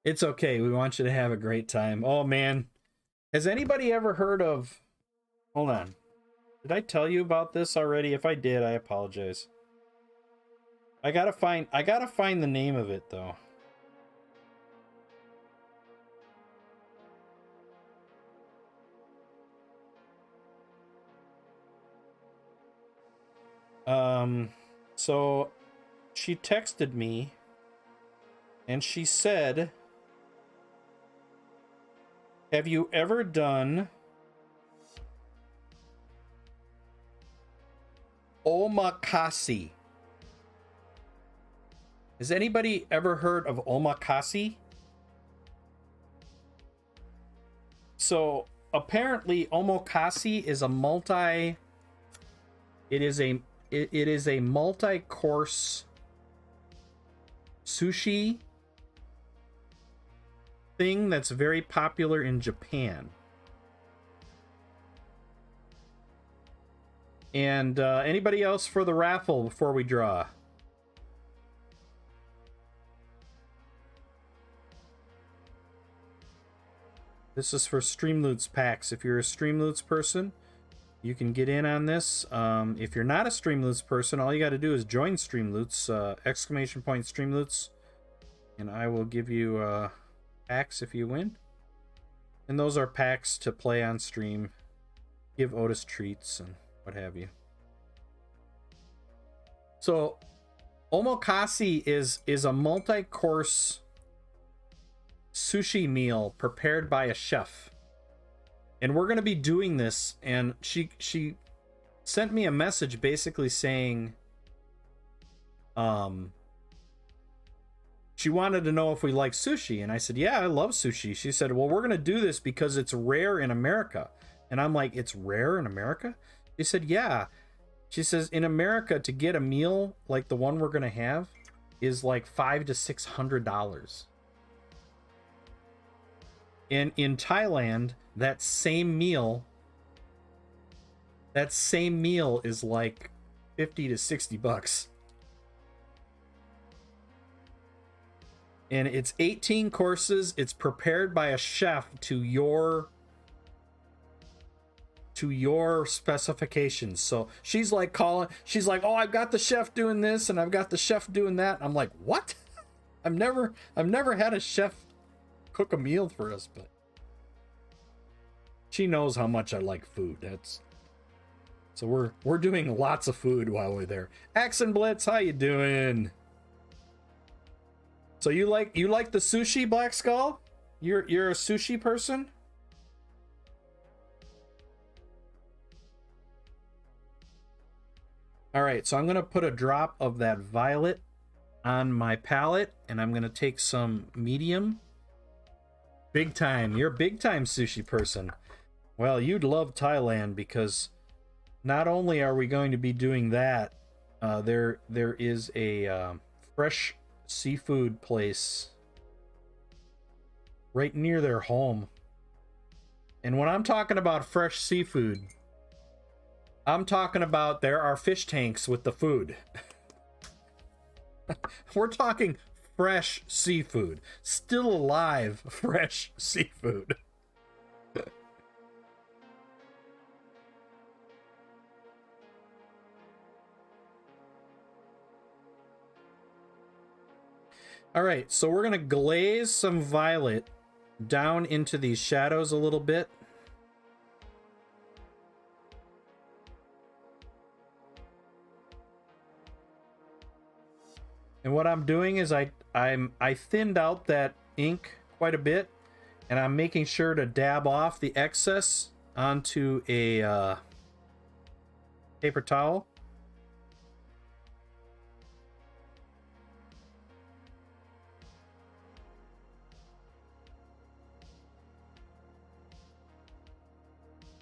Speaker 1: It's okay. We want you to have a great time. Oh man. Has anybody ever heard of... Hold on. Did I tell you about this already? If I did, I apologize. I gotta find the name of it though. So she texted me and she said, have you ever done omakase? Has anybody ever heard of omakase? So apparently omakase is a multi-course sushi thing that's very popular in Japan. And anybody else for the raffle before we draw? This is for Streamloots packs. If you're a Streamloots person, you can get in on this. If you're not a Streamloots person, all you got to do is join Streamloots, ! Streamloots, and I will give you packs if you win. And those are packs to play on stream, give Otis treats and what have you. So omakase is a multi-course sushi meal prepared by a chef, and we're going to be doing this. And she sent me a message basically saying she wanted to know if we like sushi, and I said, yeah, I love sushi. She said, well, we're going to do this because it's rare in America. And I'm like, it's rare in America? She said, yeah. She says, in America, to get a meal like the one we're going to have is like $500 to $600. And in Thailand, that same meal is like 50 to 60 bucks. And it's 18 courses. It's prepared by a chef to your specifications. So she's like, oh, I've got the chef doing this and I've got the chef doing that. I'm like, what? I've never had a chef cook a meal for us, but she knows how much I like food. So we're doing lots of food while we're there. Axon Blitz, how you doing? So you like the sushi, Black Skull? You're a sushi person? All right, so I'm going to put a drop of that violet on my palette, and I'm going to take some medium. Big time. You're a big time sushi person. Well, you'd love Thailand because not only are we going to be doing that, there is a fresh seafood place right near their home. And when I'm talking about fresh seafood, I'm talking about there are fish tanks with the food. We're talking fresh seafood. Still alive fresh seafood. All right, so we're going to glaze some violet down into these shadows a little bit. And what I'm doing is I thinned out that ink quite a bit, and I'm making sure to dab off the excess onto a paper towel.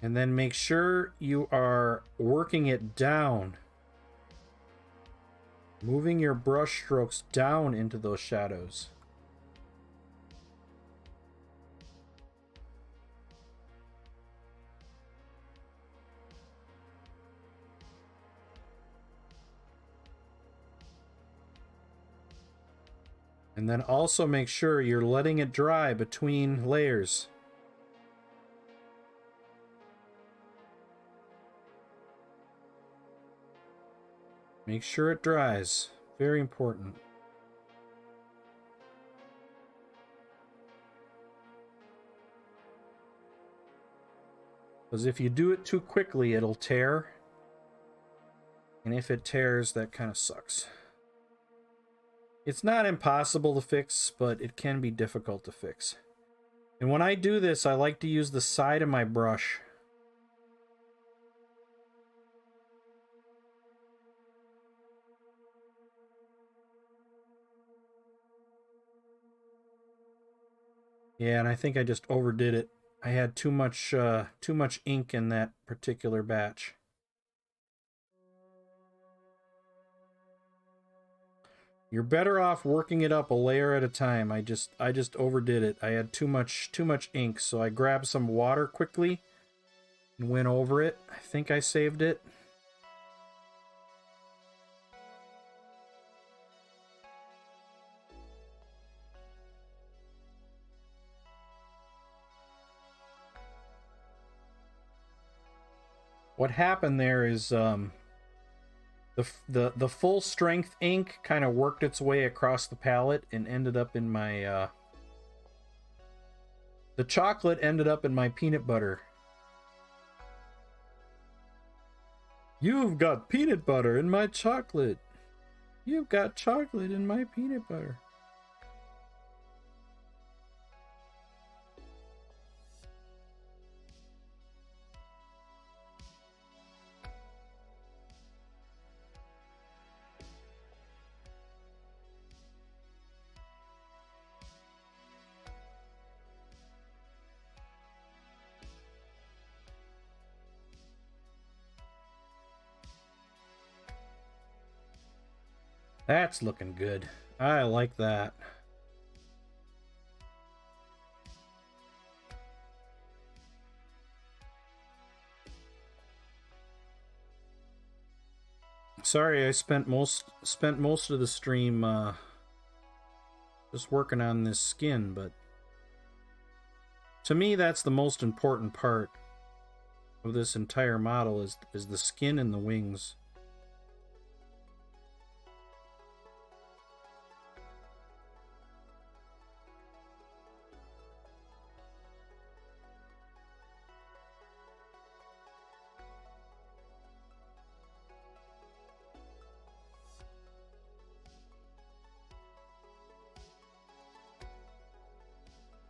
Speaker 1: And then make sure you are working it down. Moving your brush strokes down into those shadows. And then also make sure you're letting it dry between layers. Make sure it dries. Very important. Because if you do it too quickly, it'll tear. And if it tears, that kind of sucks. It's not impossible to fix, but it can be difficult to fix. And when I do this, I like to use the side of my brush. Yeah, and I think I just overdid it. I had too much ink in that particular batch. You're better off working it up a layer at a time. I just overdid it. I had too much ink, so I grabbed some water quickly and went over it. I think I saved it. What happened there is the full strength ink kind of worked its way across the palette and ended up in my the chocolate ended up in my peanut butter. You've got peanut butter in my chocolate. You've got chocolate in my peanut butter. That's looking good. I like that. Sorry, I spent most of the stream just working on this skin, but to me that's the most important part of this entire model is the skin and the wings.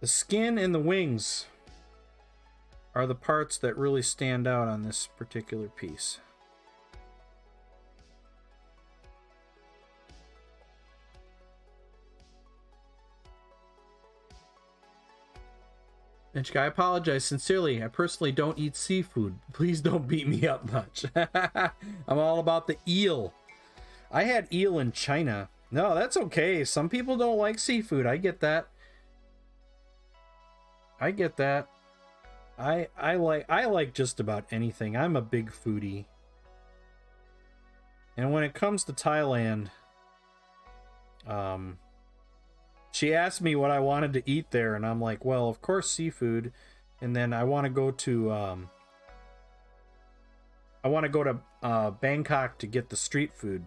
Speaker 1: The skin and the wings are the parts that really stand out on this particular piece. Mitchka, I apologize sincerely. I personally don't eat seafood. Please don't beat me up much. I'm all about the eel. I had eel in China. No, that's okay. Some people don't like seafood. I get that. I get that. I like just about anything. I'm a big foodie. And when it comes to Thailand, she asked me what I wanted to eat there, and I'm like, well, of course seafood. And then I want to go to Bangkok to get the street food.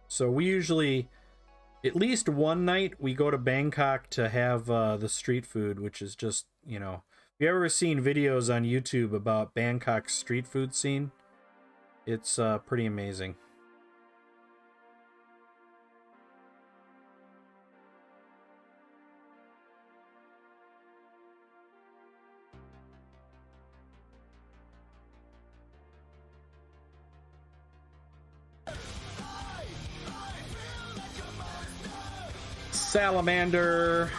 Speaker 1: So we usually, at least one night, we go to Bangkok to have the street food, which is just, you know, if you ever seen videos on YouTube about Bangkok's street food scene, It's pretty amazing. Salamander,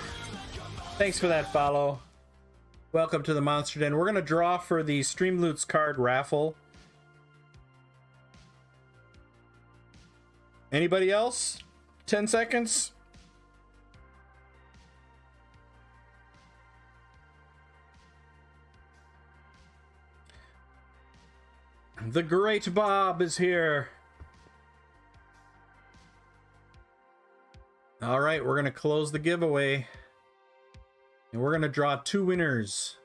Speaker 1: thanks for that follow. Welcome to the Monster Den. We're gonna draw for the Streamloots card raffle. Anybody else? 10 seconds. The Great Bob is here. All right, we're gonna close the giveaway, and we're gonna draw two winners.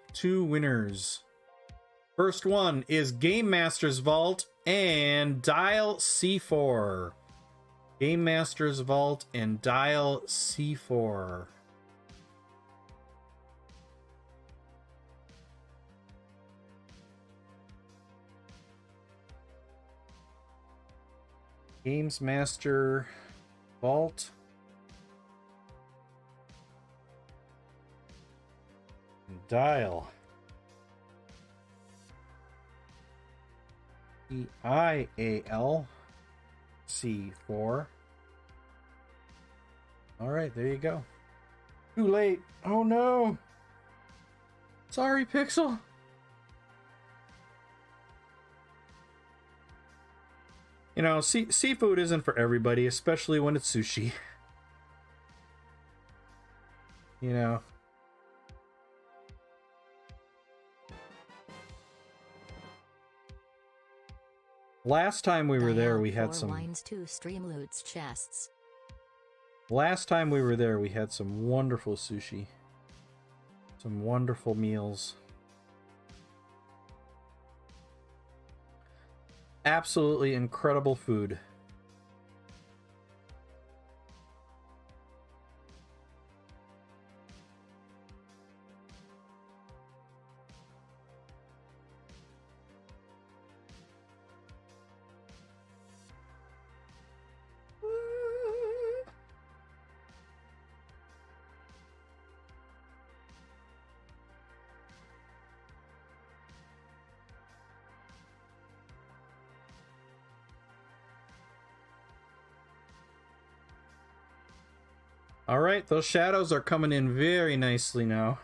Speaker 1: First one is Game Master's Vault and Dial C4. Game Master's Vault and Dial C4. Games Master Vault. Dial. EIAL C4. All right, there you go. Too late. Oh no. Sorry, Pixel. You know, seafood isn't for everybody, especially when it's sushi. You know. Last time we were there, we had some.
Speaker 2: Lines to Streamloots chests.
Speaker 1: Last time we were there, we had some wonderful sushi. Some wonderful meals. Absolutely incredible food. All right, those shadows are coming in very nicely now.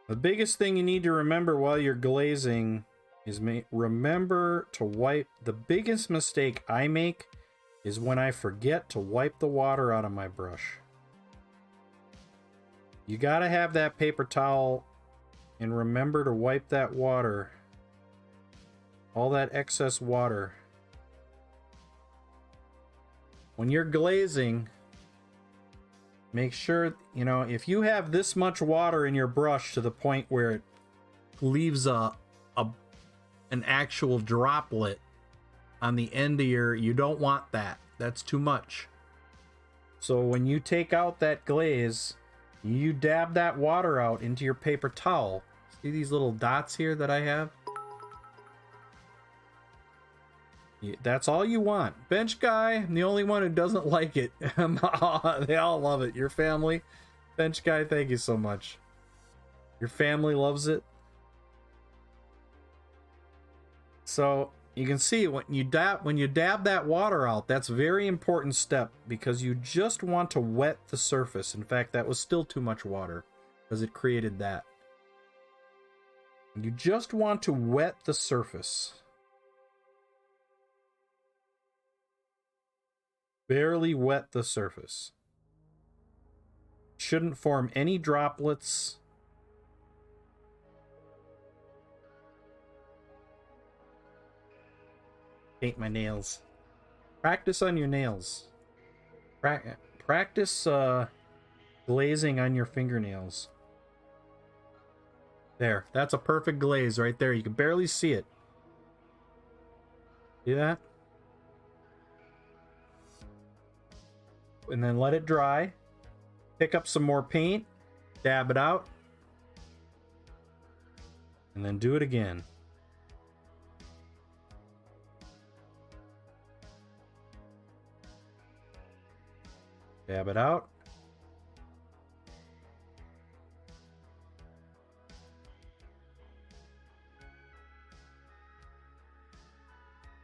Speaker 1: The biggest thing you need to remember while you're glazing is remember to wipe. The biggest mistake I make is when I forget to wipe the water out of my brush. You gotta have that paper towel and remember to wipe that water. All that excess water. When you're glazing, make sure, you know, if you have this much water in your brush to the point where it leaves an actual droplet on the end of you don't want that. That's too much. So when you take out that glaze, you dab that water out into your paper towel. See these little dots here that I have? That's all you want. Bench guy, I'm the only one who doesn't like it. They all love it. Your family, bench guy, thank you so much. Your family loves it. So you can see when you dab that water out, that's a very important step because you just want to wet the surface. In fact, that was still too much water because it created that. You just want to wet the surface. Barely wet the surface. Shouldn't form any droplets. Paint my nails. Practice on your nails. Practice glazing on your fingernails. There, that's a perfect glaze right there. You can barely see it. See that? And then let it dry. Pick up some more paint Dab it out. And then do it again. Dab it out.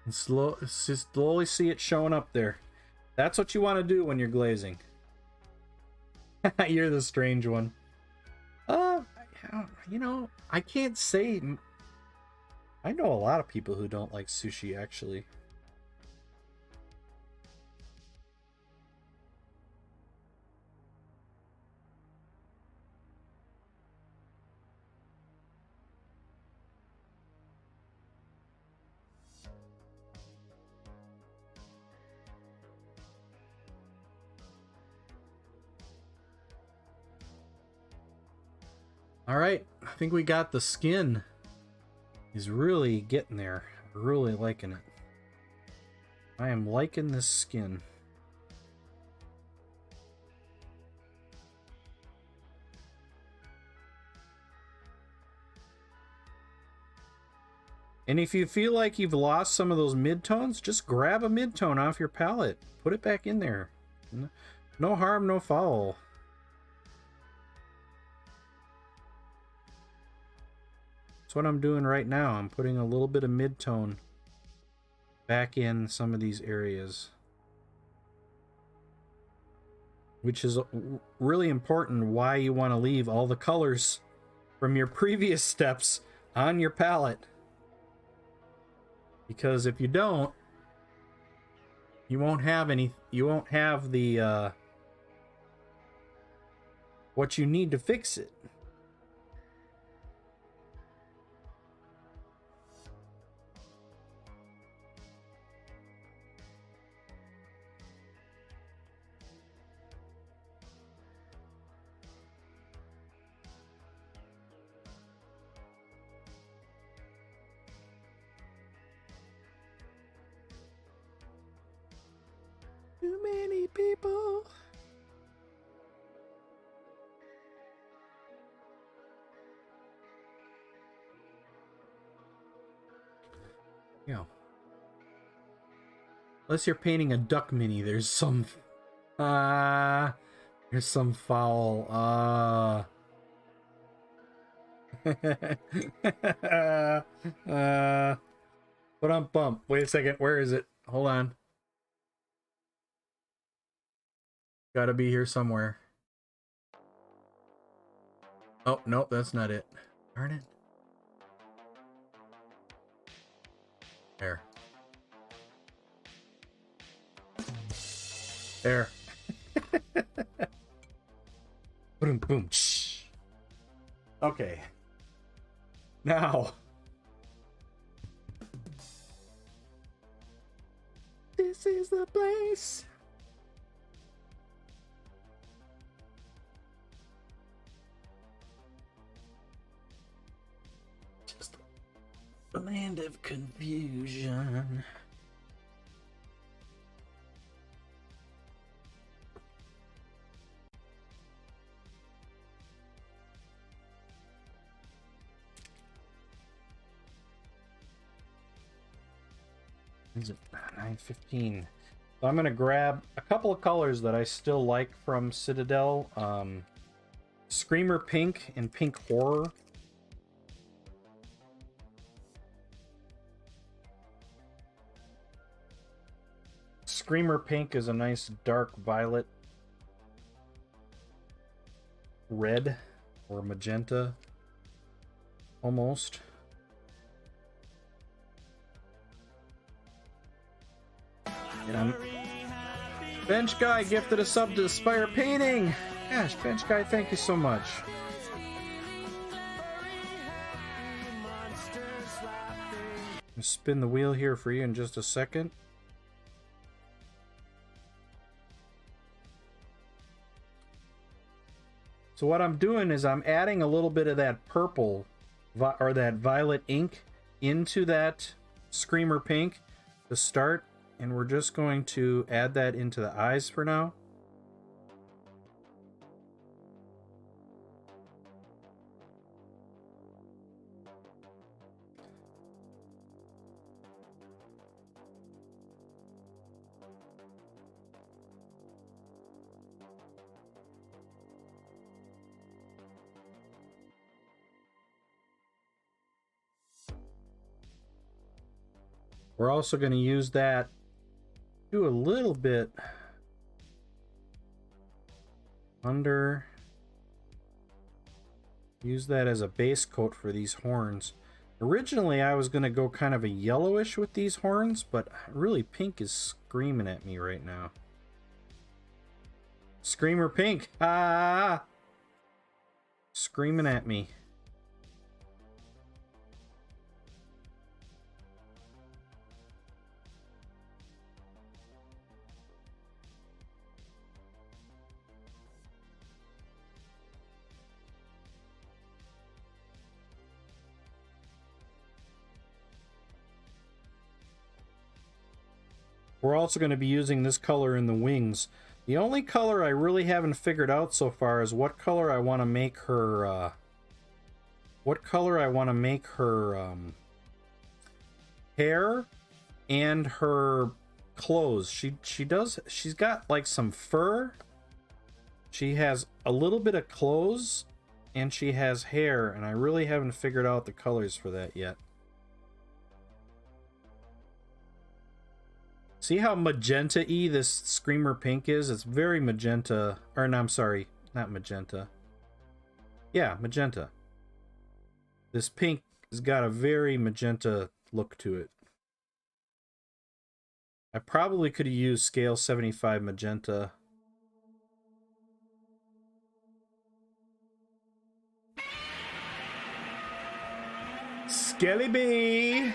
Speaker 1: And slowly see it showing up there. That's what you want to do when you're glazing. You're the strange one. You know, I can't say. I know a lot of people who don't like sushi, actually. All right, I think we got the skin. He's really getting there. Really liking it. I am liking this skin. And if you feel like you've lost some of those midtones, just grab a midtone off your palette. Put it back in there. No harm, no foul. That's what I'm doing right now. I'm putting a little bit of midtone back in some of these areas, which is really important why you want to leave all the colors from your previous steps on your palette. Because if you don't, you won't have the what you need to fix it. Too many people. You know, unless you're painting a duck mini, there's some foul but I'm bump. Wait a second, where is it? Hold on. Gotta be here somewhere. Oh, nope, that's not it. Darn it. There. There. Boom, boom. Shh. Okay. Now. This is the place. Just a land of confusion. Is it 9:15? So I'm gonna grab a couple of colors that I still like from Citadel. Screamer Pink and Pink Horror. Screamer Pink is a nice dark violet red or magenta almost. And Bench Guy gifted a sub to Aspire Painting. Gosh, Bench Guy, thank you so much. I'll spin the wheel here for you in just a second. So what I'm doing is I'm adding a little bit of that purple or that violet ink into that Screamer Pink to start. And we're just going to add that into the eyes for now. We're also going to use that, do a little bit under, use that as a base coat for these horns. Originally I was going to go kind of a yellowish with these horns, but really pink is screaming at me right now. Screamer pink! Ah! Screaming at me. We're also going to be using this color in the wings. The only color I really haven't figured out so far is what color I want to make her, hair and her clothes. She's got like some fur. She has a little bit of clothes and she has hair, and I really haven't figured out the colors for that yet. See how magenta-y this Screamer Pink is? It's very magenta. Or no, I'm sorry. Not magenta. Yeah, magenta. This pink has got a very magenta look to it. I probably could have used scale 75 magenta. Skelly Bee!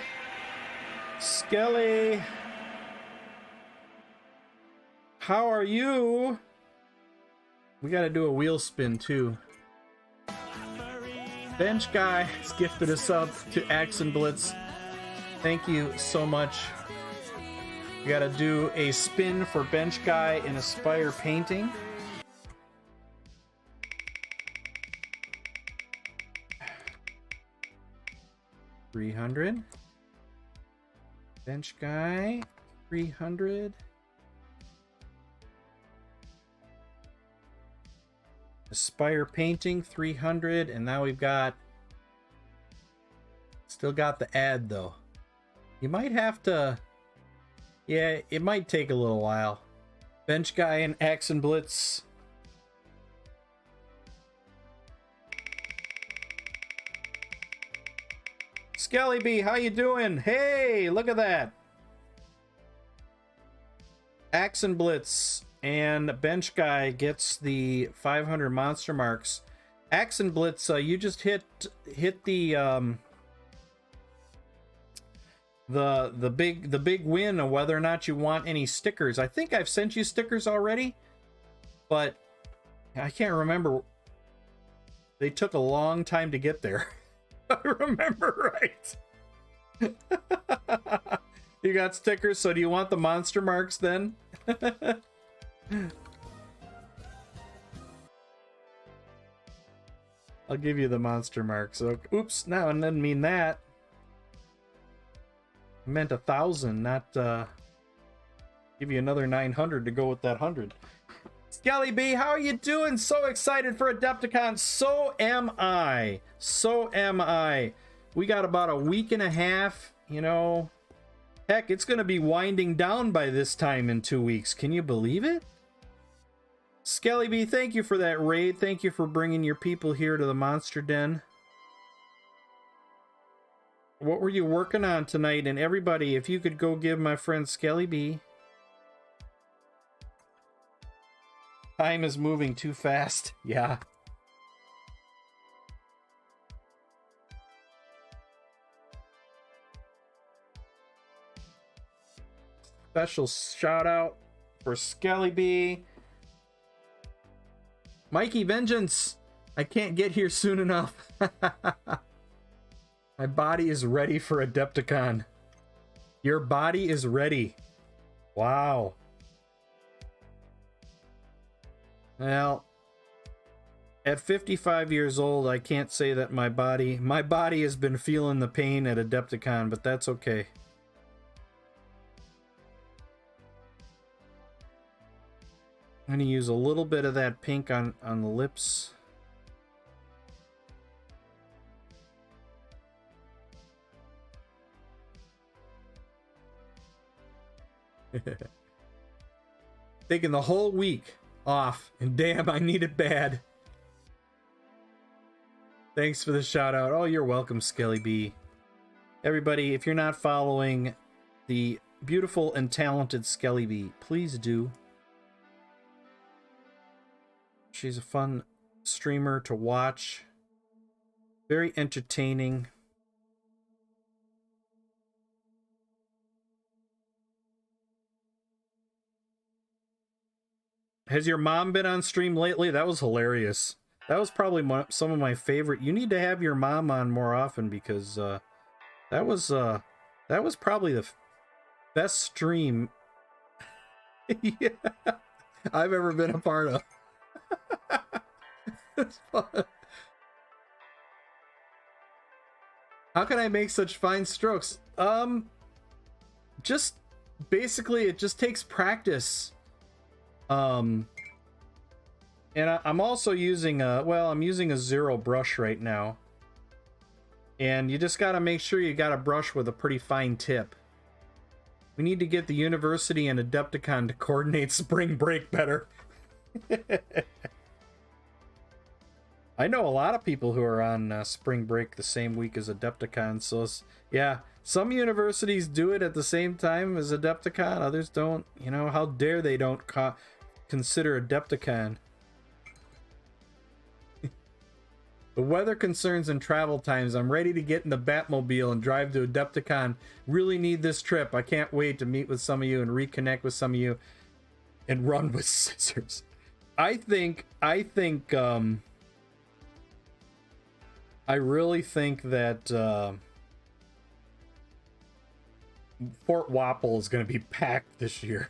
Speaker 1: Skelly! How are you? We gotta do a wheel spin too. Bench Guy has gifted us up to Axe and Blitz. Thank you so much. We gotta do a spin for Bench Guy in Aspire Painting. $300. Bench Guy, $300. Aspire Painting, 300, and now we've got, still got the ad though. You might have to, yeah, it might take a little while. Bench Guy and Axe and Blitz. Skelly Bee, how you doing? Hey, look at that. Axe and Blitz. And Bench Guy gets the 500 monster marks. Axe and Blitz, you just hit the big win of whether or not you want any stickers. I think I've sent you stickers already, but I can't remember. They took a long time to get there. I remember right. You got stickers, so do you want the monster marks then? I'll give you the monster marks. Oops, no, I didn't mean that. I meant 1,000, not give you another 900 to go with that 100. Skelly B, how are you doing? So excited for Adepticon. So am I. So am I. We got about a week and a half, you know. Heck, it's going to be winding down by this time in 2 weeks. Can you believe it? Skelly B, thank you for that raid. Thank you for bringing your people here to the Monster Den. What were you working on tonight? And everybody, if you could go give my friend Skelly B. Time is moving too fast. Yeah. Special shout out for Skelly B. Mikey Vengeance, I can't get here soon enough. My body is ready for Adepticon. Your body is ready. Wow. Well, at 55 years old, I can't say that my body has been feeling the pain at Adepticon, but that's okay. I'm going to use a little bit of that pink on the lips. Taking the whole week off, and damn, I need it bad. Thanks for the shout out. Oh, you're welcome, Skelly B. Everybody, if you're not following the beautiful and talented Skelly B, please do. She's a fun streamer to watch. Very entertaining. Has your mom been on stream lately? That was hilarious. That was probably some of my favorite. You need to have your mom on more often because that was probably the best stream yeah, I've ever been a part of. It's fun. How can I make such fine strokes? Just basically it just takes practice. And I'm also using I'm using a zero brush right now. And you just got to make sure you got a brush with a pretty fine tip. We need to get the university and Adepticon to coordinate spring break better. I know a lot of people who are on spring break the same week as Adepticon, so yeah, some universities do it at the same time as Adepticon, others don't. You know, how dare they don't consider Adepticon. The weather concerns and travel times. I'm ready to get in the Batmobile and drive to Adepticon. Really need this trip. I can't wait to meet with some of you and reconnect with some of you and run with scissors. I really think that Fort Wapple is going to be packed this year.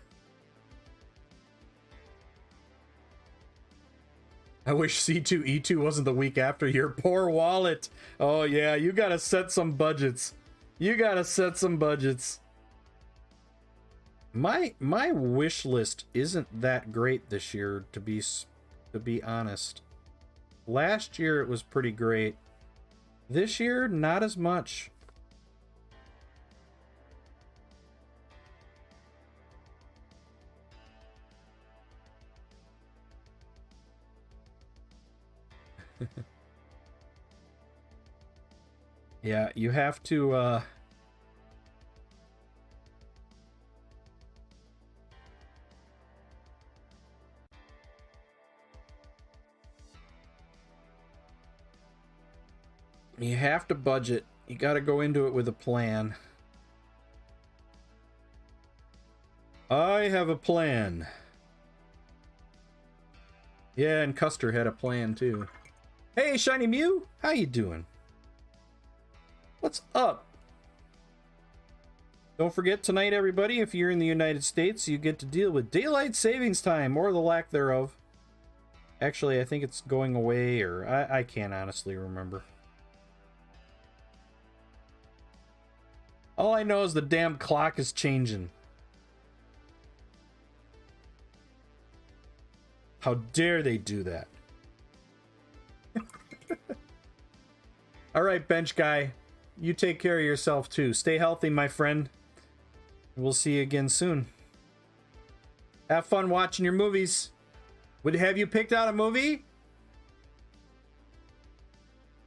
Speaker 1: I wish C2E2 wasn't the week after. Your poor wallet. Oh yeah, you gotta set some budgets. You gotta set some budgets. My wish list isn't that great this year, to be honest. Last year it was pretty great. This year, not as much. Yeah, you have to you have to budget. You got to go into it with a plan. I have a plan. Yeah, and Custer had a plan too. Hey, Shiny Mew, how you doing? What's up? Don't forget tonight, everybody, if you're in the United States, you get to deal with daylight savings time, or the lack thereof. Actually, I think it's going away, or I can't honestly remember. All I know is the damn clock is changing. How dare they do that? All right, bench guy. You take care of yourself too. Stay healthy, my friend. We'll see you again soon. Have fun watching your movies. Have you picked out a movie?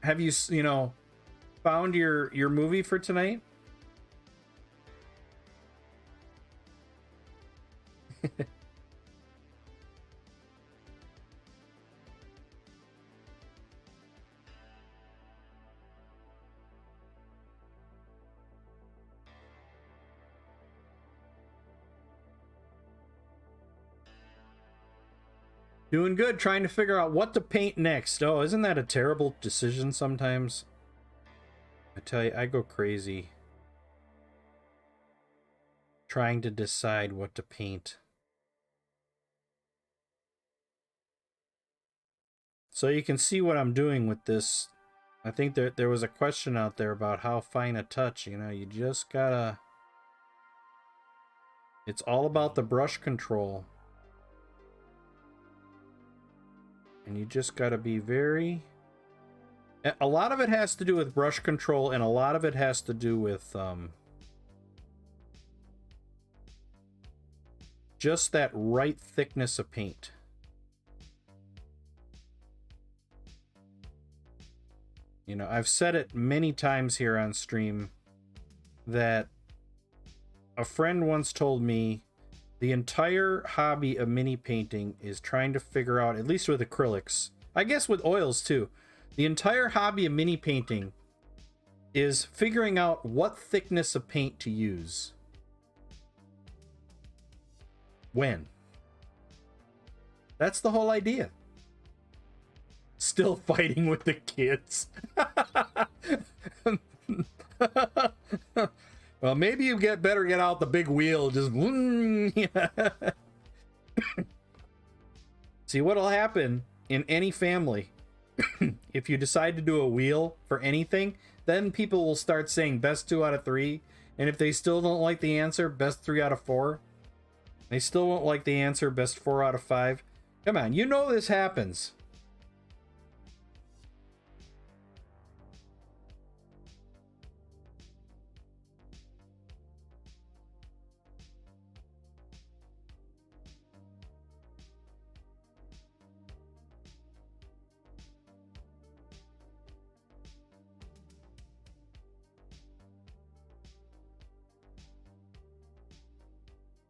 Speaker 1: Have you, found your movie for tonight? Doing good, trying to figure out what to paint next. Oh, isn't that a terrible decision sometimes? I tell you, I go crazy trying to decide what to paint. So you can see what I'm doing with this. I think there was a question out there about how fine a touch, you just gotta... It's all about the brush control. And you just gotta be very... A lot of it has to do with brush control, and a lot of it has to do with just that right thickness of paint. You know, I've said it many times here on stream that a friend once told me the entire hobby of mini painting is trying to figure out, at least with acrylics, I guess with oils too, the entire hobby of mini painting is figuring out what thickness of paint to use. When? That's the whole idea. Still fighting with the kids. Well, maybe you better get out the big wheel. Just see what'll happen in any family. If you decide to do a wheel for anything, then people will start saying best 2 out of 3. And if they still don't like the answer, best 3 out of 4. They still won't like the answer, best 4 out of 5. Come on, you know this happens.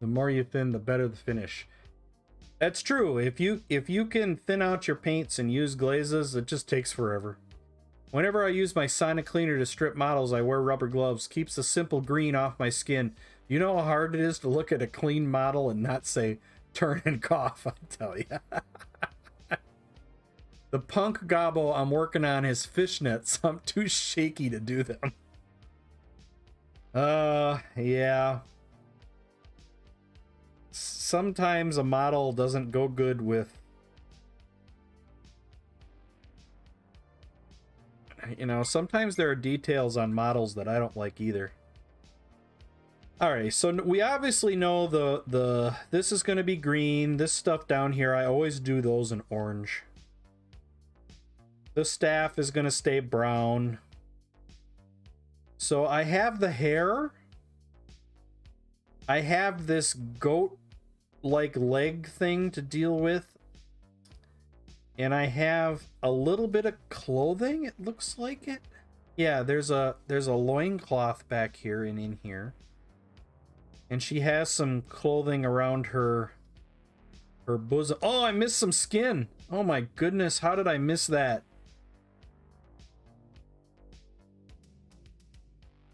Speaker 1: The more you thin, the better the finish. That's true. If you can thin out your paints and use glazes, it just takes forever. Whenever I use my sonic cleaner to strip models, I wear rubber gloves. Keeps the simple green off my skin. You know how hard it is to look at a clean model and not say turn and cough, I tell you. The punk gobbo I'm working on is fishnets. I'm too shaky to do them. Yeah. Sometimes a model doesn't go good with, you know, sometimes there are details on models that I don't like either. Alright, so we obviously know this is going to be green. This stuff down here, I always do those in orange. The staff is going to stay brown. So I have the hair. I have this goat-like leg thing to deal with. And I have a little bit of clothing, it looks like it. Yeah, there's a loincloth back here and in here. And she has some clothing around her bosom. Oh, I missed some skin. Oh my goodness, how did I miss that?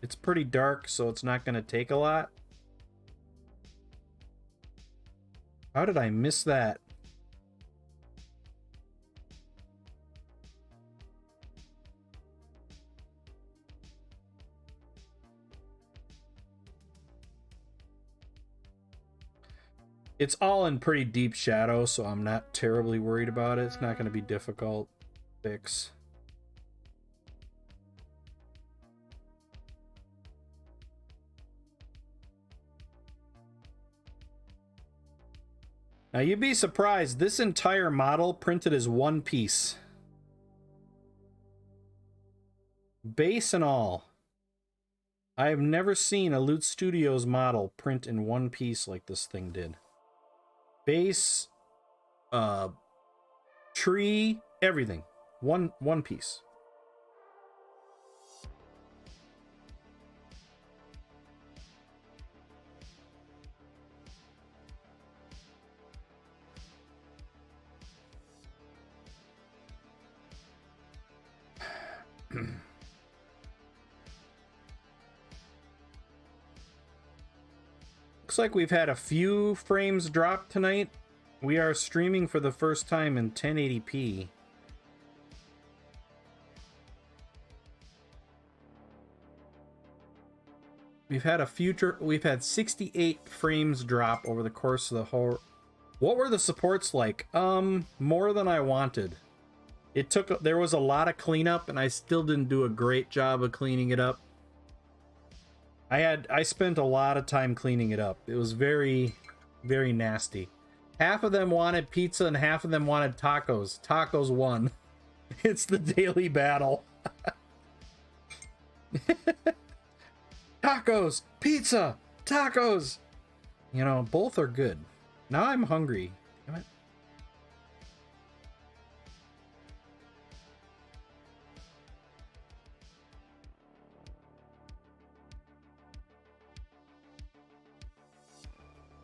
Speaker 1: It's pretty dark, so it's not going to take a lot. How did I miss that? It's all in pretty deep shadow, so I'm not terribly worried about it. It's not going to be difficult to fix. Now you'd be surprised, this entire model printed as one piece. Base and all. I have never seen a Loot Studios model print in one piece like this thing did. Base, tree, everything. One piece. Looks like we've had a few frames drop tonight. We are streaming for the first time in 1080p. We've had 68 frames drop over the course of the whole. What were the supports like? More than I wanted. There was a lot of cleanup, and I still didn't do a great job of cleaning it up. I spent a lot of time cleaning it up. It was very, very nasty. Half of them wanted pizza and half of them wanted tacos. Tacos won. It's the daily battle. Tacos, pizza, tacos. You know, both are good. Now I'm hungry. Damn it.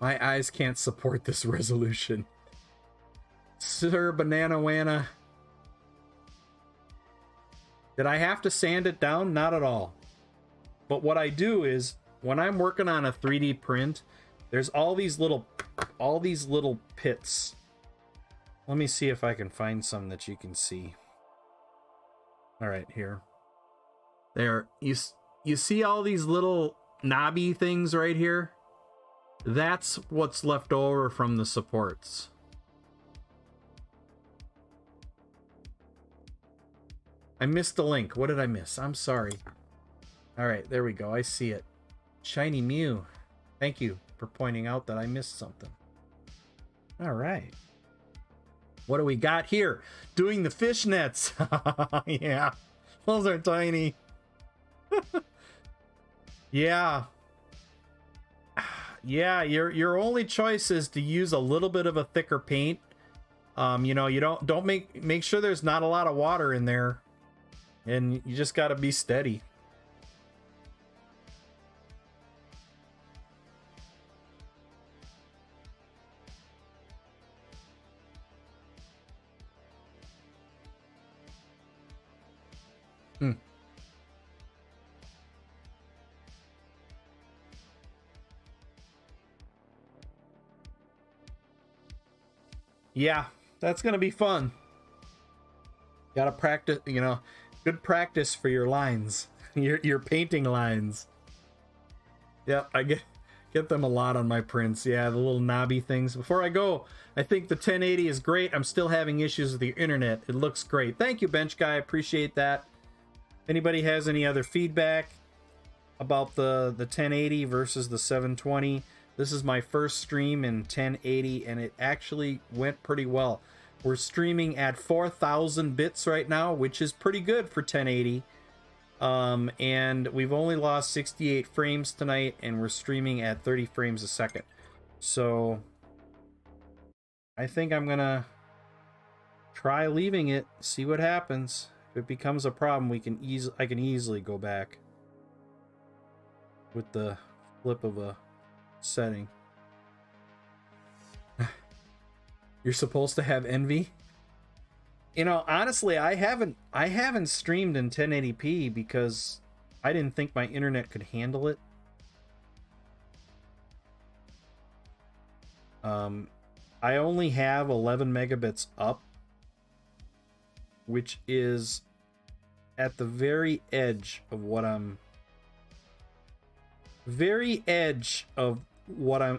Speaker 1: My eyes can't support this resolution. Sir Banana Wana. Did I have to sand it down? Not at all. But what I do is, when I'm working on a 3D print, there's all these little pits. Let me see if I can find some that you can see. All right, here. There, you see all these little knobby things right here? That's what's left over from the supports. I missed the link. What did I miss? I'm sorry. All right, there we go. I see it. Shiny Mew. Thank you for pointing out that I missed something. All right. What do we got here? Doing the fishnets. Yeah. Those are tiny. Yeah. Yeah, your only choice is to use a little bit of a thicker paint. You know, you don't make sure there's not a lot of water in there. And you just got to be steady. Yeah, that's going to be fun. Got to practice, you know, good practice for your lines, your painting lines. Yeah, I get them a lot on my prints. Yeah, the little knobby things. Before I go, I think the 1080 is great. I'm still having issues with the internet. It looks great. Thank you, Bench Guy. Appreciate that. If anybody has any other feedback about the 1080 versus the 720, this is my first stream in 1080, and it actually went pretty well. We're streaming at 4,000 bits right now, which is pretty good for 1080. And we've only lost 68 frames tonight, and we're streaming at 30 frames a second. So I think I'm gonna try leaving it, see what happens. If it becomes a problem, I can easily go back with the flip of a setting. You're supposed to have envy. You know, honestly, I haven't streamed in 1080p because I didn't think my internet could handle it. I only have 11 megabits up, which is at the very edge of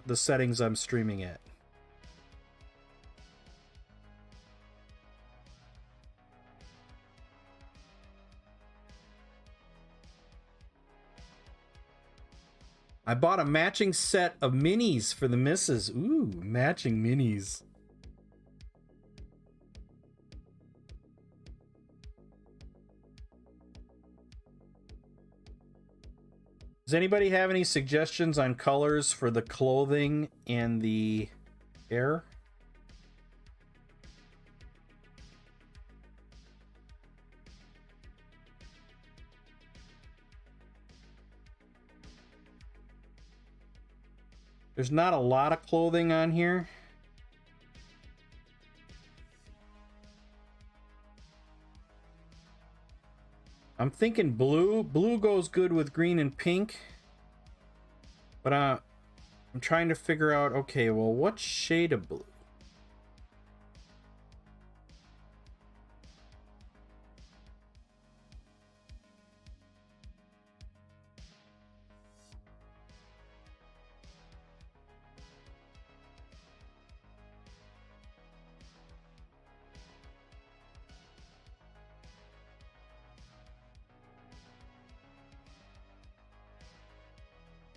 Speaker 1: the settings I'm streaming at. I bought a matching set of minis for the missus. Ooh, matching minis. Does anybody have any suggestions on colors for the clothing and the hair? There's not a lot of clothing on here. I'm thinking blue. Blue goes good with green and pink. But I'm trying to figure out, okay, well, what shade of blue?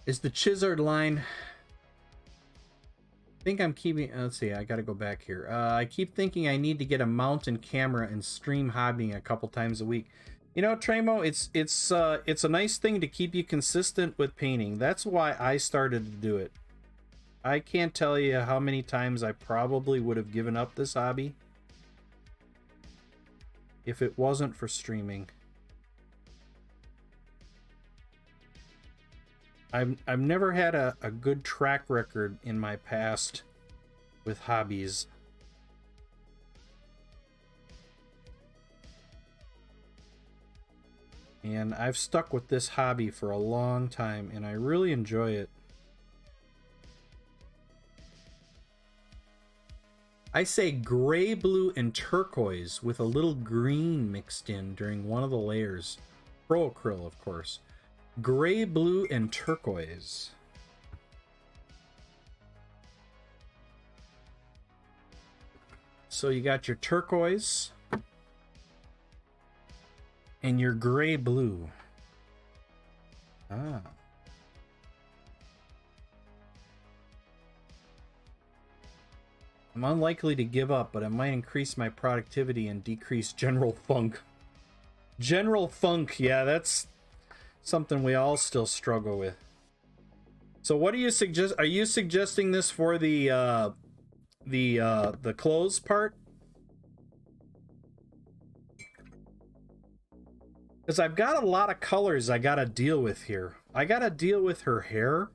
Speaker 1: Is the Chizard line... I think I'm keeping... Let's see, I gotta go back here. I keep thinking I need to get a mount and camera and stream hobbying a couple times a week. You know, Tremo, it's a nice thing to keep you consistent with painting. That's why I started to do it. I can't tell you how many times I probably would have given up this hobby if it wasn't for streaming. I've never had a good track record in my past with hobbies. And I've stuck with this hobby for a long time, and I really enjoy it. I say gray, blue, and turquoise with a little green mixed in during one of the layers. Pro acryl, of course. Gray, blue, and turquoise. So you got your turquoise and your gray blue. Ah. I'm unlikely to give up, but it might increase my productivity and decrease general funk. General funk, yeah, that's something we all still struggle with. So what do you suggest? Are you suggesting this for the clothes part? Because I've got a lot of colors I gotta deal with here. I gotta deal with her hair.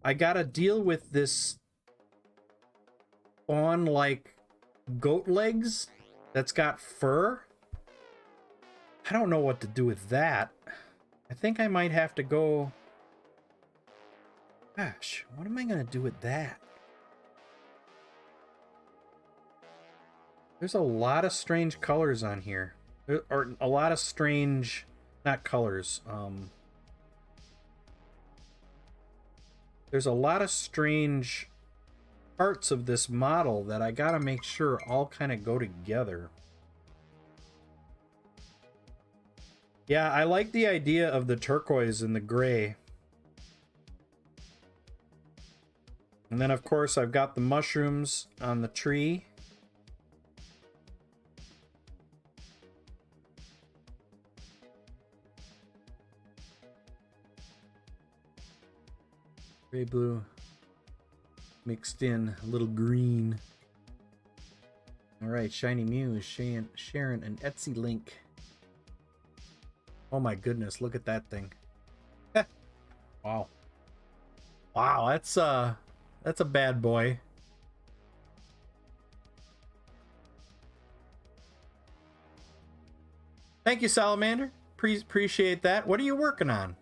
Speaker 1: I gotta deal with this fawn like goat legs that's got fur. I don't know what to do with that. I think I might have to go... Gosh, what am I gonna do with that? There's a lot of strange colors on here. Or a lot of strange... Not colors. There's a lot of strange parts of this model that I gotta make sure all kind of go together. Yeah, I like the idea of the turquoise and the gray. And then, of course, I've got the mushrooms on the tree. Gray, blue, mixed in, a little green. All right, Shiny Muse, sharing an Etsy link. Oh my goodness, look at that thing. Wow. Wow, that's a bad boy. Thank you, Salamander. Appreciate that. What are you working on?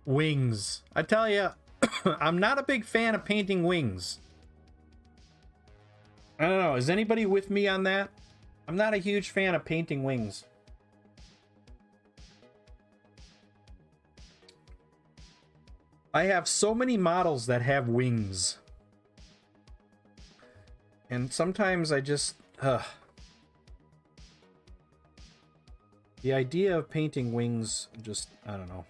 Speaker 1: Wings. I tell you, I'm not a big fan of painting wings. I don't know. Is anybody with me on that? I'm not a huge fan of painting wings. I have so many models that have wings. And sometimes I just... The idea of painting wings, just... I don't know.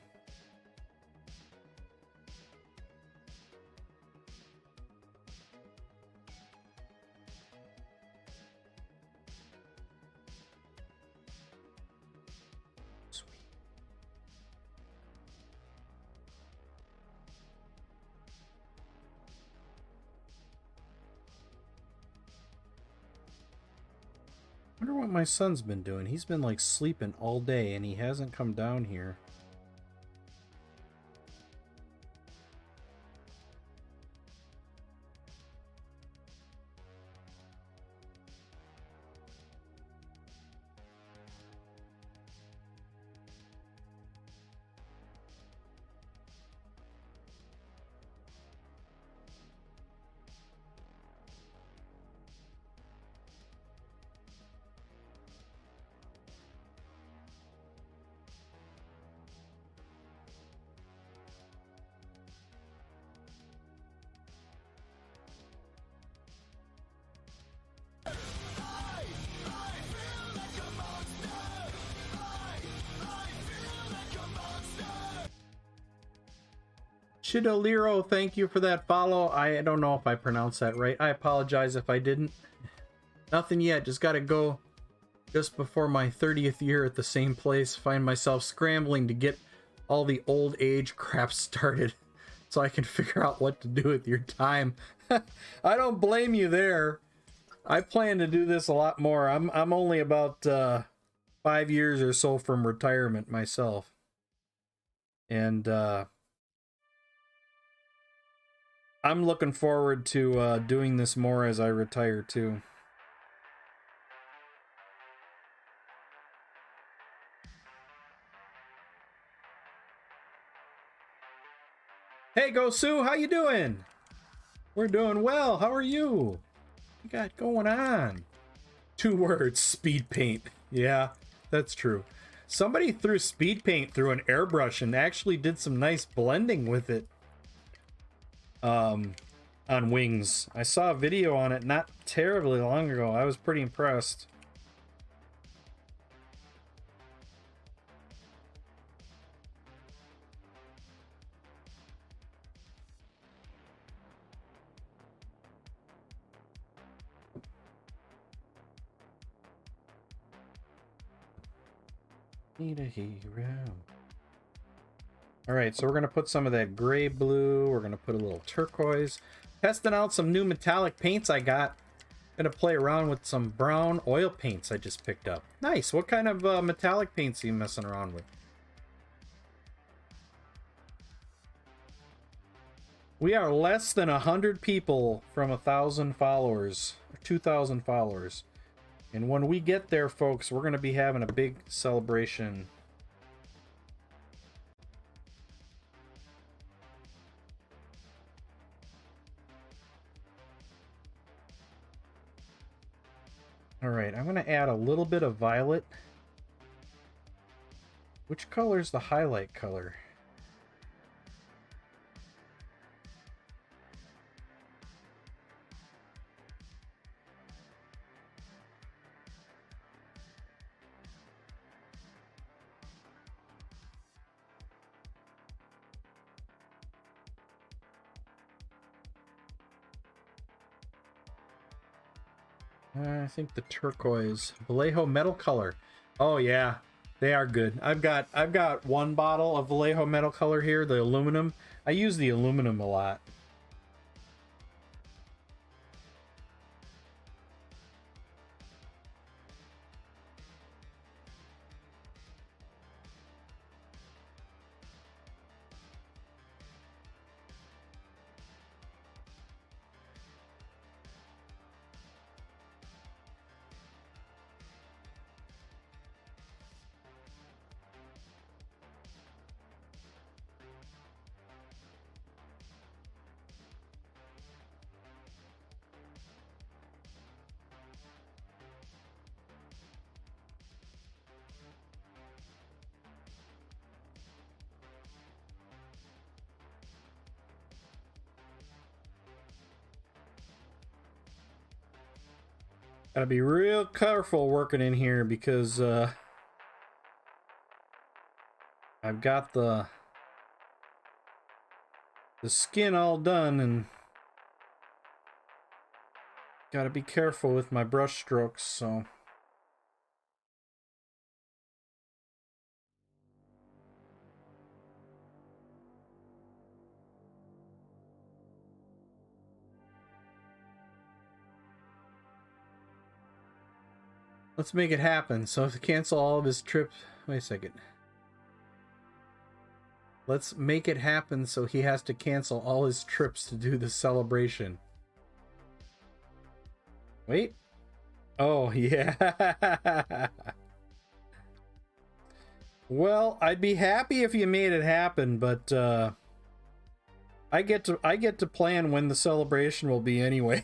Speaker 1: I wonder what my son's been doing. He's been like sleeping all day and he hasn't come down here. Chidoliro, thank you for that follow. I don't know if I pronounced that right. I apologize if I didn't. Nothing yet. Just gotta go just before my 30th year at the same place. Find myself scrambling to get all the old age crap started so I can figure out what to do with your time. I don't blame you there. I plan to do this a lot more. I'm only about 5 years or so from retirement myself. And I'm looking forward to doing this more as I retire too. Hey, Go Sue, how you doing? We're doing well. How are you? What you got going on? 2 words, speed paint. Yeah, that's true. Somebody threw speed paint through an airbrush and actually did some nice blending with it. On wings. I saw a video on it not terribly long ago. I was pretty impressed. Need a hero. Alright, so we're going to put some of that gray blue. We're going to put a little turquoise. Testing out some new metallic paints I got. Going to play around with some brown oil paints I just picked up. Nice. What kind of metallic paints are you messing around with? We are less than 100 people from 1,000 followers. Or 2,000 followers. And when we get there, folks, we're going to be having a big celebration. All right, I'm going to add a little bit of violet. Which color is the highlight color? I think the turquoise, Vallejo metal color. Oh yeah, they are good. I've got 1 bottle of Vallejo metal color here, the aluminum. I use the aluminum a lot. Gotta be real careful working in here because I've got the skin all done and gotta be careful with my brush strokes, so. Let's make it happen. So if he cancel all of his trips, wait a second. Let's make it happen so he has to cancel all his trips to do the celebration. Wait. Oh, yeah. Well, I'd be happy if you made it happen, but I get to plan when the celebration will be anyway.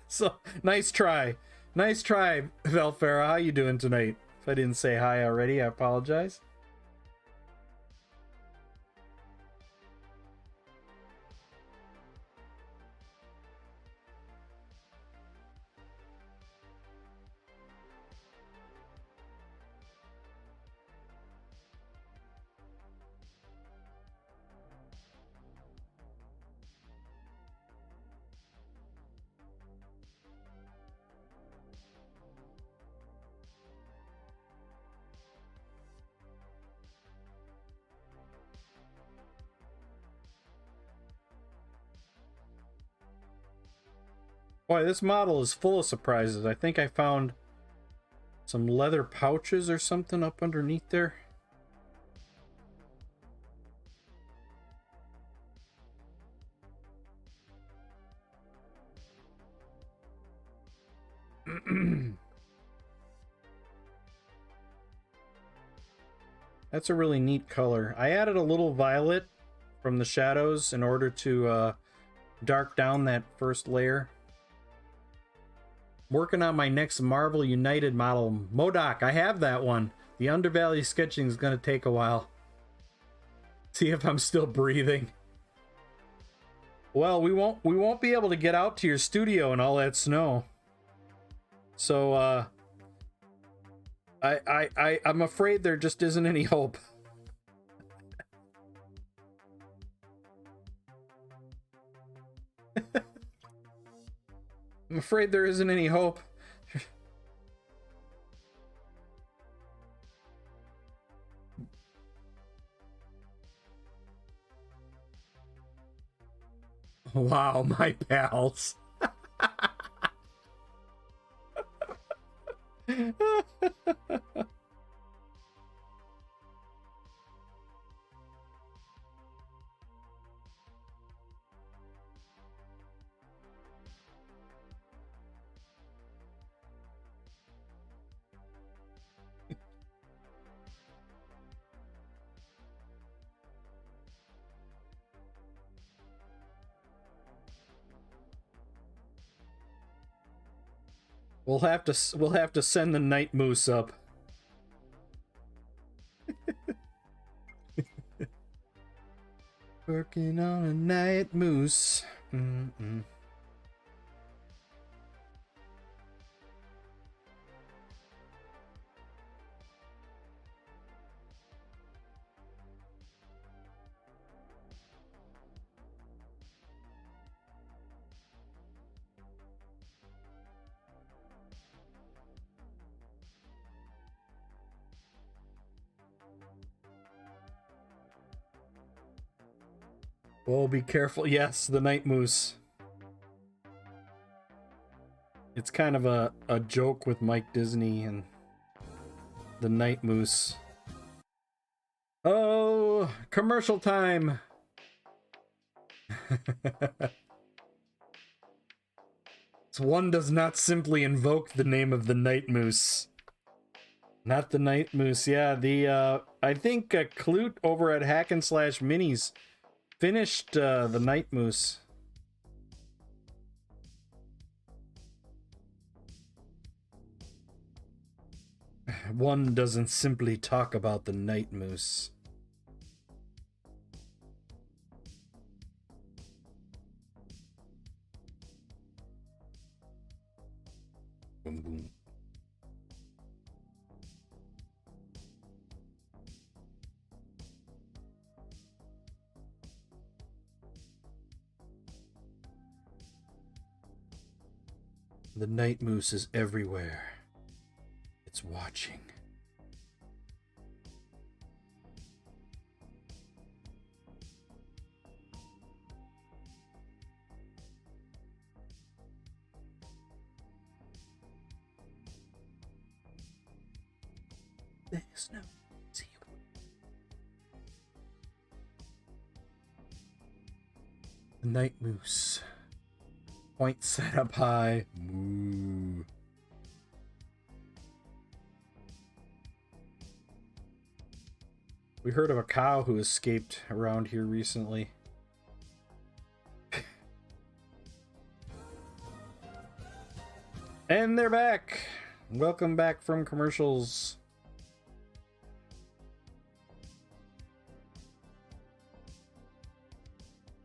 Speaker 1: So, nice try. Nice try, Valfera. How you doing tonight? If I didn't say hi already, I apologize. Boy, this model is full of surprises. I think I found some leather pouches or something up underneath there. That's a really neat color. I added a little violet from the shadows in order to dark down that first layer. Working on my next Marvel United model, MODOK. I have that one. The undervalley sketching is going to take a while. See if I'm still breathing. Well, we won't be able to get out to your studio in all that snow. So I'm afraid there just isn't any hope. I'm afraid there isn't any hope. Wow, my pals. We'll have to send the night moose up. Working on a night moose. Oh, be careful. Yes, the night moose. It's kind of a joke with Mike Disney and the night moose. Oh, commercial time. One does not simply invoke the name of the night moose. Not the night moose. Yeah, the I think Clute over at Hack and Slash Minis finished the night moose. One doesn't simply talk about the night moose. Boom boom. The night moose is everywhere. It's watching. There's no see you. The night moose. Point set up high. Moo. We heard of a cow who escaped around here recently. And they're back. Welcome back from commercials.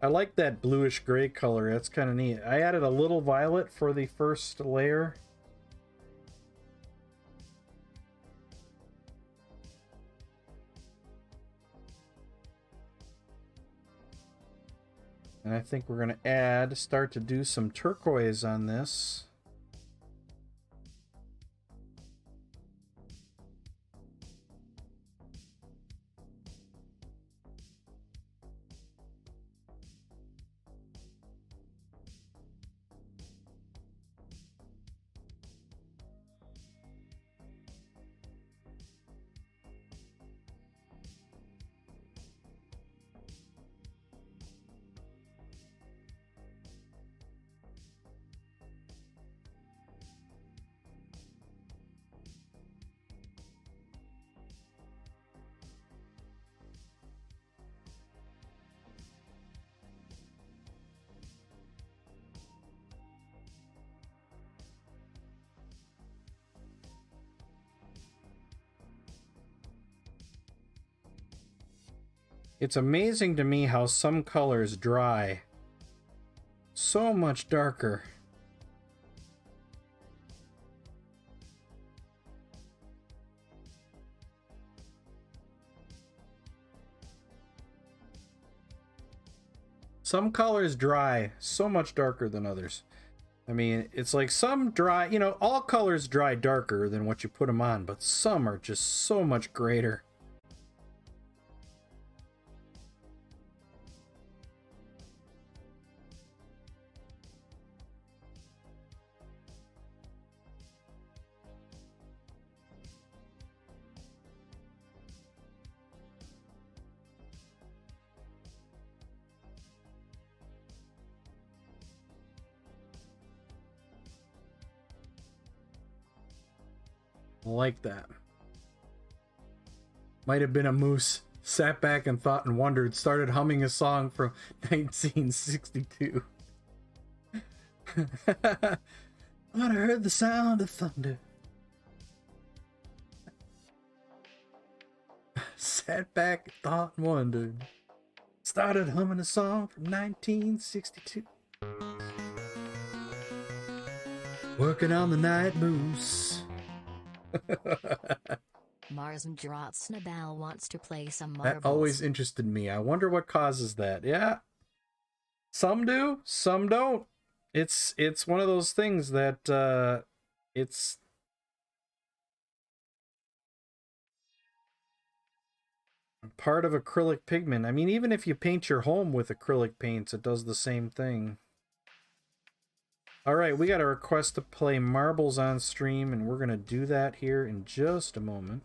Speaker 1: I like that bluish gray color. That's kind of neat. I added a little violet for the first layer. And I think we're going to start to do some turquoise on this. It's amazing to me how some colors dry so much darker. Some colors dry so much darker than others. I mean, it's like some dry, you know, all colors dry darker than what you put them on, but some are just so much greater. Like that. Might have been a moose. Sat back and thought and wondered. Started humming a song from 1962. Thought I heard the sound of thunder. Sat back and thought and wondered. Started humming a song from 1962. Working on the night moose.
Speaker 2: Mars and Drotsnabal wants to play some marbles.
Speaker 1: That always interested me. I wonder what causes that. Yeah. Some do, some don't. It's one of those things that it's part of acrylic pigment. I mean, even if you paint your home with acrylic paints, it does the same thing. All right, we got a request to play marbles on stream, and we're going to do that here in just a moment.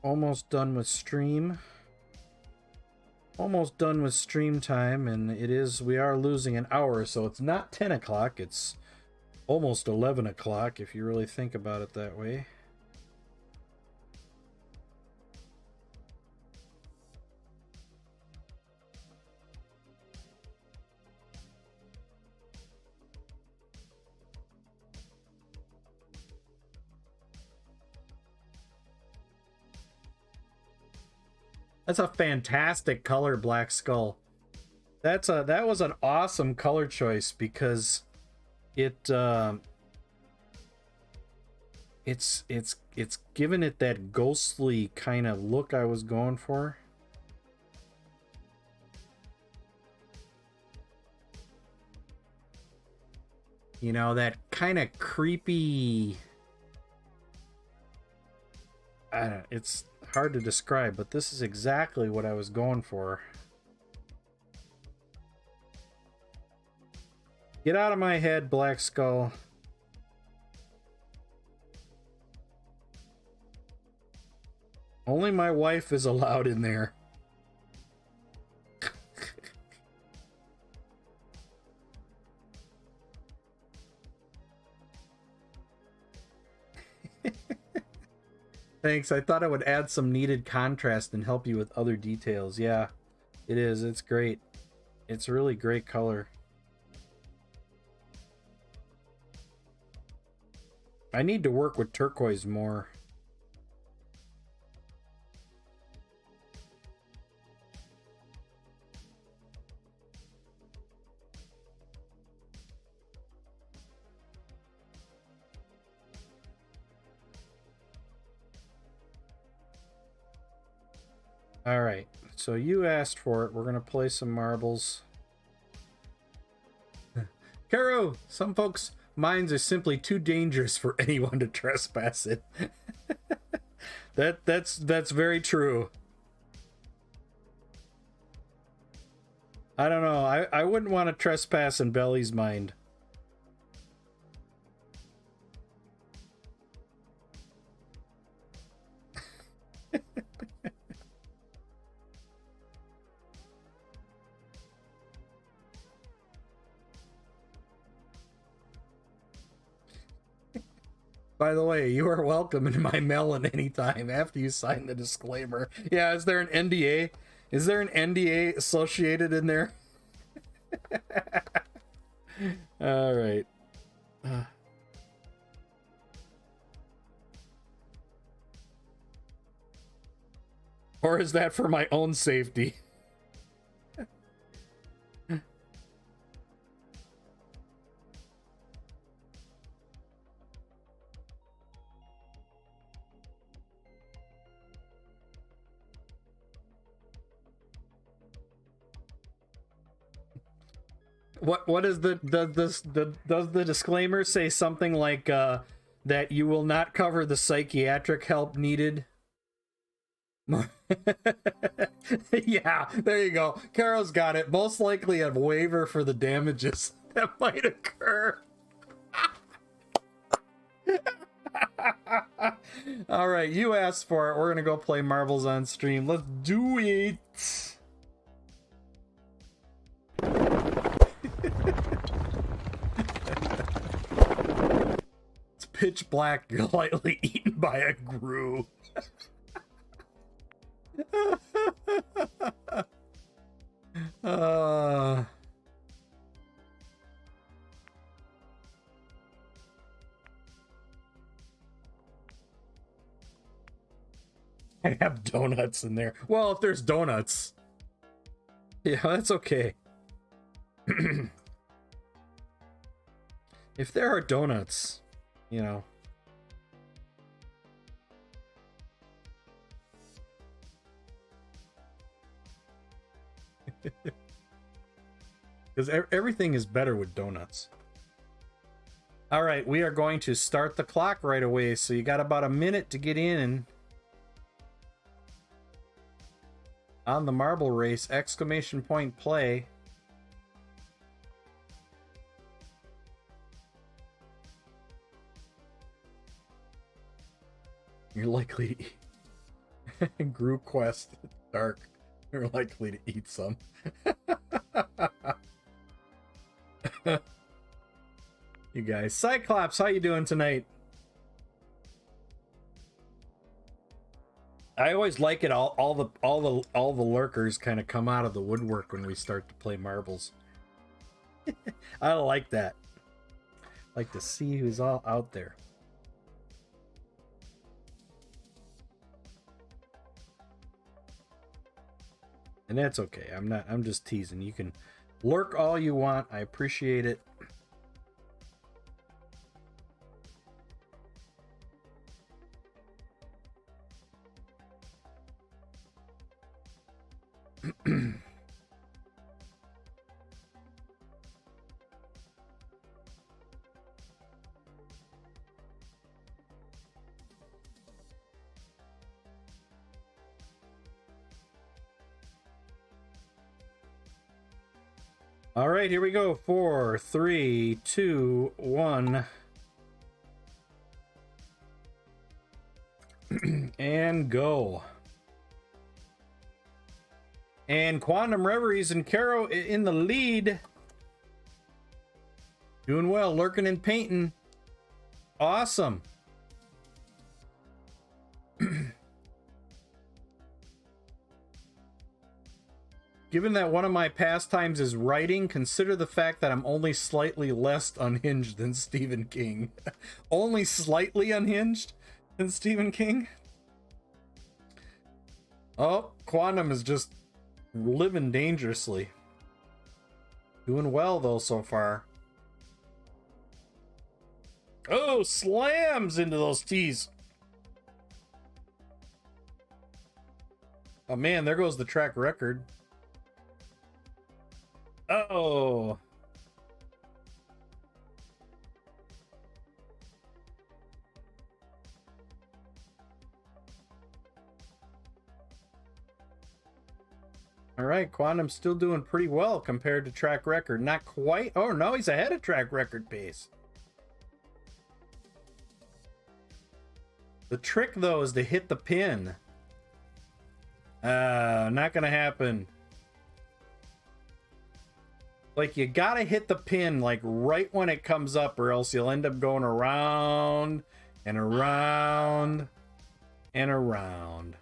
Speaker 1: Almost done with stream. Almost done with stream time, and we are losing an hour, so it's not 10 o'clock, it's almost 11 o'clock if you really think about it that way. That's a fantastic color, Black Skull. That was an awesome color choice because it's given it that ghostly kind of look I was going for. You know, that kind of creepy, I don't know, it's hard to describe, but this is exactly what I was going for. Get out of my head, Black Skull. Only my wife is allowed in there. Thanks. I thought I would add some needed contrast and help you with other details. Yeah, it is. It's great. It's a really great color. I need to work with turquoise more. All right, so you asked for it. We're gonna play some marbles. Caro, some folks' minds are simply too dangerous for anyone to trespass in. That's very true. I don't know. I wouldn't want to trespass in Belly's mind. By the way, you are welcome in my melon anytime after you sign the disclaimer. Yeah, is there an NDA? Is there an NDA associated in there? All right. Or is that for my own safety? What is does the disclaimer say something like that you will not cover the psychiatric help needed? Yeah, there you go. Caro's got it. Most likely a waiver for the damages that might occur. All right, you asked for it. We're gonna go play marbles on stream. Let's do it. It's pitch black, lightly eaten by a grue. I have donuts in there. Well, if there's donuts, yeah, that's okay. If there are donuts, you know. Because everything is better with donuts. All right, we are going to start the clock right away. So you got about a minute to get in on the marble race. Exclamation point play. You're likely to group quest dark. You're likely to eat some. You guys, Cyclops, how you doing tonight? I always like it. All the lurkers kind of come out of the woodwork when we start to play marbles. I like that. Like to see who's all out there. And that's okay. I'm just teasing. You can lurk all you want. I appreciate it. All right, here we go. 4, 3, 2, 1. And go. And Quantum Reveries and Caro in the lead. Doing well, lurking and painting. Awesome. Given that one of my pastimes is writing, consider the fact that I'm only slightly less unhinged than Stephen King. Only slightly unhinged than Stephen King? Oh, Quantum is just living dangerously. Doing well, though, so far. Oh, slams into those tees. Oh, man, there goes the track record. Oh. All right, Quantum's still doing pretty well compared to track record. Not quite. Oh, no, he's ahead of track record pace. The trick, though, is to hit the pin. Not gonna happen. Like, you gotta hit the pin, like, right when it comes up, or else you'll end up going around and around and around.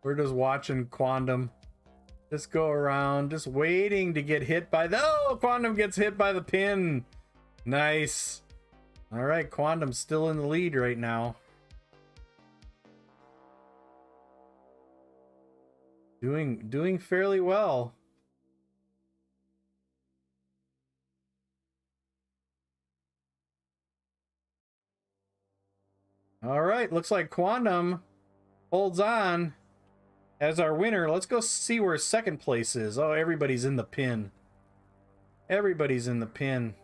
Speaker 1: We're just watching Quantum just go around, just waiting to get hit by the... Oh, Quantum gets hit by the pin. Nice. All right, Quantum's still in the lead right now. Doing fairly well. All right, looks like Quantum holds on as our winner. Let's go see where second place is. Oh, everybody's in the pin. Everybody's in the pin.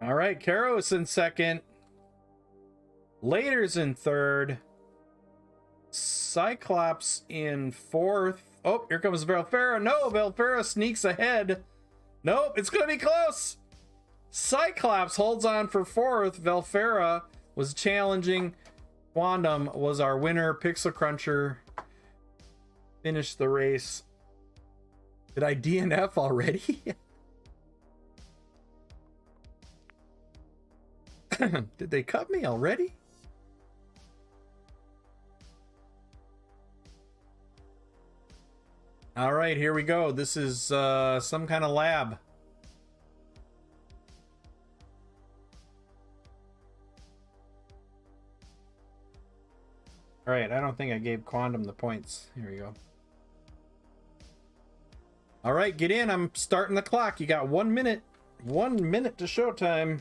Speaker 1: All right, Karo's in second. Later's in third. Cyclops in fourth. Oh, here comes Velfera. No, Velfera sneaks ahead. Nope, it's going to be close. Cyclops holds on for fourth. Velfera was challenging. Quantum was our winner. Pixel Cruncher finished the race. Did I DNF already? Did they cut me already? All right, here we go. This is some kind of lab. All right, I don't think I gave Quantum the points. Here we go. All right, get in. I'm starting the clock. You got 1 minute. 1 minute to showtime.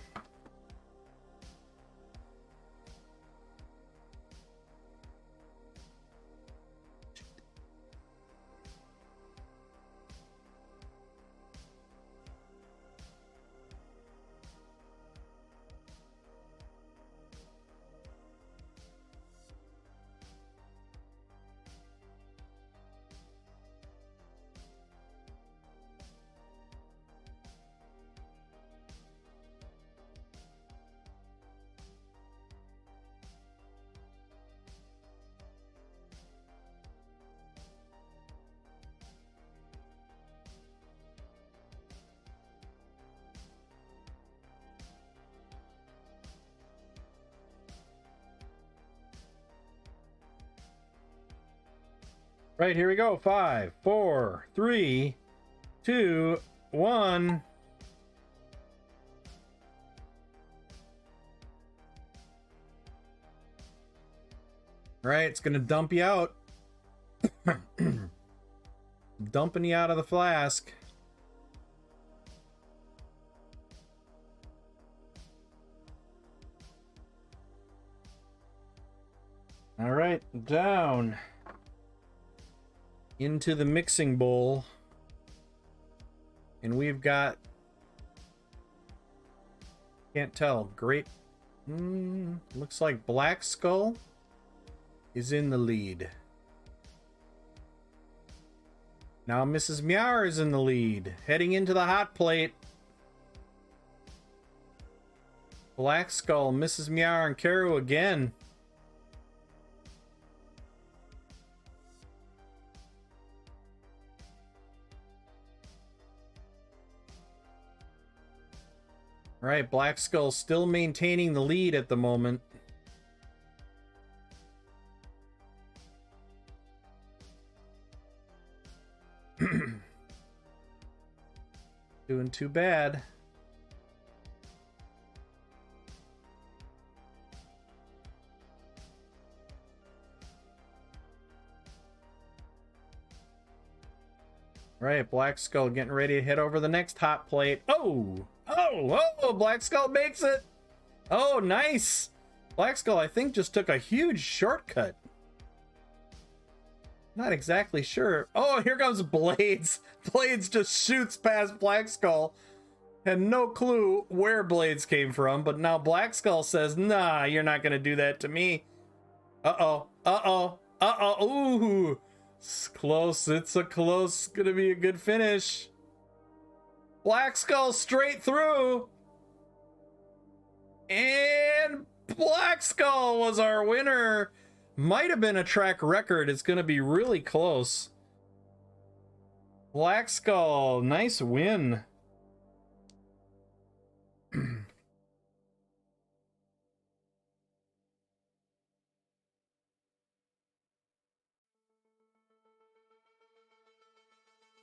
Speaker 1: Right, here we go. 5, 4, 3, 2, 1. Right, it's gonna dump you out. Dumping you out of the flask. All right, down into the mixing bowl, and we've got, can't tell, great, looks like Black Skull is in the lead. Now Mrs. Meower is in the lead, heading into the hot plate. Black Skull, Mrs. Meower, and Karu again. All right, Black Skull still maintaining the lead at the moment. Doing too bad. All right, Black Skull getting ready to head over the next hot plate. Oh! Oh, Black Skull makes it. Oh, nice. Black Skull, I think, just took a huge shortcut. Not exactly sure. Oh, here comes Blades. Blades just shoots past Black Skull. Had no clue where Blades came from, but now Black Skull says, nah, you're not going to do that to me. Uh-oh. Uh-oh. Uh-oh. Ooh. It's close. It's a close. Going to be a good finish. Black Skull straight through. And Black Skull was our winner. Might have been a track record. It's going to be really close. Black Skull, nice win.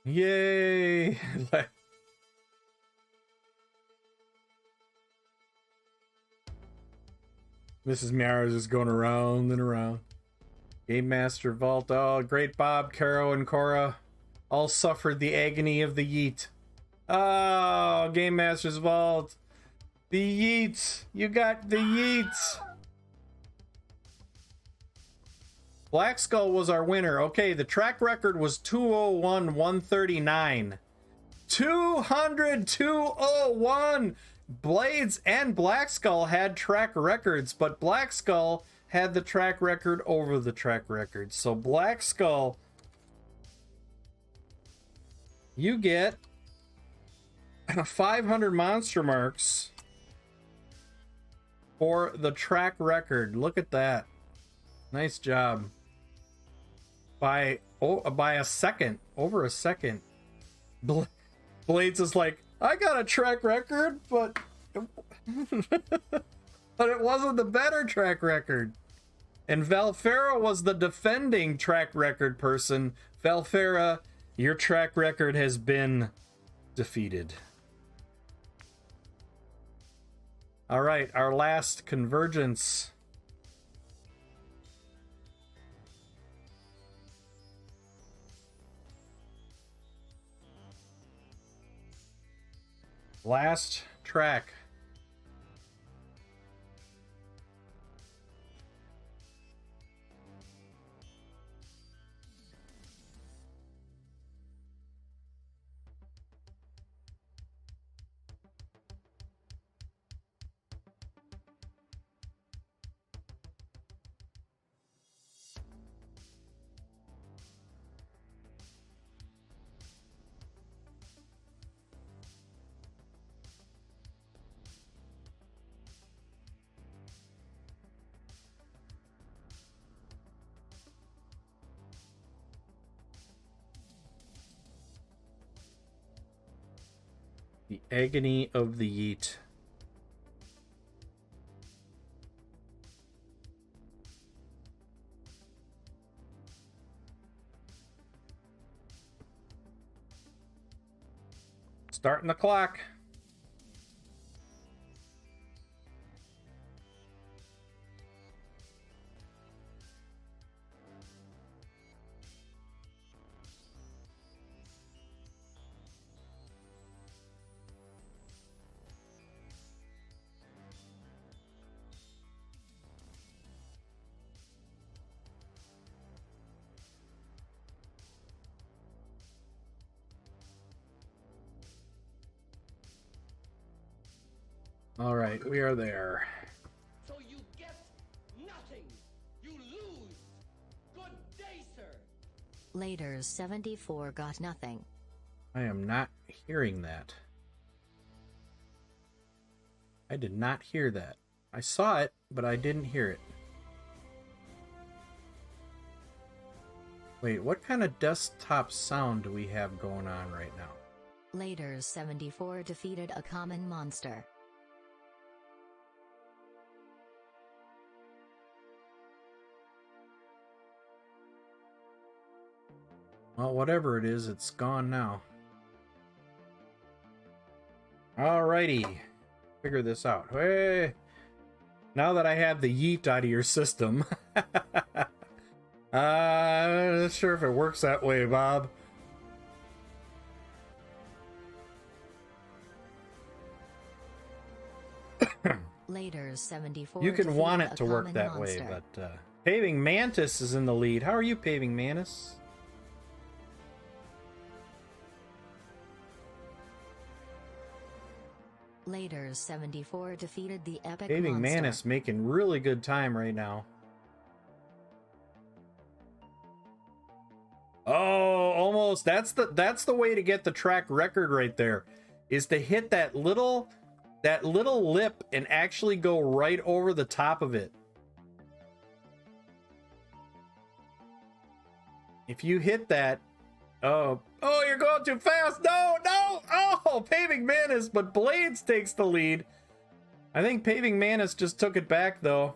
Speaker 1: Yay! Mrs. Meowers is going around and around. Game Master Vault. Oh, great Bob, Caro, and Cora all suffered the agony of the yeet. Oh, Game Master's Vault. The yeet. You got the yeet. Black Skull was our winner. Okay, the track record was 201-139. 201. Blades and Black Skull had track records, but Black Skull had the track record over the track record. So Black Skull, you get 500 monster marks for the track record. Look at that. Nice job. By a second, over a second. Blades is like, I got a track record, but but it wasn't the better track record. And Valfera was the defending track record person. Valfera, your track record has been defeated. All right, our last convergence. Last track. The agony of the yeet. Starting the clock. All right, we are there.
Speaker 7: So you get nothing. You lose. Good day, sir.
Speaker 2: Later 74 got nothing.
Speaker 1: I am not hearing that. I did not hear that. I saw it, but I didn't hear it. Wait, what kind of desktop sound do we have going on right now?
Speaker 2: Later 74 defeated a common monster.
Speaker 1: Well, whatever it is, it's gone now. Alrighty. Figure this out. Hey! Now that I have the yeet out of your system. I'm not sure if it works that way, Bob.
Speaker 2: Later 74
Speaker 1: You can want it
Speaker 2: defeated
Speaker 1: to
Speaker 2: a
Speaker 1: work
Speaker 2: common
Speaker 1: that
Speaker 2: monster.
Speaker 1: way, but Paving Mantis is in the lead. How are you, Paving Mantis?
Speaker 2: Later 74 defeated the epic
Speaker 1: Paving
Speaker 2: monster.
Speaker 1: Mantis making really good time right now. Oh, almost. That's the way to get the track record right there, is to hit that little that little lip and actually go right over the top of it. If you hit that, oh, you're going too fast. No. Oh, Paving Manus, but Blades takes the lead. I think Paving Manus just took it back though.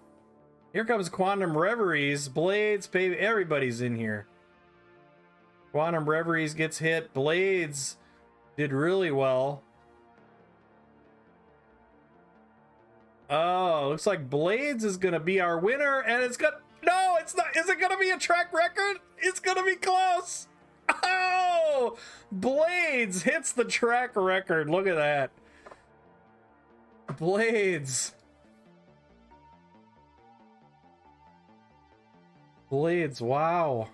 Speaker 1: Here comes Quantum Reveries, Blades, Paving, everybody's in here. Quantum Reveries gets hit. Blades did really well. Oh, looks like Blades is gonna be our winner, and it's gonna, no, it's not. Is it gonna be a track record? It's gonna be close. Oh, Blades hits the track record. Look at that. Blades. Blades, wow.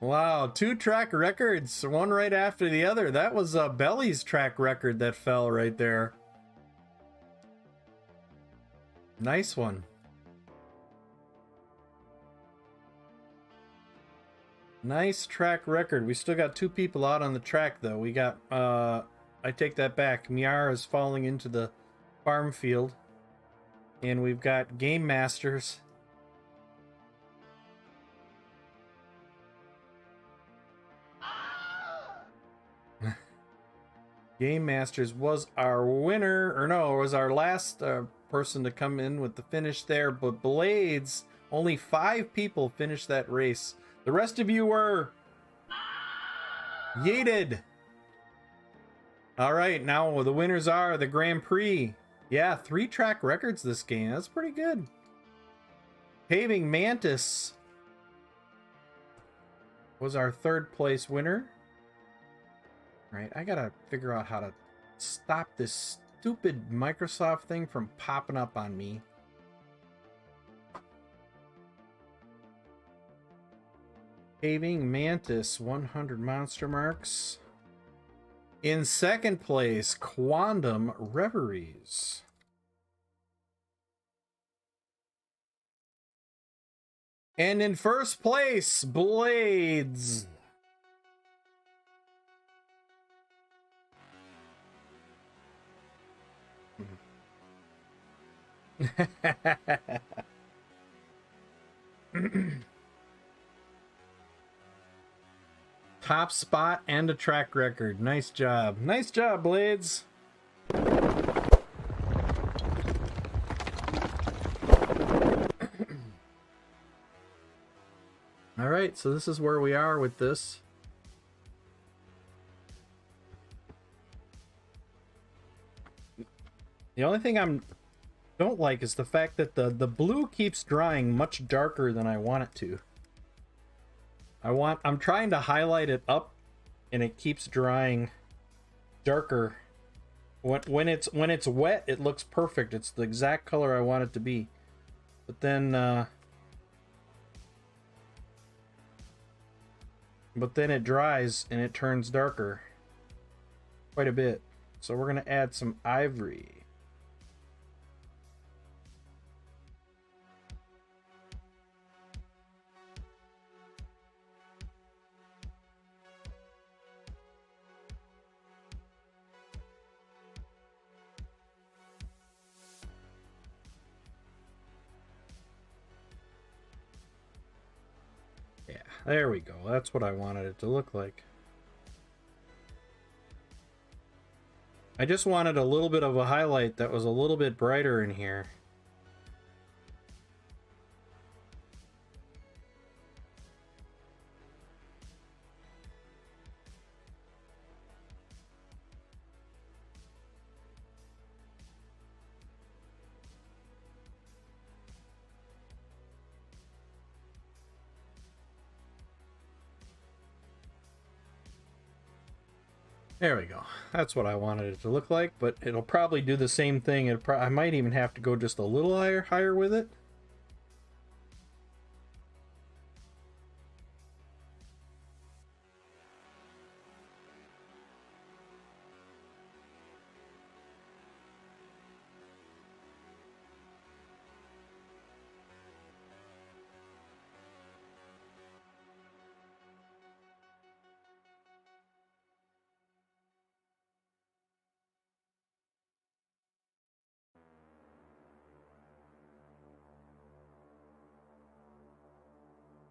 Speaker 1: Wow, 2 track records, one right after the other. That was Belly's track record that fell right there. Nice one. Nice track record. We still got 2 people out on the track though. We got I take that back. Miara is falling into the farm field. And we've got Game Masters. Game Masters was our winner, or no, was our last person to come in with the finish there. But Blades, only 5 people finished that race. The rest of you were yeeted. All right, now the winners are the Grand Prix. Yeah, 3 track records this game. That's pretty good. Paving Mantis was our 3rd place winner. All right, I gotta figure out how to stop this stupid Microsoft thing from popping up on me. Paving Mantis, 100 monster marks. In 2nd place, Quantum Reveries. And in 1st place, Blades. Top spot and a track record. Nice job. Nice job, Blades. All right, so this is where we are with this. The only thing I don't like is the fact that the blue keeps drying much darker than I want it to. I'm trying to highlight it up and it keeps drying darker. When it's wet, it looks perfect. It's the exact color I want it to be. But then it dries and it turns darker quite a bit. So we're going to add some ivory. There we go. That's what I wanted it to look like. I just wanted a little bit of a highlight that was a little bit brighter in here. There we go. That's what I wanted it to look like, but it'll probably do the same thing. I might even have to go just a little higher with it.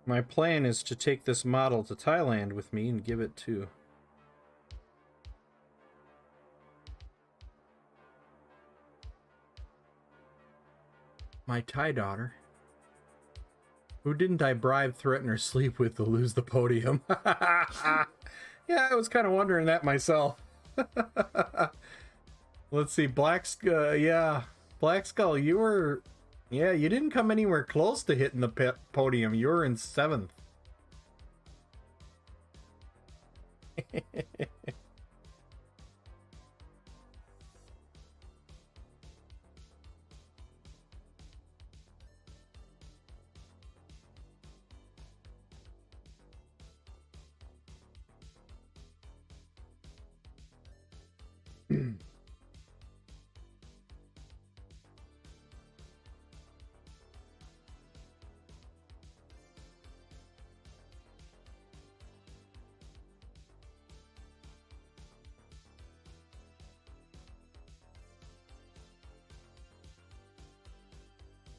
Speaker 1: My plan is to take this model to Thailand with me and give it to my Thai daughter. Who didn't I bribe, threaten, or sleep with to lose the podium? Yeah, I was kind of wondering that myself. Let's see, yeah. Black Skull, you were... Yeah, you didn't come anywhere close to hitting the podium. You were in 7th.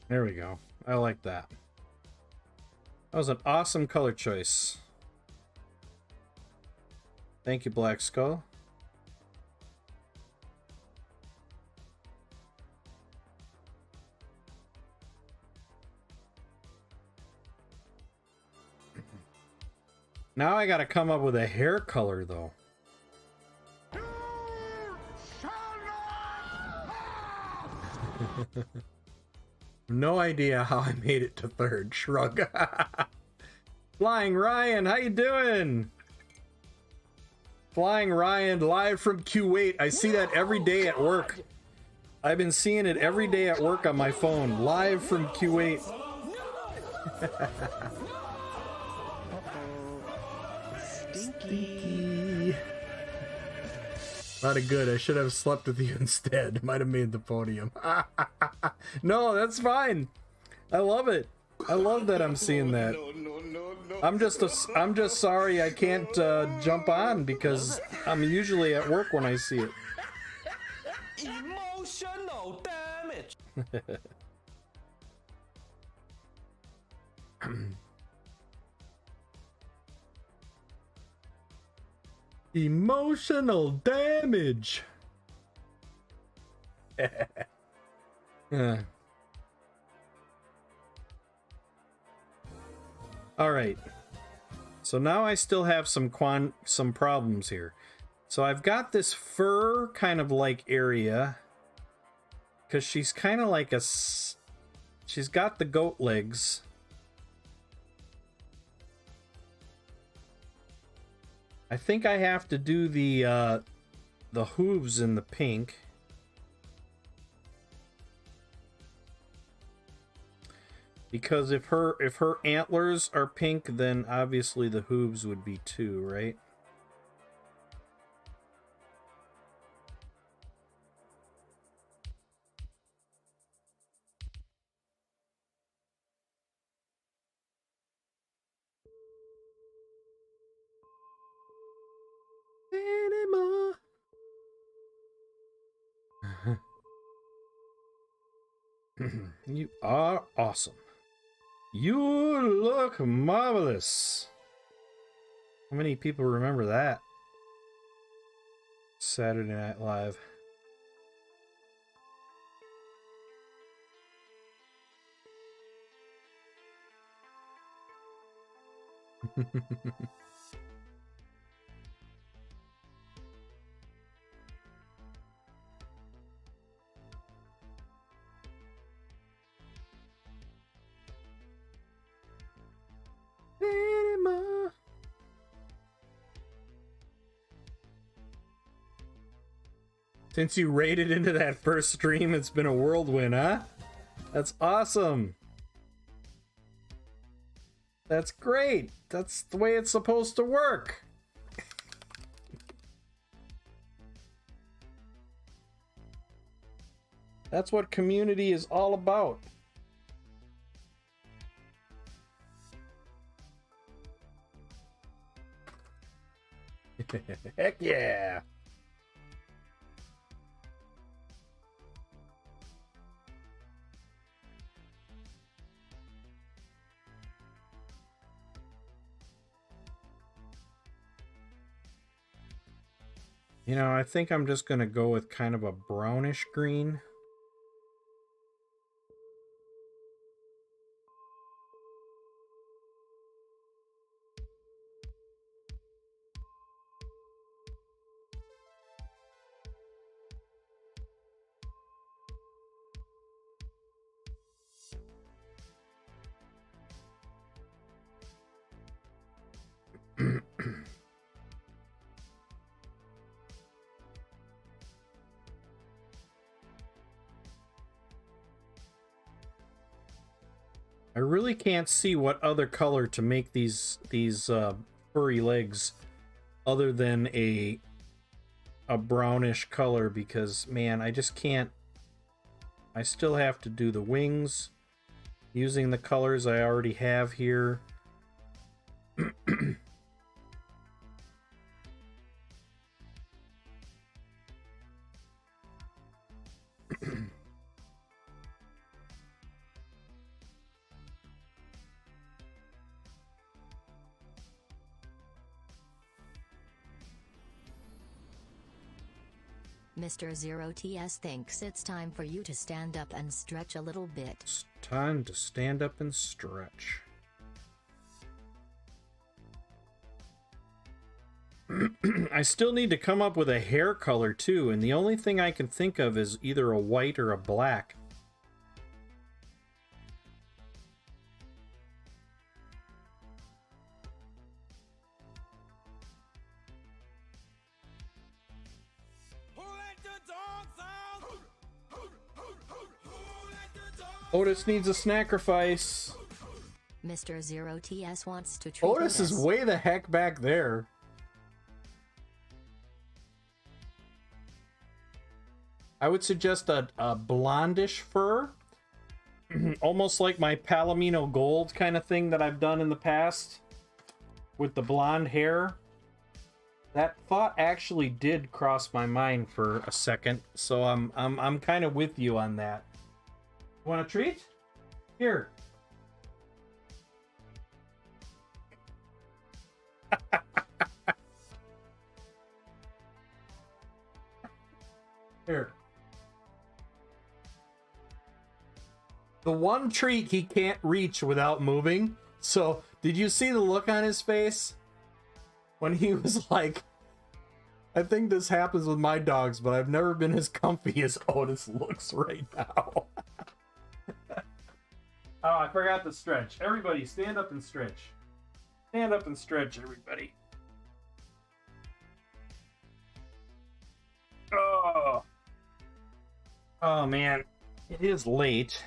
Speaker 1: There we go. I like that. That was an awesome color choice. Thank you, Black Skull. Now I gotta come up with a hair color, though. No idea how I made it to 3rd. Shrug. Flying Ryan, how you doing? Flying Ryan, live from Kuwait. I see that every day at work. I've been seeing it every day at work on my phone. Live from Kuwait. Stinky. Not a good. I should have slept with you instead. Might have made the podium. No, that's fine. I love it. I love that I'm seeing that. I'm just sorry I can't jump on because I'm usually at work when I see it.
Speaker 7: Emotional damage.
Speaker 1: Emotional damage. All right. So now I still have some problems here. So I've got this fur kind of like area because she's kind of like she's got the goat legs. I think I have to do the hooves in the pink. Because if her antlers are pink, then obviously the hooves would be too, right? Anymore. You are awesome. You look marvelous. How many people remember that? Saturday Night Live. Anymore. Since you raided into that first stream, it's been a whirlwind, huh? That's awesome. That's great. That's the way it's supposed to work. That's what community is all about. Heck yeah. You know, I think I'm just going to go with kind of a brownish green. I really can't see what other color to make these furry legs other than a brownish color, because man, I just can't. I still have to do the wings using the colors I already have here.
Speaker 2: Mr. Zero TS thinks it's time for you to stand up and stretch a little bit.
Speaker 1: It's time to stand up and stretch. I still need to come up with a hair color too, and the only thing I can think of is either a white or a black. Otis needs a sacrifice.
Speaker 2: Mr. Zero TS wants to treat
Speaker 1: Otis is way the heck back there. I would suggest a blondish fur. Almost like my Palomino Gold kind of thing that I've done in the past. With the blonde hair. That thought actually did cross my mind for a second. So I'm kind of with you on that. Want a treat? Here. Here. The one treat he can't reach without moving. So, did you see the look on his face? When he was like, I think this happens with my dogs, but I've never been as comfy as Otis looks right now. Oh, I forgot to stretch. Everybody, stand up and stretch. Stand up and stretch, everybody. Oh. Oh, man. It is late.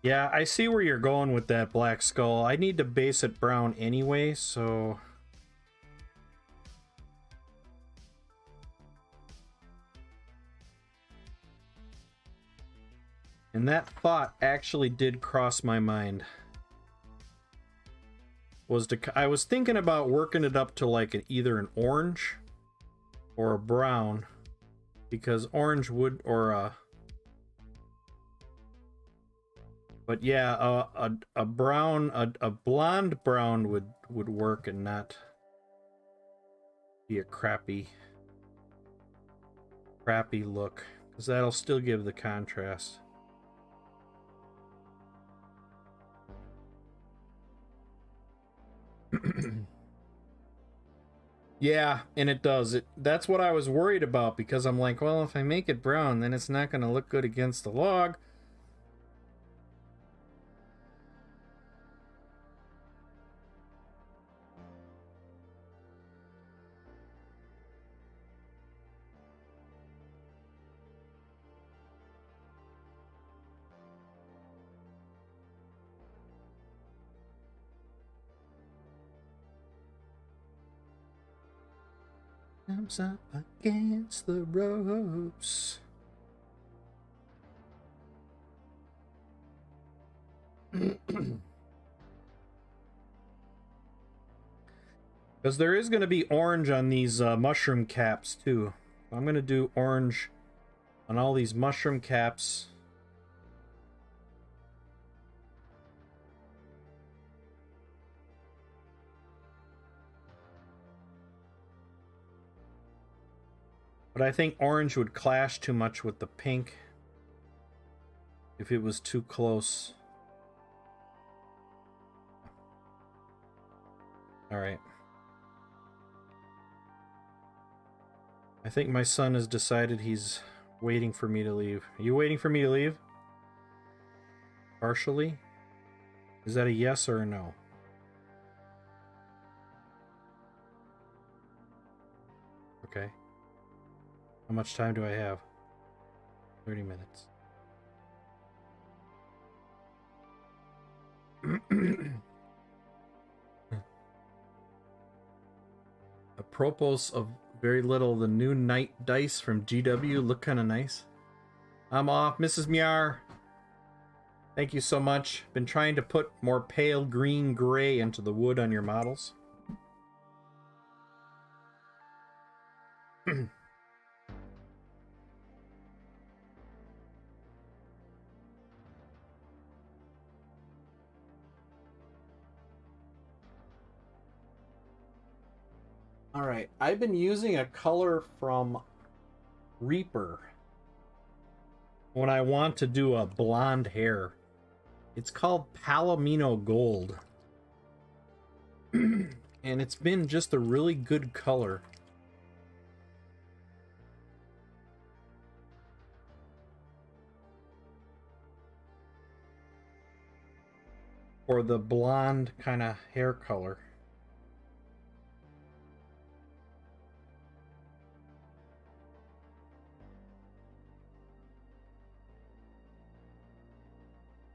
Speaker 1: Yeah, I see where you're going with that black skull. I need to base it brown anyway, so... And that thought actually did cross my mind. I was thinking about working it up to like either an orange or a brown, because orange would, or but yeah, a brown, a blonde brown would work and not be a crappy look, because that'll still give the contrast. Yeah, and it does. That's what I was worried about, because I'm like, well, if I make it brown, then it's not going to look good against the log. Comes up against the ropes. Because there is going to be orange on these mushroom caps too. I'm going to do orange on all these mushroom caps. But I think orange would clash too much with the pink if it was too close. All right. I think my son has decided he's waiting for me to leave. Are you waiting for me to leave? Partially? Is that a yes or a no? Okay. How much time do I have? 30 minutes. Apropos of very little, the new night dice from GW look kind of nice. I'm off, Mrs. Miar. Thank you so much. Been trying to put more pale green gray into the wood on your models. All right, I've been using a color from Reaper when I want to do a blonde hair. It's called Palomino Gold. And it's been just a really good color. For the blonde kind of hair color.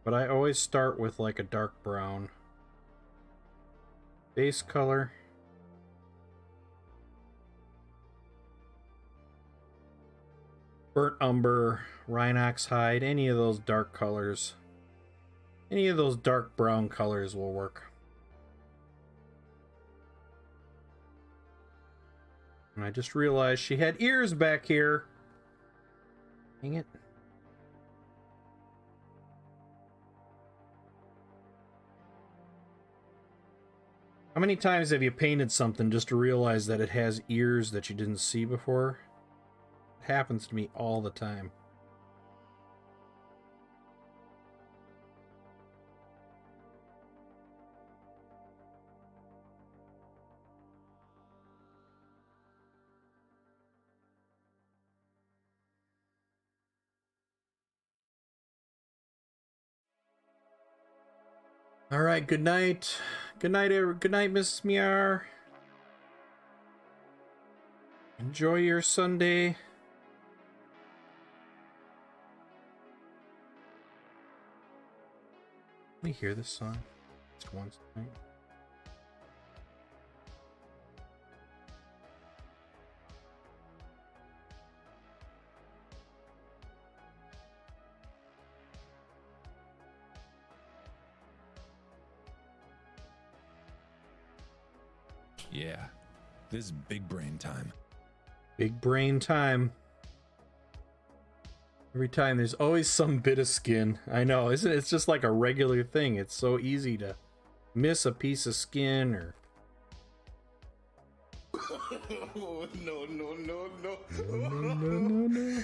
Speaker 1: But I always start with like a dark brown. Base color. Burnt umber, Rhinox hide, any of those dark colors. Any of those dark brown colors will work. And I just realized she had ears back here. Dang it. How many times have you painted something just to realize that it has ears that you didn't see before? It happens to me all the time. All right, good night. Good night, good night, Mrs. Miar. Enjoy your Sunday. Let me hear this song just once tonight.
Speaker 8: Yeah, this is big brain time.
Speaker 1: Big brain time. Every time there's always some bit of skin. I know, isn't it? It's just like a regular thing. It's so easy to miss a piece of skin or...
Speaker 5: Oh, no, no, no, no.
Speaker 1: No, no, no.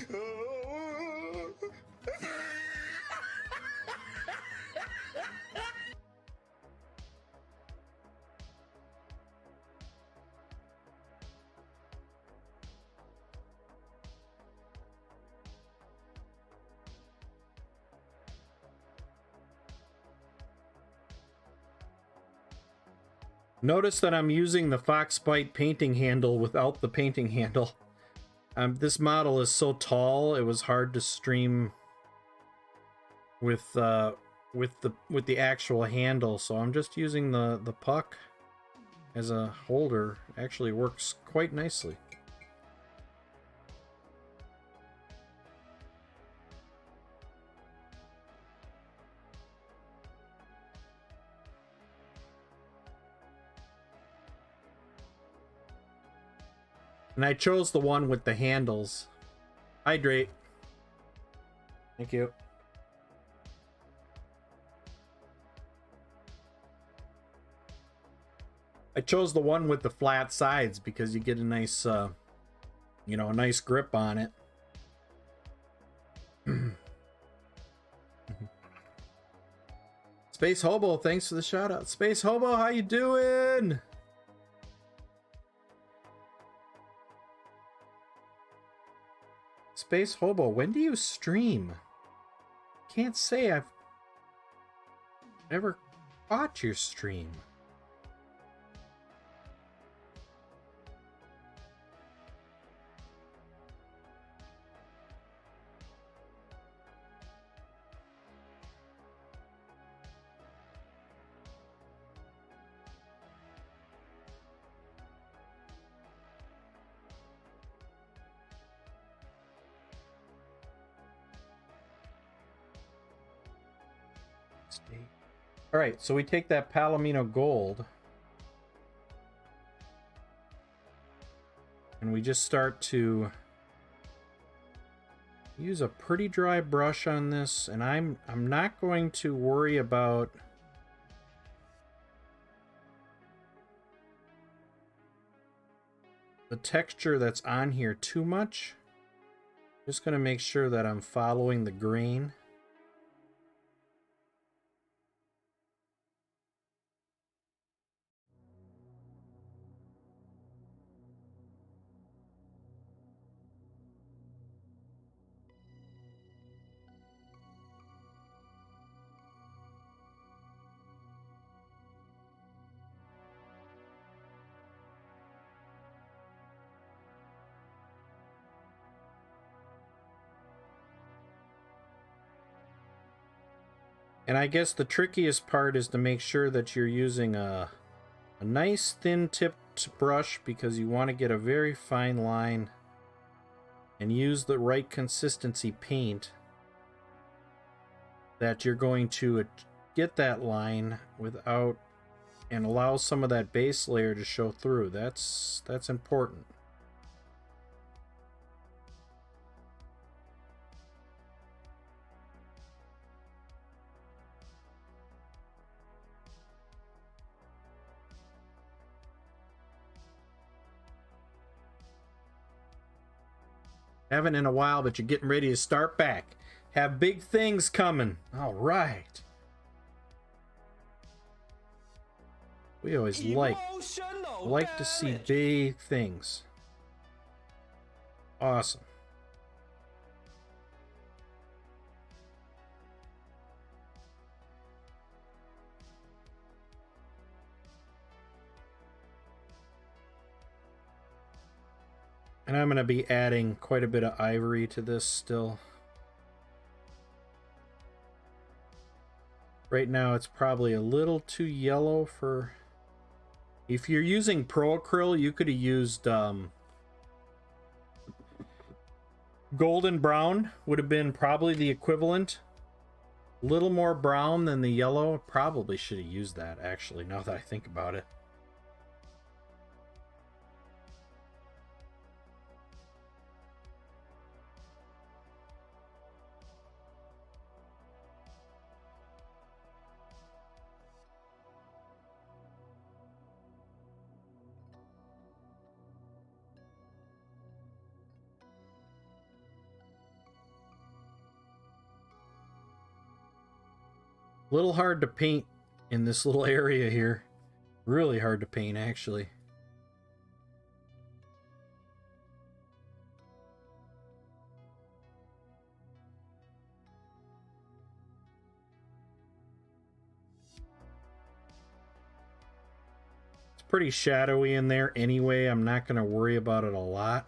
Speaker 1: Notice that I'm using the Foxbite painting handle without the painting handle. This model is so tall, it was hard to stream with the actual handle, so I'm just using the puck as a holder. Actually works quite nicely. And I chose the one with the handles. Hydrate. Thank you. I chose the one with the flat sides because you get a nice you know, a nice grip on it. Space Hobo, thanks for the shout out. Space Hobo, how you doing? Space Hobo, when do you stream? Can't say I've ever caught your stream. All right, so we take that Palomino gold and we just start to use a pretty dry brush on this, and I'm not going to worry about the texture that's on here too much. Just going to make sure that I'm following the grain. And I guess the trickiest part is to make sure that you're using a nice thin tipped brush, because you want to get a very fine line and use the right consistency paint that you're going to get that line without, and allow some of that base layer to show through. That's important. Haven't in a while, but you're getting ready to start back. Have big things coming. All right. We always like to see big things. Awesome. And I'm going to be adding quite a bit of ivory to this still. Right now it's probably a little too yellow for... If you're using Pro Acryl, you could have used golden brown, would have been probably the equivalent. A little more brown than the yellow. Probably should have used that, actually, now that I think about it. A little hard to paint in this little area here. Really hard to paint, actually. It's pretty shadowy in there anyway. I'm not going to worry about it a lot.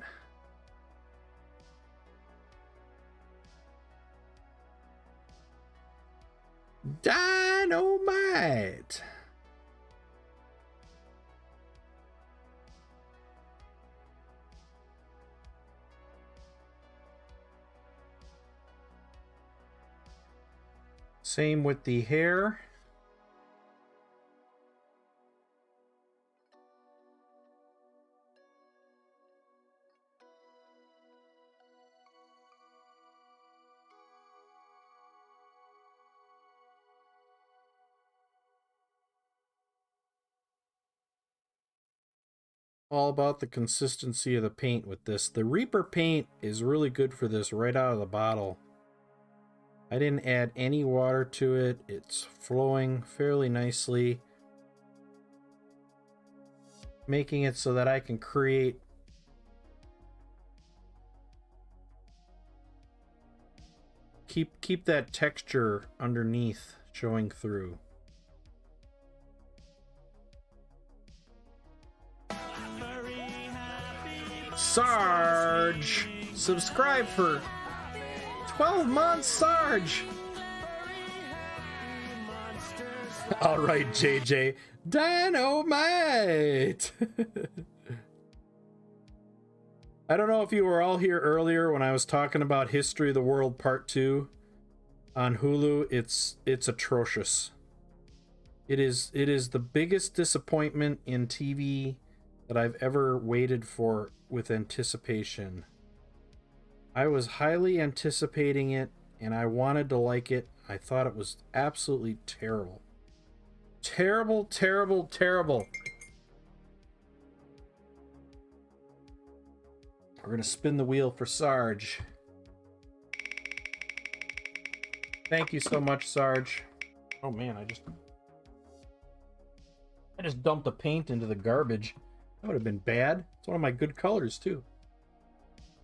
Speaker 1: Dynamite! Same with the hair. all about the consistency of the paint with this. The Reaper paint is really good for this right out of the bottle. I didn't add any water to it. It's flowing fairly nicely, making it so that I can create keep that texture underneath showing through. Sarge, subscribe for 12 months, Sarge. All right, JJ, dynamite. I don't know if you were all here earlier when I was talking about History of the World Part 2 on Hulu. It's atrocious. It is the biggest disappointment in TV that I've ever waited for with anticipation. I was highly anticipating it and I wanted to like it. I thought it was absolutely terrible. Terrible, terrible, terrible. We're gonna spin the wheel for Sarge. Thank you so much, Sarge. Oh man, I just dumped the paint into the garbage. That would have been bad. It's one of my good colors too.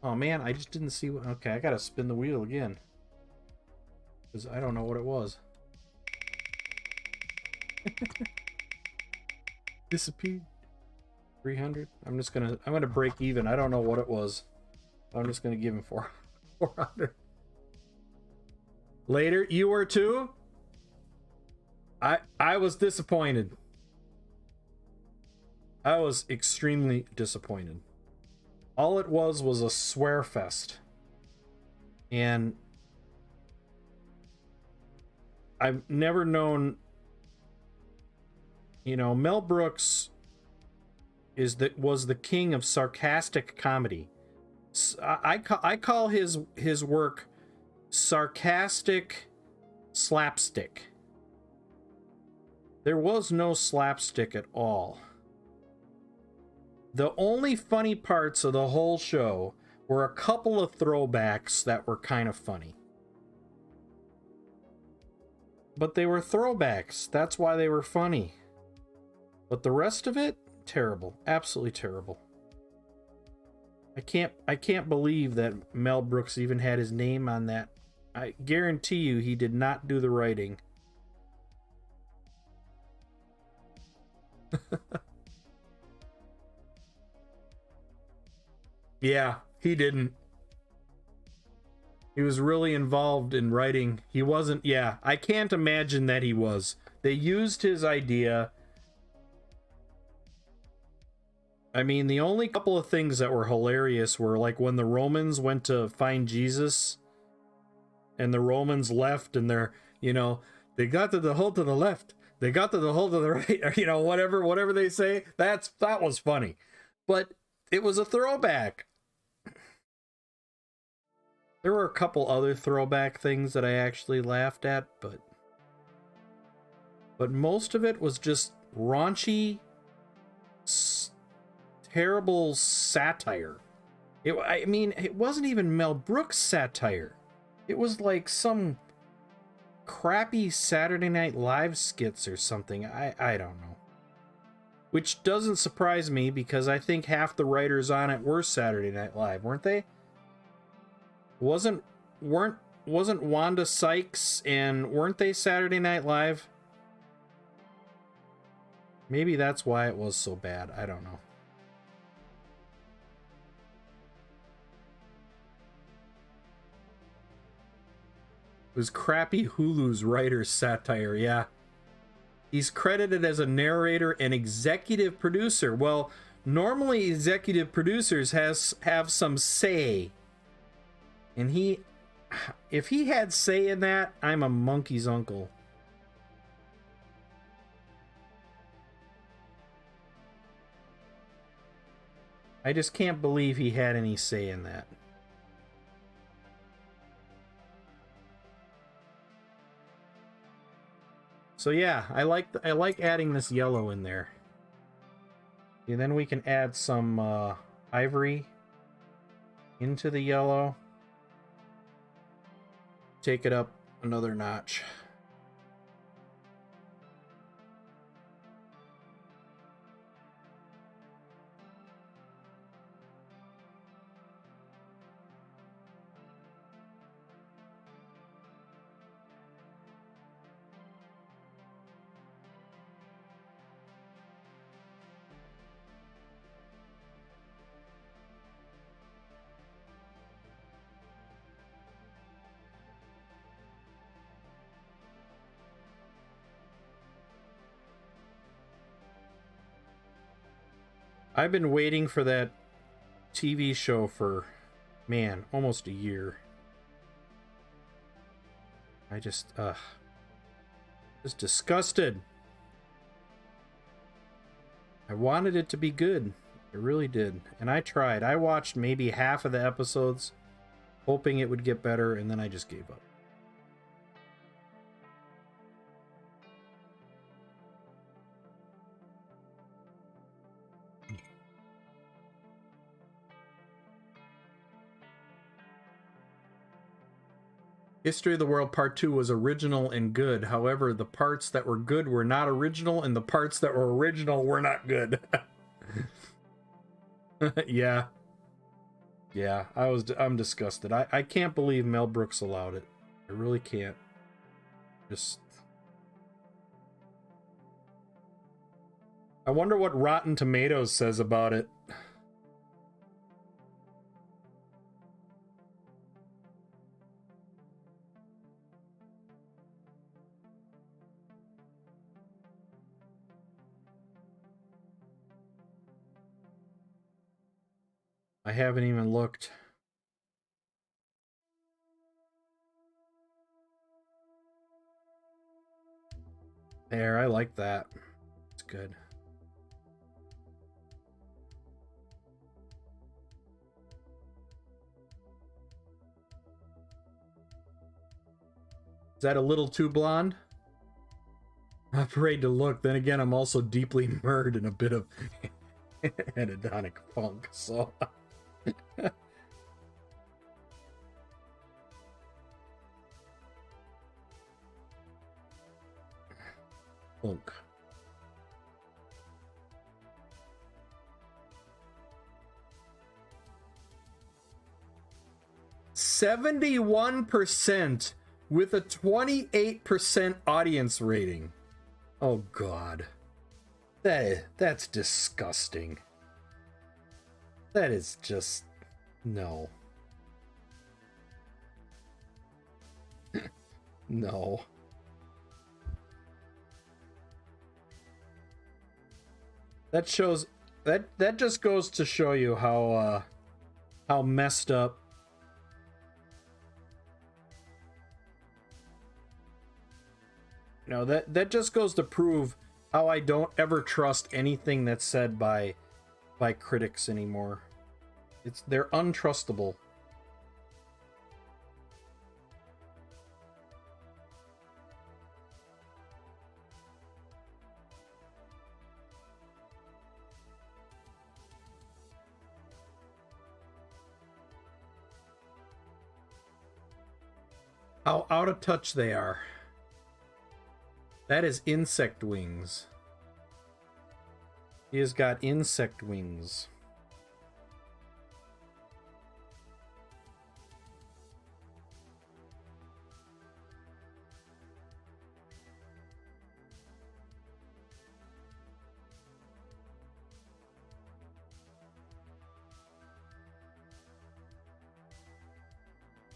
Speaker 1: Oh man, I just didn't see what... Okay, I gotta spin the wheel again, because I don't know what it was. Disappeared. 300. I'm gonna break even. I don't know what it was. I'm just gonna give him 400. Later, you were too? I was disappointed. I was extremely disappointed. All it was a swear fest. And I've never known, you know, Mel Brooks was the king of sarcastic comedy. I call his work sarcastic slapstick. There was no slapstick at all. The only funny parts of the whole show were a couple of throwbacks that were kind of funny. But they were throwbacks. That's why they were funny. But the rest of it, terrible. Absolutely terrible. I can't believe that Mel Brooks even had his name on that. I guarantee you he did not do the writing. Yeah, he didn't. He was really involved in writing. He wasn't, yeah, I can't imagine that he was. They used his idea. I mean, the only couple of things that were hilarious were like when the Romans went to find Jesus and the Romans left and they're, you know, they got to the hole to the left. They got to the hole to the right, or, you know, whatever they say. That was funny. But it was a throwback. There were a couple other throwback things that I actually laughed at, but most of it was just raunchy, terrible satire. I mean, it wasn't even Mel Brooks satire. It was like some crappy Saturday Night Live skits or something. I don't know. Which doesn't surprise me because I think half the writers on it were Saturday Night Live, weren't they? Wasn't Wanda Sykes and weren't they Saturday Night Live? Maybe that's why it was so bad. I don't know. It was crappy Hulu's writer's satire, yeah. He's credited as a narrator and executive producer. Well, normally executive producers have some say. And if he had say in that, I'm a monkey's uncle. I just can't believe he had any say in that. So yeah, I like adding this yellow in there. And then we can add some ivory into the yellow. Take it up another notch. I've been waiting for that TV show for, man, almost a year. I just disgusted. I wanted it to be good. I really did. And I tried. I watched maybe half of the episodes, hoping it would get better, and then I just gave up. History of the World Part 2 was original and good. However, the parts that were good were not original, and the parts that were original were not good. Yeah. Yeah, I'm disgusted. I can't believe Mel Brooks allowed it. I really can't. Just... I wonder what Rotten Tomatoes says about it. I haven't even looked. There, I like that. It's good. Is that a little too blonde? I'm afraid to look. Then again, I'm also deeply immersed in a bit of anhedonic funk, so... Funk. %71% with a 28% audience rating. Oh God. That's disgusting. That is just... no. No. That shows... that just goes to show you how messed up... No, that just goes to prove how I don't ever trust anything that's said by critics anymore. They're untrustable. How out of touch they are. That is insect wings. He has got insect wings.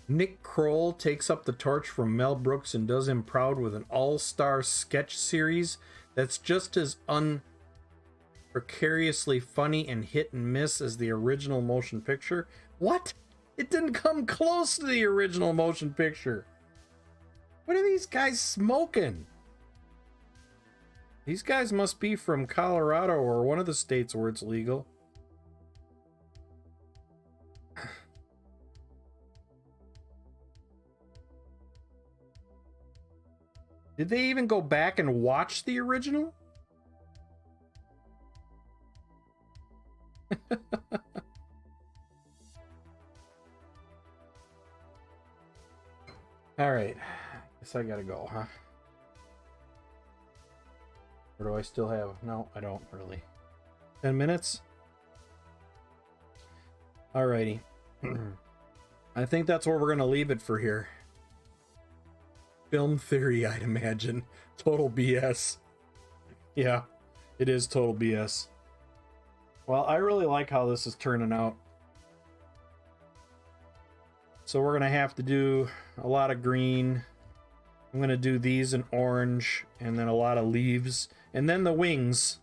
Speaker 1: Nick Kroll takes up the torch from Mel Brooks and does him proud with an all-star sketch series that's just as precariously funny and hit and miss as the original motion picture. What? It didn't come close to the original motion picture. What are these guys smoking? These guys must be from Colorado or one of the states where it's legal. Did they even go back and watch the original? All right. Guess I gotta go, huh? Or do I still have... No, I don't really. 10 minutes? Alrighty. I think that's where we're gonna leave it for here. Film theory, I'd imagine. Total BS. Yeah, it is total BS. Well, I really like how this is turning out. So we're gonna have to do a lot of green. I'm gonna do these in orange, and then a lot of leaves, and then the wings.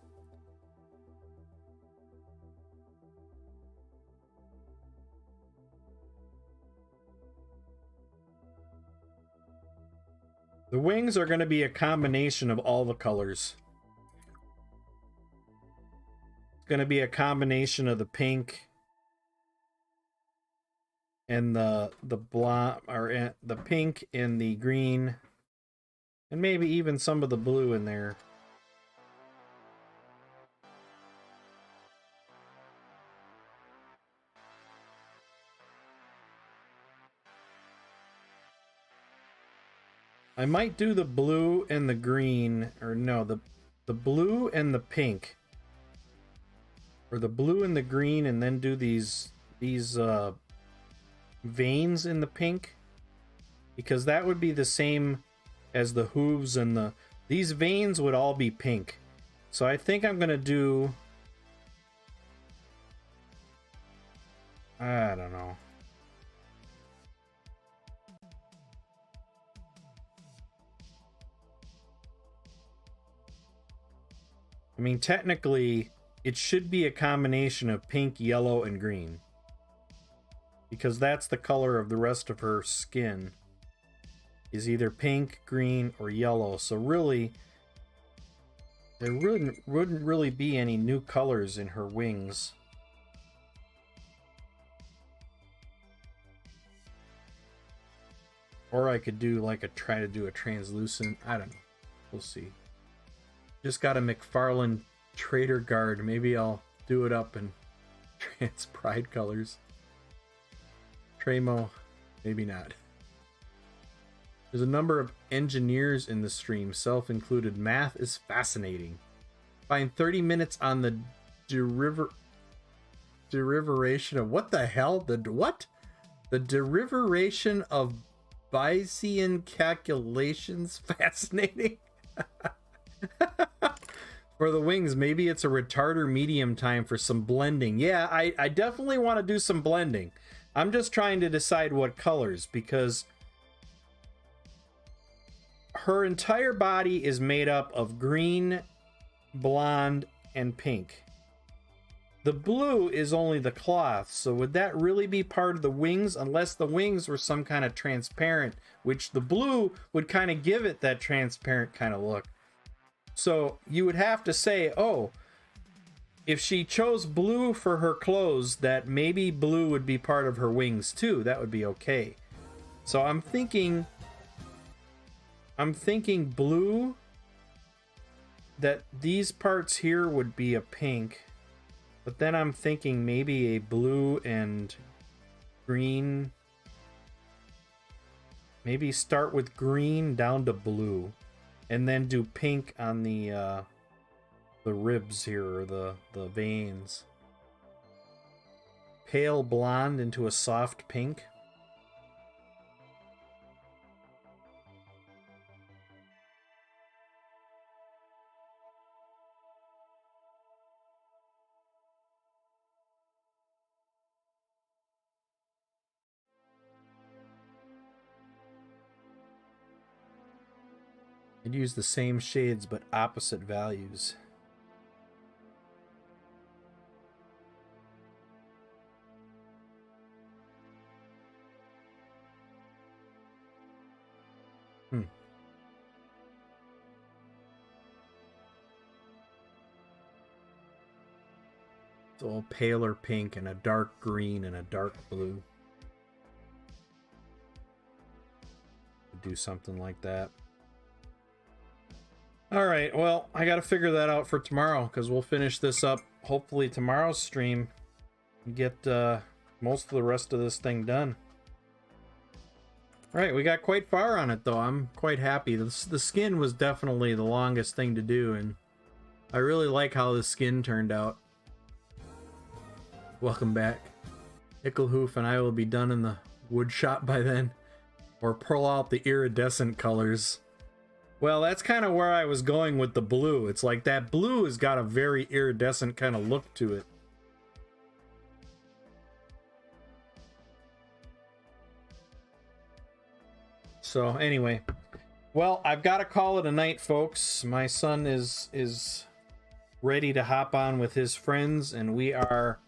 Speaker 1: The wings are gonna be a combination of all the colors. It's gonna be a combination of the pink and the blonde, or the pink and the green, and maybe even some of the blue in there. I might do the blue and the green, or no, the blue and the pink, or the blue and the green, and then do these veins in the pink, because that would be the same as the hooves, and these veins would all be pink. So I think I'm gonna do, I don't know. I mean, technically, it should be a combination of pink, yellow, and green, because that's the color of the rest of her skin, is either pink, green, or yellow. So really, there wouldn't really be any new colors in her wings. Or I could do like try to do a translucent, I don't know. We'll see. Just got a McFarlane Trader Guard. Maybe I'll do it up in trans pride colors. Tremo, maybe not. There's a number of engineers in the stream, self-included. Math is fascinating. Find 30 minutes on the derivation of what the hell? The what? The derivation of Bayesian calculations. Fascinating. For the wings, maybe it's a retarder medium time for some blending. Yeah, I definitely want to do some blending. I'm just trying to decide what colors, because her entire body is made up of green, blonde, and pink. The blue is only the cloth, so would that really be part of the wings? Unless the wings were some kind of transparent, which the blue would kind of give it that transparent kind of look. So you would have to say, oh, if she chose blue for her clothes, that maybe blue would be part of her wings too. That would be okay. So I'm thinking blue, that these parts here would be a pink, but then I'm thinking maybe a blue and green. Maybe start with green down to blue, and then do pink on the ribs here, or the veins. Pale blonde into a soft pink. I'd use the same shades but opposite values. It's all paler pink and a dark green and a dark blue. Do something like that. All right, well, I got to figure that out for tomorrow, because we'll finish this up hopefully tomorrow's stream get most of the rest of this thing done. All right, we got quite far on it though. I'm quite happy. The skin was definitely the longest thing to do, and I really like how the skin turned out. Welcome back. Icklehoof and I will be done in the wood shop by then, or pull out the iridescent colors. Well, that's kind of where I was going with the blue. It's like that blue has got a very iridescent kind of look to it. So anyway, well, I've got to call it a night, folks. My son is ready to hop on with his friends, and we are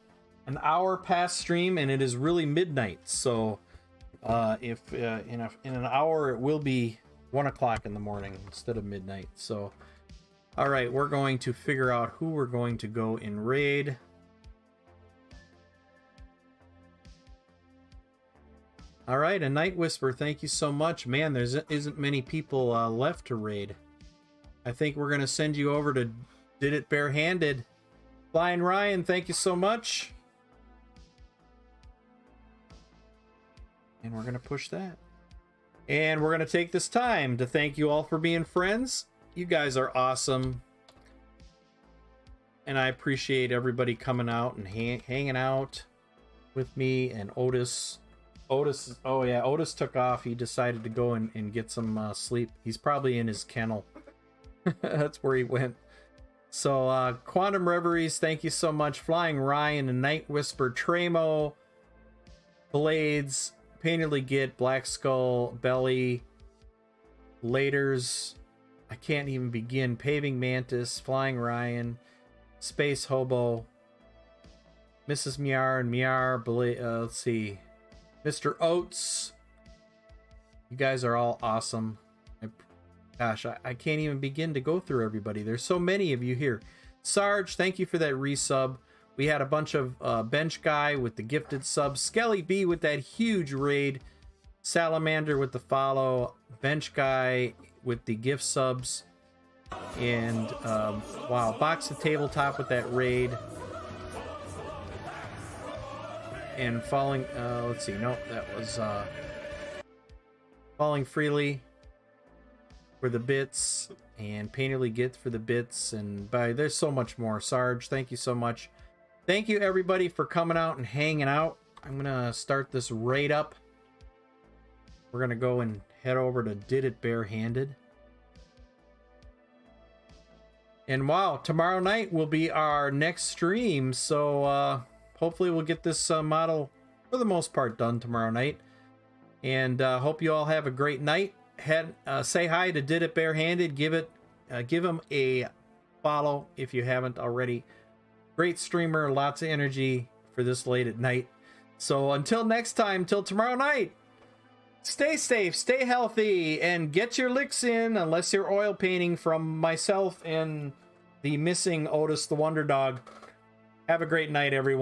Speaker 1: an hour past stream, and it is really midnight. So if in an hour it will be 1 o'clock in the morning instead of midnight. So all right, we're going to figure out who we're going to go in raid. All right, a Night Whisper, thank you so much. Man, there isn't many people left to raid. I think we're going to send you over to Did It Barehanded. Flying Ryan, thank you so much. And we're going to push that. And we're going to take this time to thank you all for being friends. You guys are awesome. And I appreciate everybody coming out and hanging out with me and Otis. Oh yeah, Otis took off. He decided to go and get some sleep. He's probably in his kennel. That's where he went. So Quantum Reveries, thank you so much. Flying Ryan and Night Whisper, Tremo, Blades, Painterly Git, Black Skull, Belly, Laters, I can't even begin, Paving Mantis, Flying Ryan, Space Hobo, Mrs. Miar and Miar, let's see, Mr. Oates. You guys are all awesome. Gosh, I can't even begin to go through everybody. There's so many of you here. Sarge, thank you for that resub. We had a bunch of Bench Guy with the gifted subs. Skelly B with that huge raid. Salamander with the follow. Bench Guy with the gift subs. And, wow, Box of Tabletop with that raid. And Falling, let's see, nope, that was Falling Freely for the bits, and Painterly Git for the bits, and there's so much more. Sarge, thank you so much. Thank you everybody for coming out and hanging out. I'm gonna start this raid up. We're gonna go and head over to Did It Barehanded. And wow, tomorrow night will be our next stream, so hopefully we'll get this model for the most part done tomorrow night. And hope you all have a great night. Say hi to Did It Barehanded. Give him a follow if you haven't already. Great streamer, lots of energy for this late at night. So until next time, till tomorrow night, stay safe, stay healthy, and get your licks in, unless you're oil painting, from myself and the missing Otis the Wonder Dog. Have a great night, everyone.